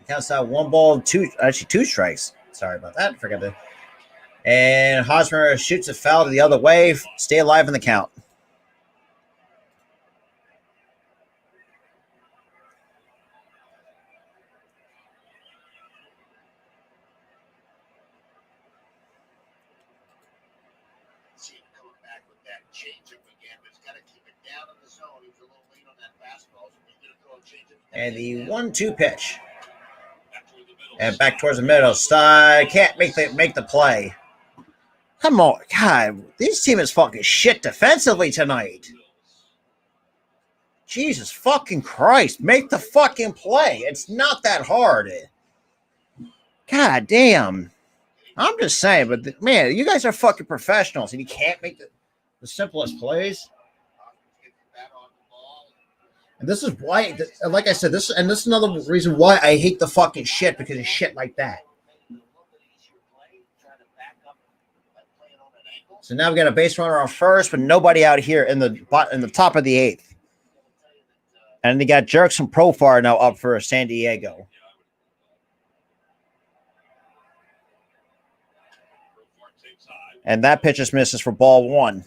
Counts out 1 ball, 2 strikes. Sorry about that. Forgot to. And Hosmer shoots a foul to the other way. Stay alive in the count. See him coming back with that changeup again, but he's got to keep it down in the zone. He was a little late on that fastball, so he's going to throw a changeup. And the 1-2 pitch. Back toward the middle. And back towards the middle. Side can't make the play. Come on, God, this team is fucking shit defensively tonight. Jesus fucking Christ, make the fucking play. It's not that hard. God damn. I'm just saying, but man, you guys are fucking professionals and you can't make the simplest plays. And this is why, like I said, this is another reason why I hate the fucking shit, because of shit like that. So now we got a base runner on first, but nobody out here in the top of the 8th. And they got Jerks and Profar now up for San Diego. And that pitch just misses for ball 1.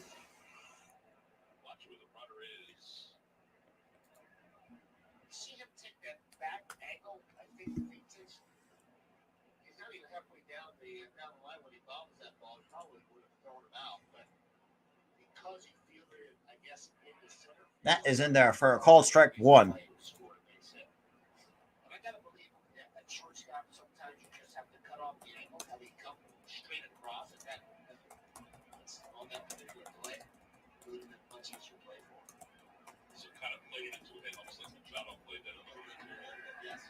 See him take that back angle. I think he's not even halfway down the line when he bounces that ball. He probably would have thrown it out, but because he fielded it, I guess, in the center. That is in there for a called strike 1. And I gotta believe that at shortstop, sometimes you just have to cut off the angle, have it come straight across, and that on that particular play, would have been much easier play for him. So kind of played into it. Almost like Machado played that over. Yes.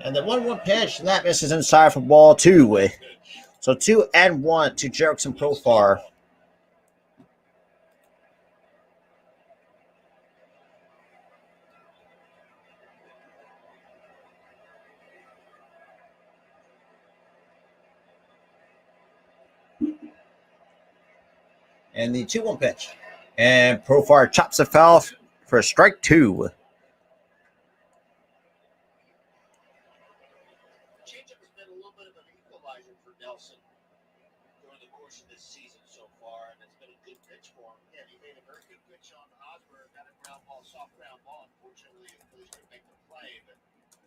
And the 1-1 pitch, that misses inside for ball 2. So 2-1 to Jerks and Profar. And the 2-1 pitch. And Profar chops a foul for strike 2. changeup has been a little bit of an equalizer for Nelson during the course of this season so far, and it's been a good pitch for him. Yeah, he made a very good pitch on Hosmer, got a ground ball, soft ground ball. Unfortunately, the Phillies couldn't make the play, but it's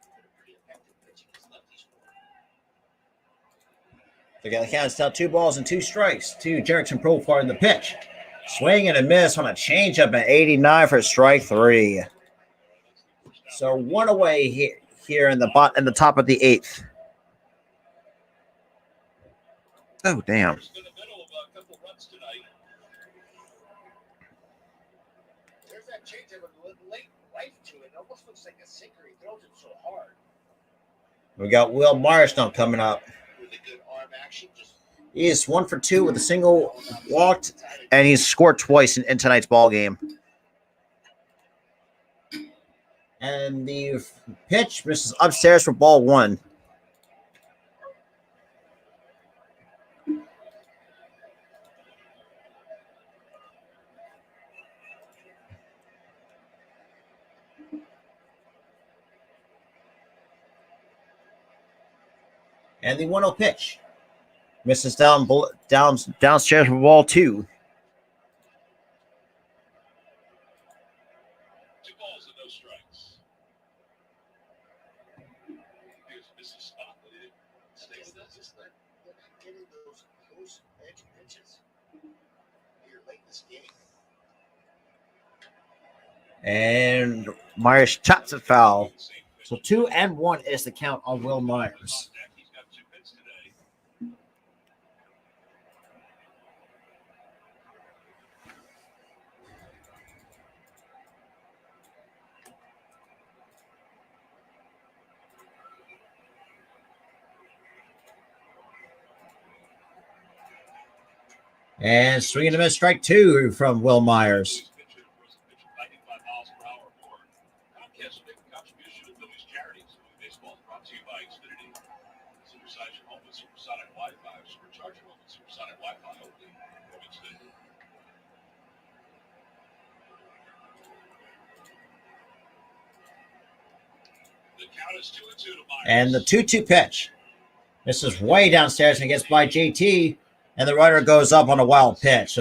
been a pretty effective pitch against lefties for him. They got the count still 2-2 to Jerickson Profar in the pitch. Swing and a miss on a changeup at 89 for strike 3. So one away here in the top of the 8th. Oh, damn. There's been a middle of a couple runs tonight. There's that changeup with late life to it. It almost looks like a sinker. He throws it so hard. We got Will Myers now coming up. With a good arm action, just He's 1 for 2 with a single walked, and he's scored twice in tonight's ball game. And the pitch misses upstairs for ball 1. And the 1-0 pitch misses downstairs for ball 2. 2 balls and no strikes. Here's Mrs. Spot. just not getting those close edge pitches here late in this game. And Myers chops it foul. So 2-1 is the count on Will Myers. He's got 2 hits today. And swing and a miss, strike 2 from Will Myers. Pitcher, 95 miles per hour or more. Comcast will make a contribution to Phillies charities. Baseball is brought to you by Xfinity. Supersize your home with supersonic Wi-Fi. Supercharge your home with supersonic Wi-Fi only from Xfinity. The count is 2-2 to Myers. And the 2-2 pitch. This is way downstairs and gets by JT. And the runner goes up on a wild pitch.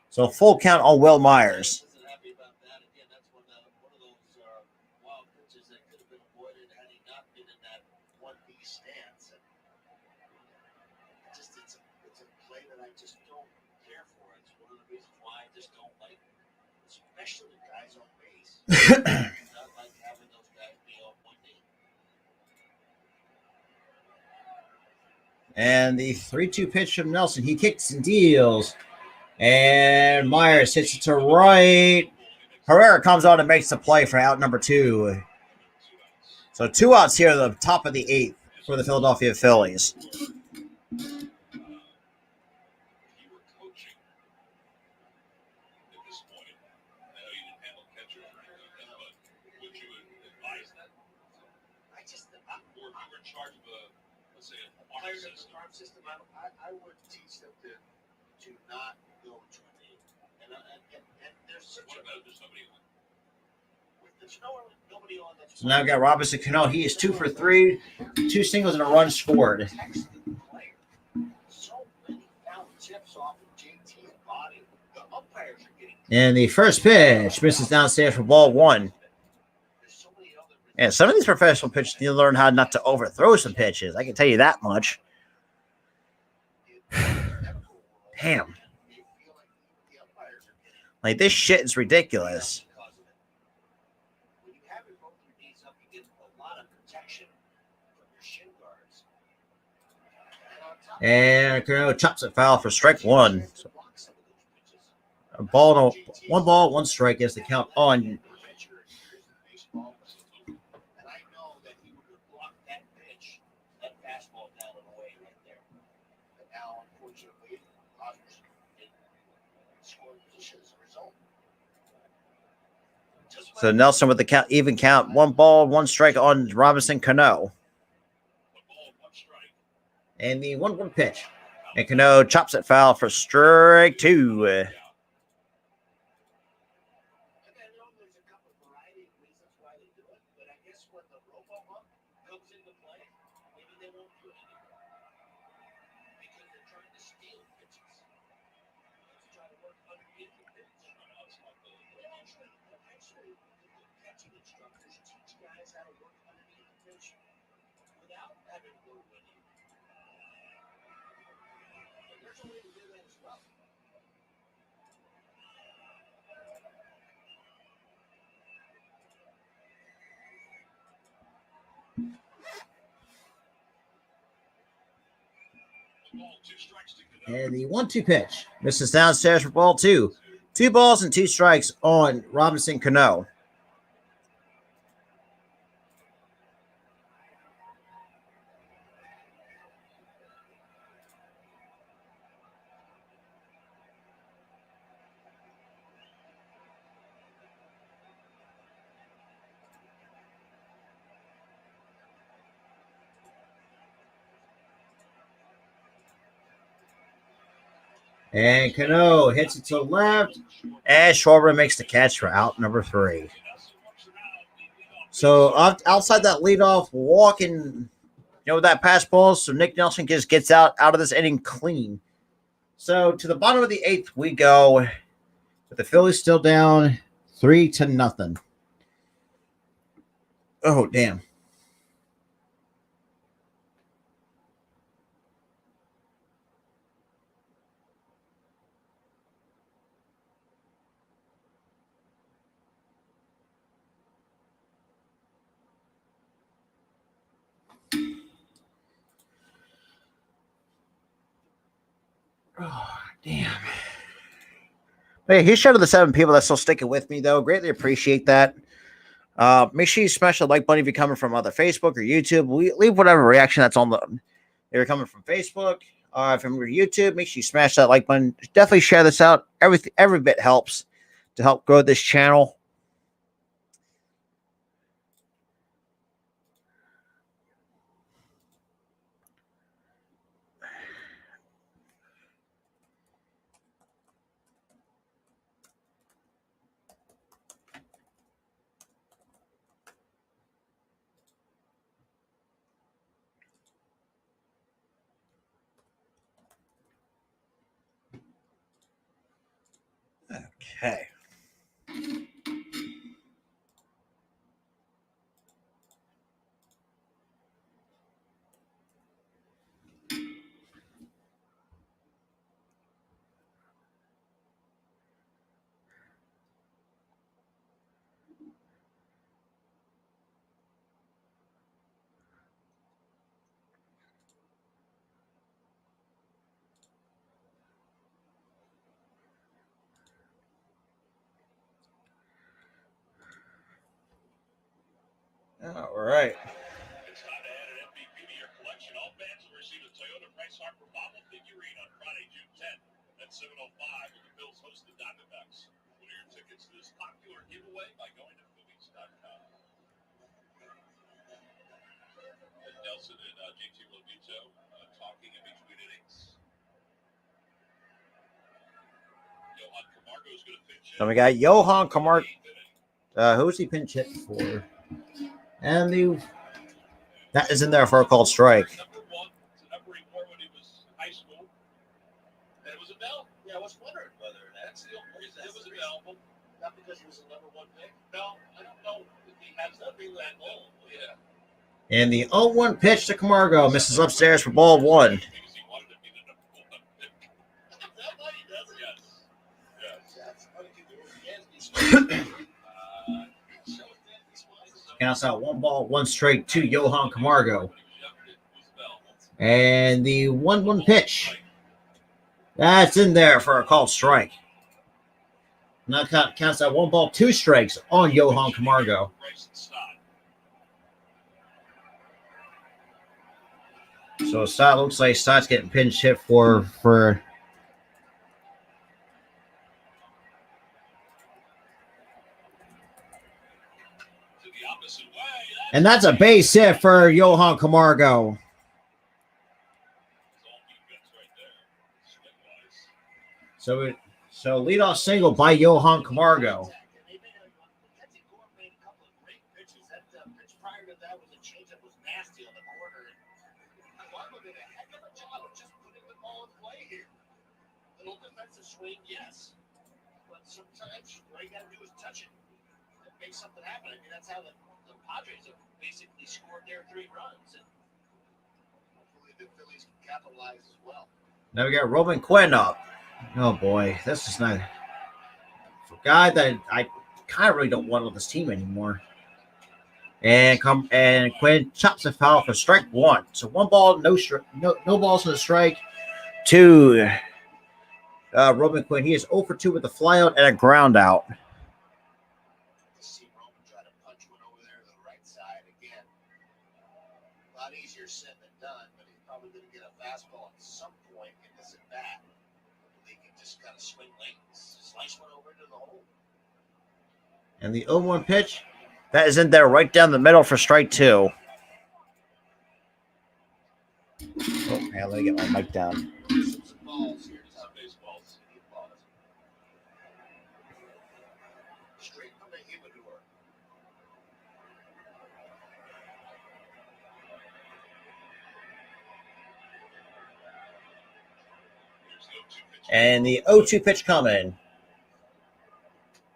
So full count on Will Myers. Isn't happy about that. Again, that's one of those wild pitches that could have been avoided had he not been in that 1B stance. And it's a play that I just don't care for. It's one of the reasons why I just don't like, especially the guys on base. Not like having those guys be on 1D. And the 3-2 pitch from Nelson. He kicks and deals. And Myers hits it to right. Herrera comes on and makes the play for out number 2. So 2 outs here at the top of the 8th for the Philadelphia Phillies. You were coaching at this point. I know you didn't handle catcher or anything, but would you advise that? I just, Or if you were in charge of let's say, a farm players in the system? farm system, I would teach them to not go to a knee. And there's such What a about if there's somebody on? there's nobody on that. So now we've got Robinson Cano. He is 2 for 3. 2 singles and a run scored. Excellent player. So many foul tips off of JT's body. The umpires are getting. And the first pitch misses downstairs for ball 1. There's so many other. And some of these professional pitchers need to learn how not to overthrow some pitches. I can tell you that much. Damn. Like, this shit is ridiculous. When you have your both your knees up, you get a lot of protection from your shin guards. And Cano chops it foul for strike 1. So Block some of those pitches. a ball, one ball, 1 strike is the count on. And I know that he would have blocked that pitch, that fastball down and away right there. But now, unfortunately, Padres didn't score position as a result. So Nelson with the count, even count. 1 ball, 1 strike on Robinson Cano. 1 ball, 1 strike. And the 1-1 pitch. And Cano chops it foul for strike 2. And I know there's a couple variety of reasons why they do it, but I guess when the robo ump comes into play, maybe they won't do it anymore because they're trying to steal pitches. Let's try to work underneath the pitch. Eventually, the catching instructors teach guys how to work underneath the pitch without having to go with you. And there's a way to do that as well. And the 1-2 pitch misses downstairs for ball 2. 2 balls and 2 strikes on Robinson Cano. And Cano hits it to left. And Schwarber makes the catch for out number 3. So outside that leadoff walk and that pass ball, so Nick Nelson just gets out of this inning clean. So to the bottom of the 8th we go, with the Phillies still down 3-0. Oh damn. Oh, damn. Hey, huge shout out to the 7 people that's still sticking with me, though. Greatly appreciate that. Make sure you smash the like button if you're coming from either Facebook or YouTube. Leave whatever reaction that's on the. If you're coming from Facebook, from your YouTube, make sure you smash that like button. Definitely share this out. Every bit helps to help grow this channel. Okay. All right. It's time to add an MVP to your collection. All fans will receive a Toyota Price Harper Bobble figurine on Friday, June 10th at 7:05 when the Bills host the Diamondbacks. Order your tickets to this popular giveaway by going to Phillies.com. And Nelson and JT Robuto talking in between innings. Johan Camargo is going to pitch in. So we got Johan Camargo. Who's he pinch hit for? And that is in there for a called strike. Number 1, it's a number he wore when he was in high school. And it was available. Yeah, I was wondering whether that's the only reason It was available. Not because he was the number 1 pick. No, I don't know if he has nothing that old. Yeah. And the 0-1 pitch to Camargo misses upstairs for ball 1. Because he wanted to be the number 1 pick. That why he does it? Yes. That's what he can do. He Counts out 1 ball, 1 strike to Johan Camargo. And the 1-1 pitch. That's in there for a called strike. Now counts out 1 ball, 2 strikes on Johan Camargo. So Stott looks like Stott's getting pinch hit for and that's a base hit for Johan Camargo. So leadoff single by Johan Camargo. prior target that was a change that was nasty on the corner. And Barber did a heck of a job of just putting the ball in play here. Little defensive swing, yes. But sometimes all you got to do is touch it and make something happen. I mean, that's how the Padres have basically scored their 3 runs. And hopefully the Phillies can capitalize as well. Now we got Roman Quinn up. Oh boy, this is not for a guy that I kind of really don't want on this team anymore. And Quinn chops a foul for strike 1. So 1 ball, no balls on the strike. 2. Roman Quinn, he is 0 for 2 with a flyout and a ground out. See Roman try to punch one over there to the right side again. A lot easier said than done, but he's probably going to get a fastball at some point in this at bat. They can just kind of swing late, slice one over into the hole. And the 0-1 pitch, that is in there right down the middle for strike 2. Oh, man, let me get my mic down. Some balls here, some baseballs, deep balls. Straight from the humidor. And the 0-2 pitch coming.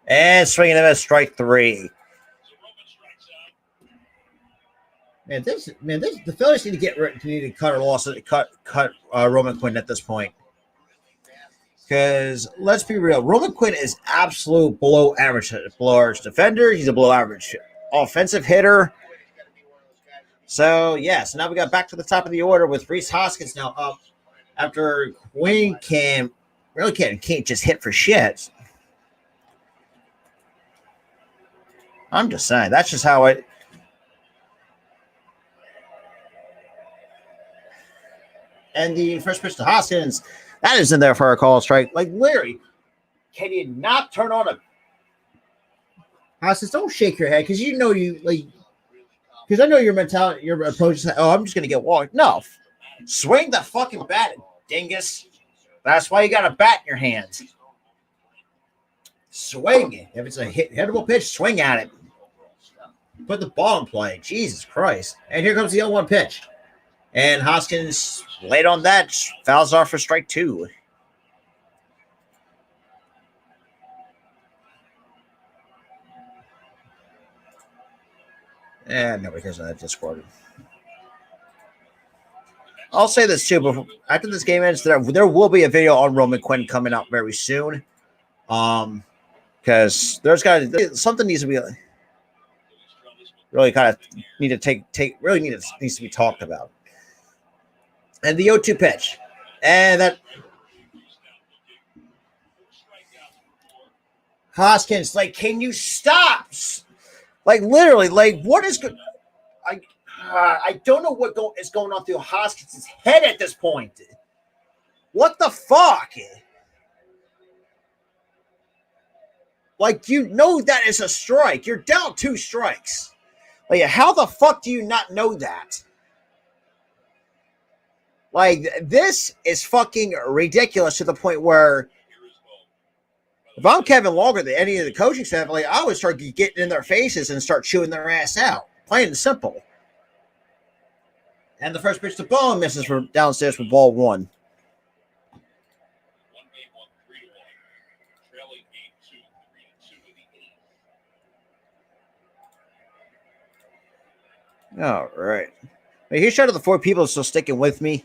And swinging him at strike 3. Man, the Phillies need to cut Roman Quinn at this point. Because let's be real, Roman Quinn is absolute below average defender. He's a below average offensive hitter. So yes, now we got back to the top of the order with Rhys Hoskins now up after Quinn can't just hit for shit. I'm just saying that's just how it. And the first pitch to Hoskins, that is in there for a call strike. Like, Larry, can you not turn on a Hoskins? Don't shake your head because you know because I know your mentality, your approach is, oh, I'm just gonna get walked. No, swing the fucking bat, dingus. That's why you got a bat in your hands. Swing it. If it's a hittable pitch, swing at it. Put the ball in play. Jesus Christ. And here comes the 0-1 pitch. And Hoskins laid on that, fouls off for strike 2. And nobody cares on that Discord. I'll say this too, but after this game ends, there will be a video on Roman Quinn coming out very soon. Because something needs to be really kind of needs to be talked about. And the 0-2 pitch. And that Hoskins, like, can you stop? Like, literally, like, what is good? I don't know what is going on through Hoskins' head at this point. What the fuck? Like, you know that is a strike. You're down 2 strikes. Like, how the fuck do you not know that? Like, this is fucking ridiculous to the point where if I'm Kevin Longer, any of the coaching staff, like, I would start getting in their faces and start chewing their ass out. Plain and simple. And the first pitch to Bone misses from downstairs for ball 1. All right. Here's shout out to the 4 people still sticking with me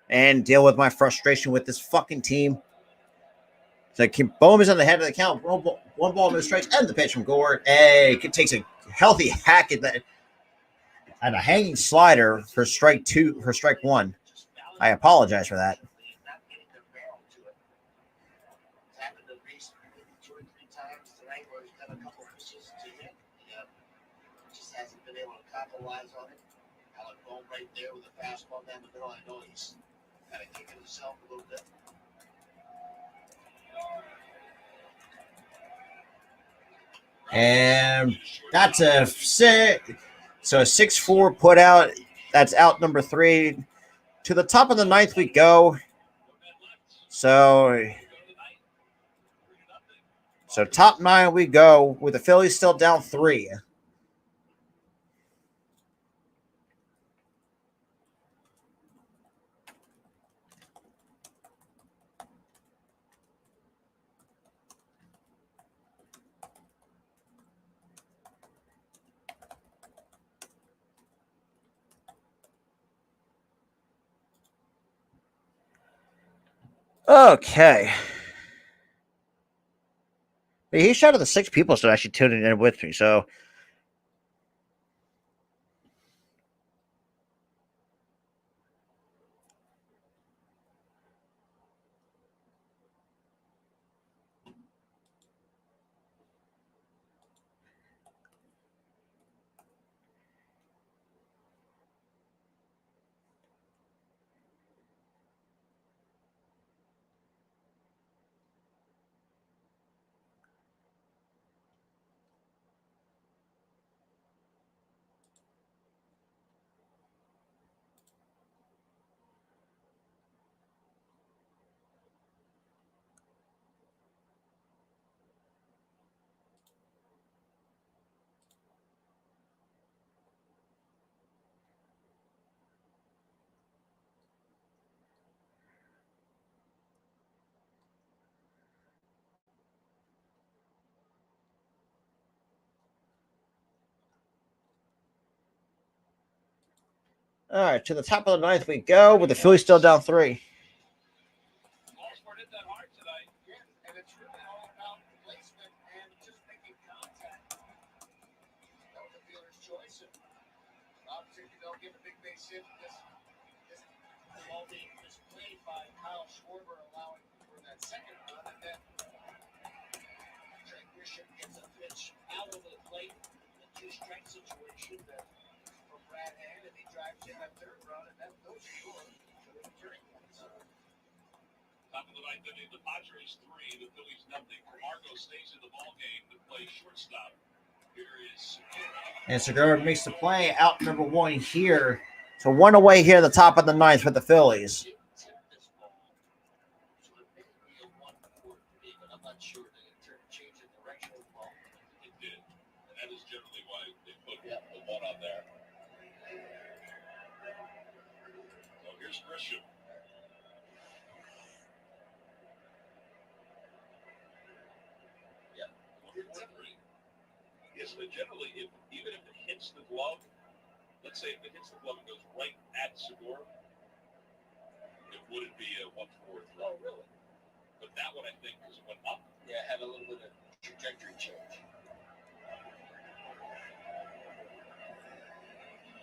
and deal with my frustration with this fucking team. So Bohm is on the head of the count. 1 ball, no strikes, and the pitch from Gore. Hey, it takes a healthy hack at that and a hanging slider for strike 1. I apologize for that. Capitalize on it. Alec Bohm right there with a fastball down the middle. I know he's kind of kicking himself a little bit. And that's a 6. So a 6-4 put out. That's out number 3. To the top of the 9th we go. So top 9 we go with the Phillies still down 3. Okay. But he shouted the 6 people so actually tuning in with me. So all right, to the top of the 9th we go with the Phillies still down 3. Balls weren't hit that hard tonight. Yeah, and it's really all about placement and just making contact. That was the fielder's choice. And obviously, if you don't get a big base hit, this ball being misplayed by Kyle Schwarber, allowing for that second run, and then Trey Grisham gets a pitch out over the plate, a 2-strike situation that from Brad Hand, and he drives in that third run, and that those score for the turning points. Top of the ninth inning, the Padres 3, the Phillies nothing. Camargo stays in the ball game to play shortstop. Here is And Segura makes the play out number 1 here. So 1 away here at the top of the 9th for the Phillies. Tip this ball, so it may be a 1-4 to me, but I'm not sure that it turned change the direction of the ball. it did. And that is generally why they put the 1 on there. So here's Grisham. Yeah. 1-4-3. Yes, but generally, even if it hits the glove, let's say if it hits the glove and goes right at Segura, it wouldn't be a 1-4-3. Oh, really? But that one, I think, because it went up. Yeah, had a little bit of trajectory change.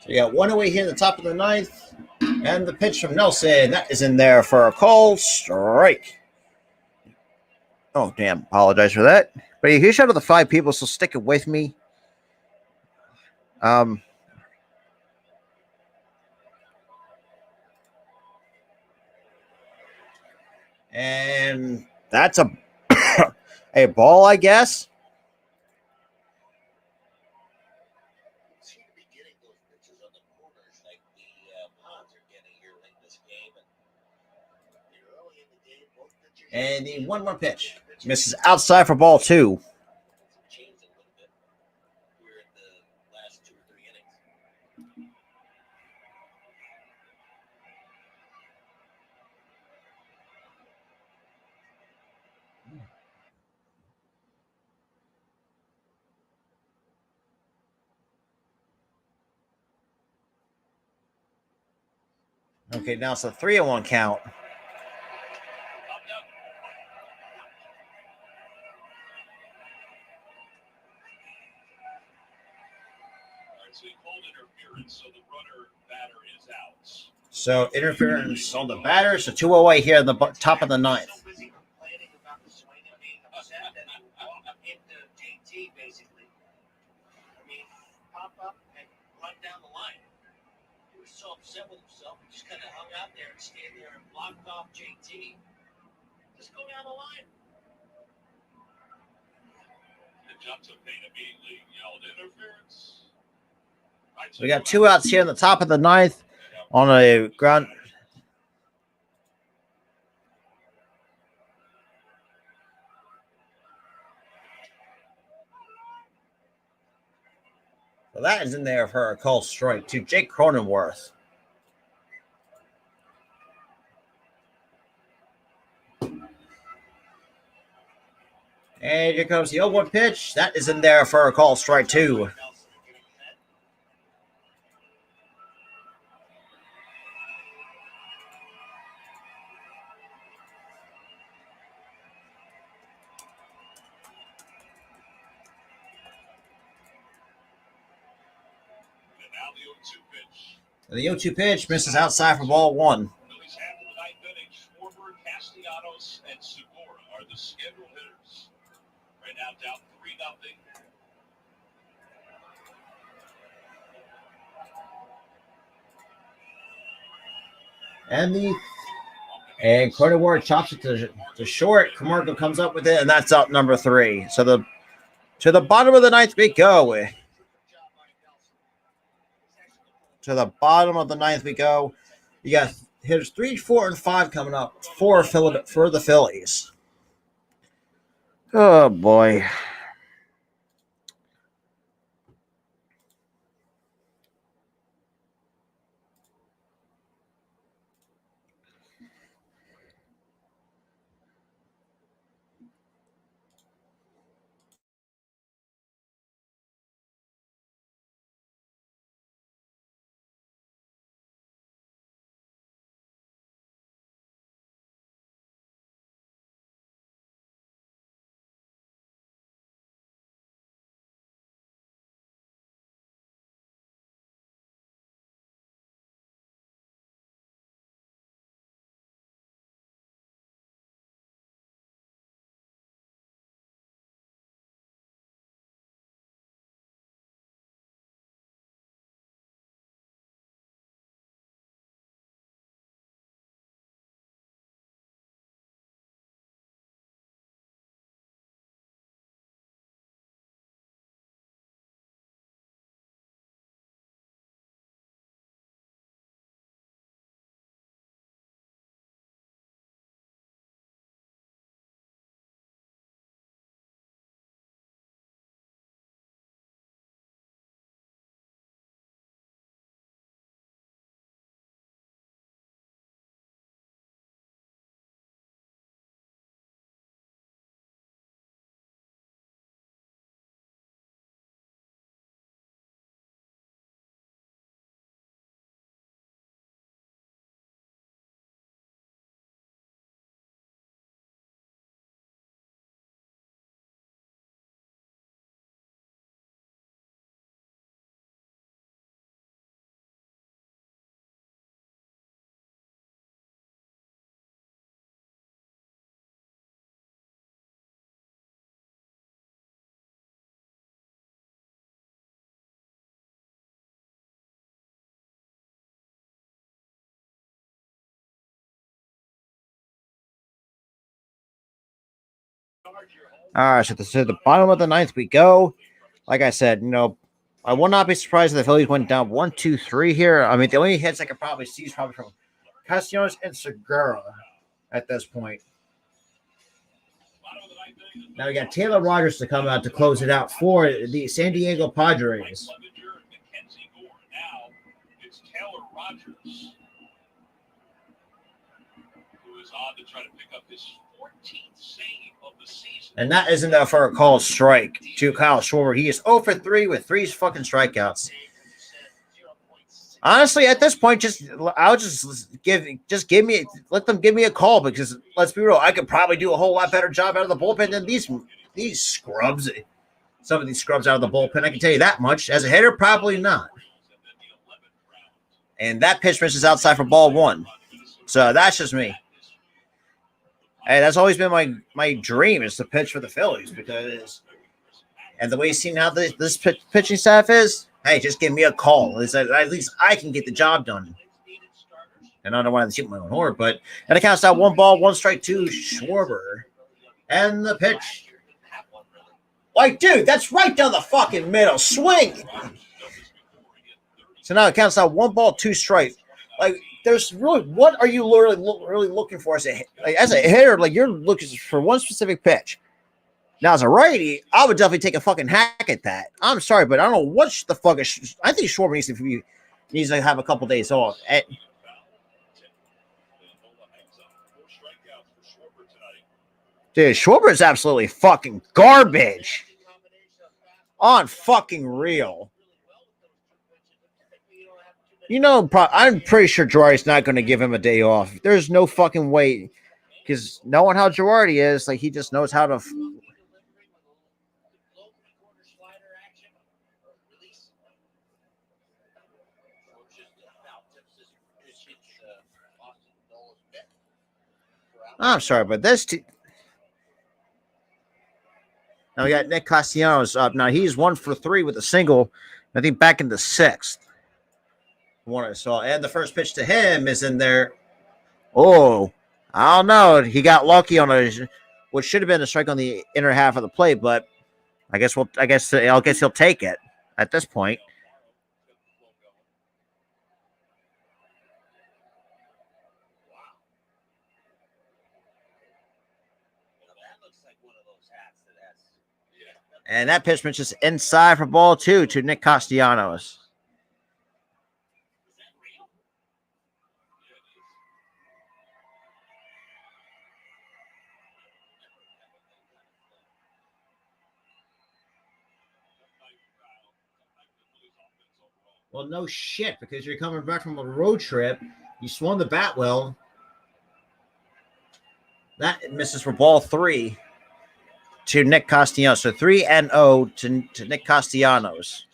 So you got 1 away here at the top of the 9th. And the pitch from Nelson. That is in there for a call strike. Oh, damn. Apologize for that. But he shot of the 5 people, so stick it with me. And that's a a ball, I guess. Seem to be getting those pitches on the corners like the Pods are getting here late in this game. And early in the game, both pitchers. And the 1-1 pitch misses outside for ball 2. It's changed a little bit here in the last 2 or 3 innings. Okay, now it's a 3-1 count. So he called interference, so the runner batter is out. So interference on the batter. So 2 away here at the top of the 9th. So busy complaining about the swing and being upset that he walked into JT basically. I mean, pop up and run down the line. He was so upset with himself, he just kind of hung out there and stayed there and blocked off JT. Just go down the line. And Johnson Payne immediately yelled interference. Right, So we got 2 outs here in the top of the 9th on a ground. So that is in there for a call strike to Jake Cronenworth. And here comes the 0-1 pitch. That is in there for a call strike 2. And the 0-2 pitch misses outside for ball one. Phillies handle the ninth inning. Schwarber, Castellanos, and Segura are the scheduled hitters. Right now, down 3-0. And Carter Ward chops it to short. Camargo comes up with it, and that's out number 3. So to the bottom of the ninth we go. To the bottom of the ninth we go. You got hitters 3, 4, and 5 coming up for the Phillies. Oh boy. All right, so to the bottom of the ninth we go. Like I said, I will not be surprised if the Phillies went down 1, 2, 3 here. I mean, the only hits I could probably see is probably from Castellanos and Segura at this point. Now we got Taylor Rogers to come out to close it out for the San Diego Padres. Now it's Taylor Rogers, who is on to try to pick up his 14th save of the season. And that isn't enough for a called strike to Kyle Schwarber. He is 0 for 3 with 3 fucking strikeouts. Honestly, at this point, let them give me a call, because let's be real, I could probably do a whole lot better job out of the bullpen than these scrubs. Some of these scrubs out of the bullpen, I can tell you that much. As a hitter, probably not. And that pitch misses outside for ball one. So that's just me. Hey, that's always been my dream, is to pitch for the Phillies, and the way you've seen how this pitching staff is, hey, just give me a call. At least I can get the job done. And I don't want to shoot my own horn, but and it counts out 1 ball, 1 strike to Schwarber. And the pitch. Like, dude, that's right down the fucking middle. Swing. So now it counts out 1 ball, 2 strikes. Like, there's really, what are you really looking for as a hitter? Like, you're looking for one specific pitch. Now, as a righty, I would definitely take a fucking hack at that. I'm sorry, but I don't know what the fuck is. I think Schwarber needs to have a couple days off. Dude, Schwarber is absolutely fucking garbage. On fucking real. I'm pretty sure Girardi's not going to give him a day off. There's no fucking way. Because knowing how Girardi is, like, he just knows how to. I'm sorry, but this now we got Nick Castellanos up. Now he's 1 for 3 with a single. I think back in the 6th. One I saw, and the first pitch to him is in there. Oh, I don't know. He got lucky on what should have been a strike on the inner half of the plate, but I guess he'll take it at this point. And that pitch is inside for ball 2 to Nick Castellanos. Well, no shit, because you're coming back from a road trip. You swung the bat well. That misses for ball 3 to Nick Castellanos. So 3-0 to Nick Castellanos.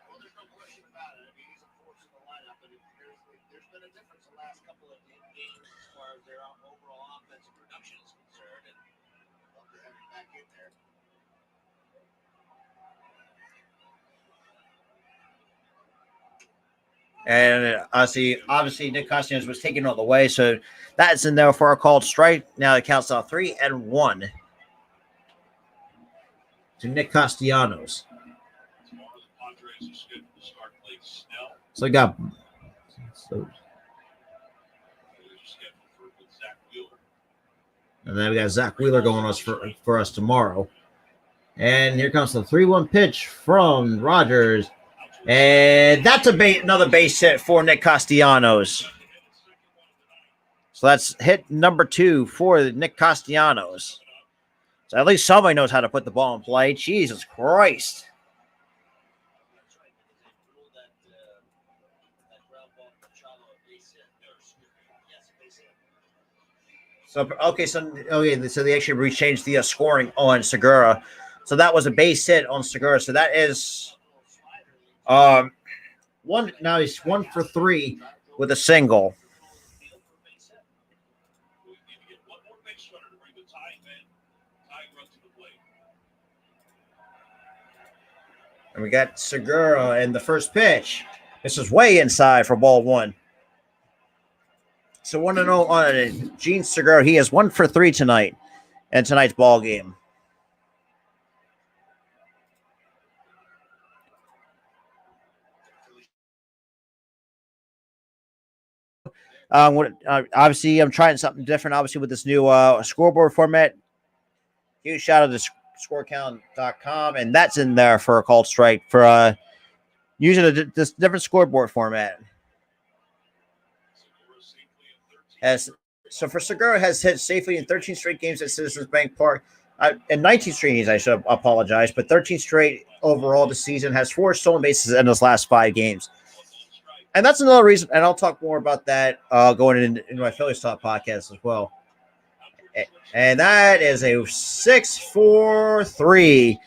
Well, there's no question about it. I mean, he's a force in the lineup, but there's been a difference the last couple of games as far as their overall offensive production is concerned, and love to have him back in there. And obviously, Nick Castellanos was taken all the way, so that's in there for a called strike. Now it counts out 3-1 to Nick Castellanos. So we got and then we got Zach Wheeler going us for us tomorrow. And here comes the 3-1 pitch from Rogers. And that's another base hit for Nick Castellanos. So that's hit number 2 for Nick Castellanos. So at least somebody knows how to put the ball in play. Jesus Christ. So they actually changed the scoring on Segura. So that was a base hit on Segura. So that is one. Now he's 1 for 3 with a single. And we got Segura in the first pitch. This is way inside for ball 1. So 1-0 on Gene Segura. He is 1 for 3 tonight in tonight's ball game. Obviously, I'm trying something different, obviously, with this new scoreboard format. Huge shout out to scorecount.com, and that's in there for a called strike for using this different scoreboard format. So for Segura has hit safely in 13 straight games at Citizens Bank Park. In 19 straight games, I should apologize, but 13 straight overall this season, has 4 stolen bases in his last 5 games. And that's another reason, and I'll talk more about that going into my Phillies Talk podcast as well. And that is a 6-4-3.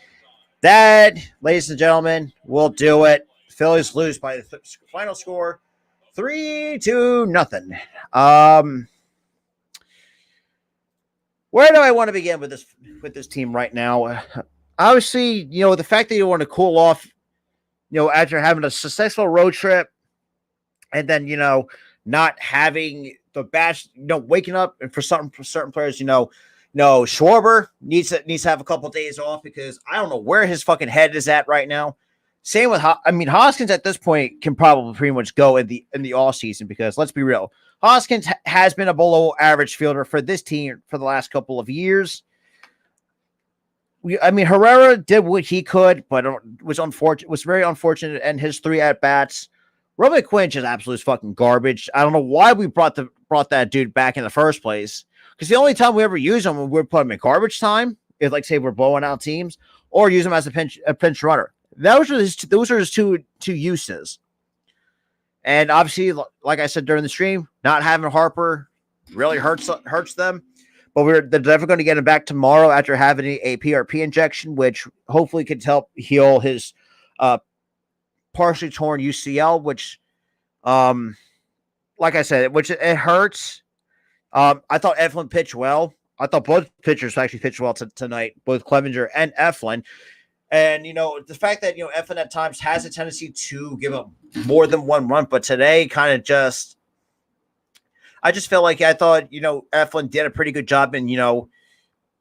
That, ladies and gentlemen, will do it. Phillies lose by the final score, 3-0. Where do I want to begin with this team right now? Obviously, the fact that you want to cool off, after having a successful road trip, and then not having the batch, waking up, and for certain players, Schwarber needs to have a couple of days off because I don't know where his fucking head is at right now. Same with Hoskins at this point can probably pretty much go in the off season because let's be real, Hoskins has been a below average fielder for this team for the last couple of years. Herrera did what he could, but was very unfortunate in his 3 at bats. Roman Quinn is absolute fucking garbage. I don't know why we brought that dude back in the first place. Because the only time we ever use him, we put him in garbage time, if say we're blowing out teams, or use him as a pinch runner. Those are his two uses. And obviously, like I said during the stream, not having Harper really hurts them. But they're definitely going to get him back tomorrow after having a PRP injection, which hopefully could help heal his partially torn UCL, which, like I said, which it hurts. I thought Eflin pitched well. I thought both pitchers actually pitched well tonight, both Clevenger and Eflin. And, the fact that, Eflin at times has a tendency to give up more than one run, but today kind of I just felt like I thought, Eflin did a pretty good job in,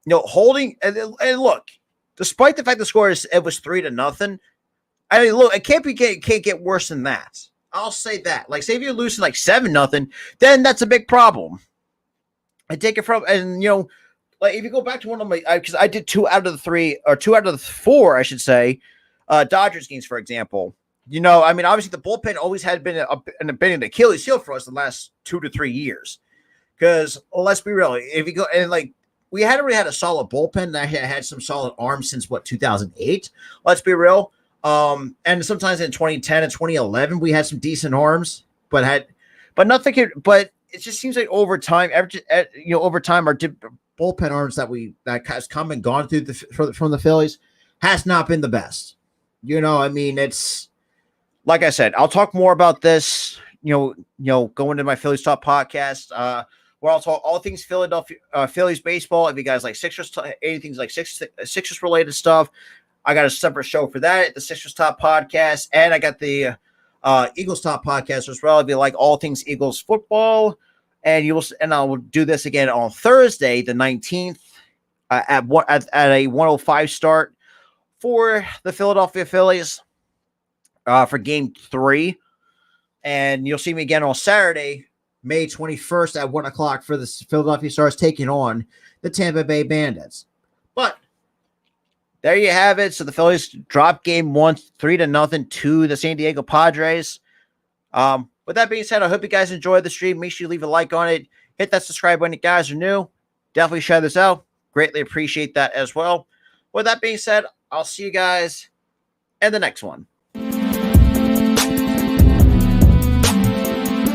holding. And look, despite the fact the score it was 3-0. I mean, look, it can't get worse than that. I'll say that. Like, say if you're losing like 7-0, then that's a big problem. I take it from, and like if you go back to one of my, because I did 2 out of the 3 or 2 out of the 4, I should say, Dodgers games, for example. I mean, obviously the bullpen always had been an Achilles heel for us the last 2 to 3 years. Because let's be real, if you go and like we hadn't really had a solid bullpen that had some solid arms since 2008. Let's be real. And sometimes in 2010 and 2011 we had some decent arms, but nothing. But it just seems like over time, our bullpen arms that has come and gone through from the Phillies has not been the best. I mean, it's like I said, I'll talk more about this. Going to my Phillies Talk podcast, where I'll talk all things Philadelphia Phillies baseball. If you guys like Sixers, anything like Sixers related stuff, I got a separate show for that, the Sixers Top podcast, and I got the Eagles Top podcast as well. If you like all things Eagles football, and I will do this again on Thursday, the 19th, at a 1:05 start for the Philadelphia Phillies for Game 3, and you'll see me again on Saturday, May 21st at 1:00 for the Philadelphia Stars taking on the Tampa Bay Bandits. But there you have it. So the Phillies dropped Game 1, 3-0 to the San Diego Padres. With that being said, I hope you guys enjoyed the stream. Make sure you leave a like on it. Hit that subscribe button if you guys are new. Definitely share this out. Greatly appreciate that as well. With that being said, I'll see you guys in the next one.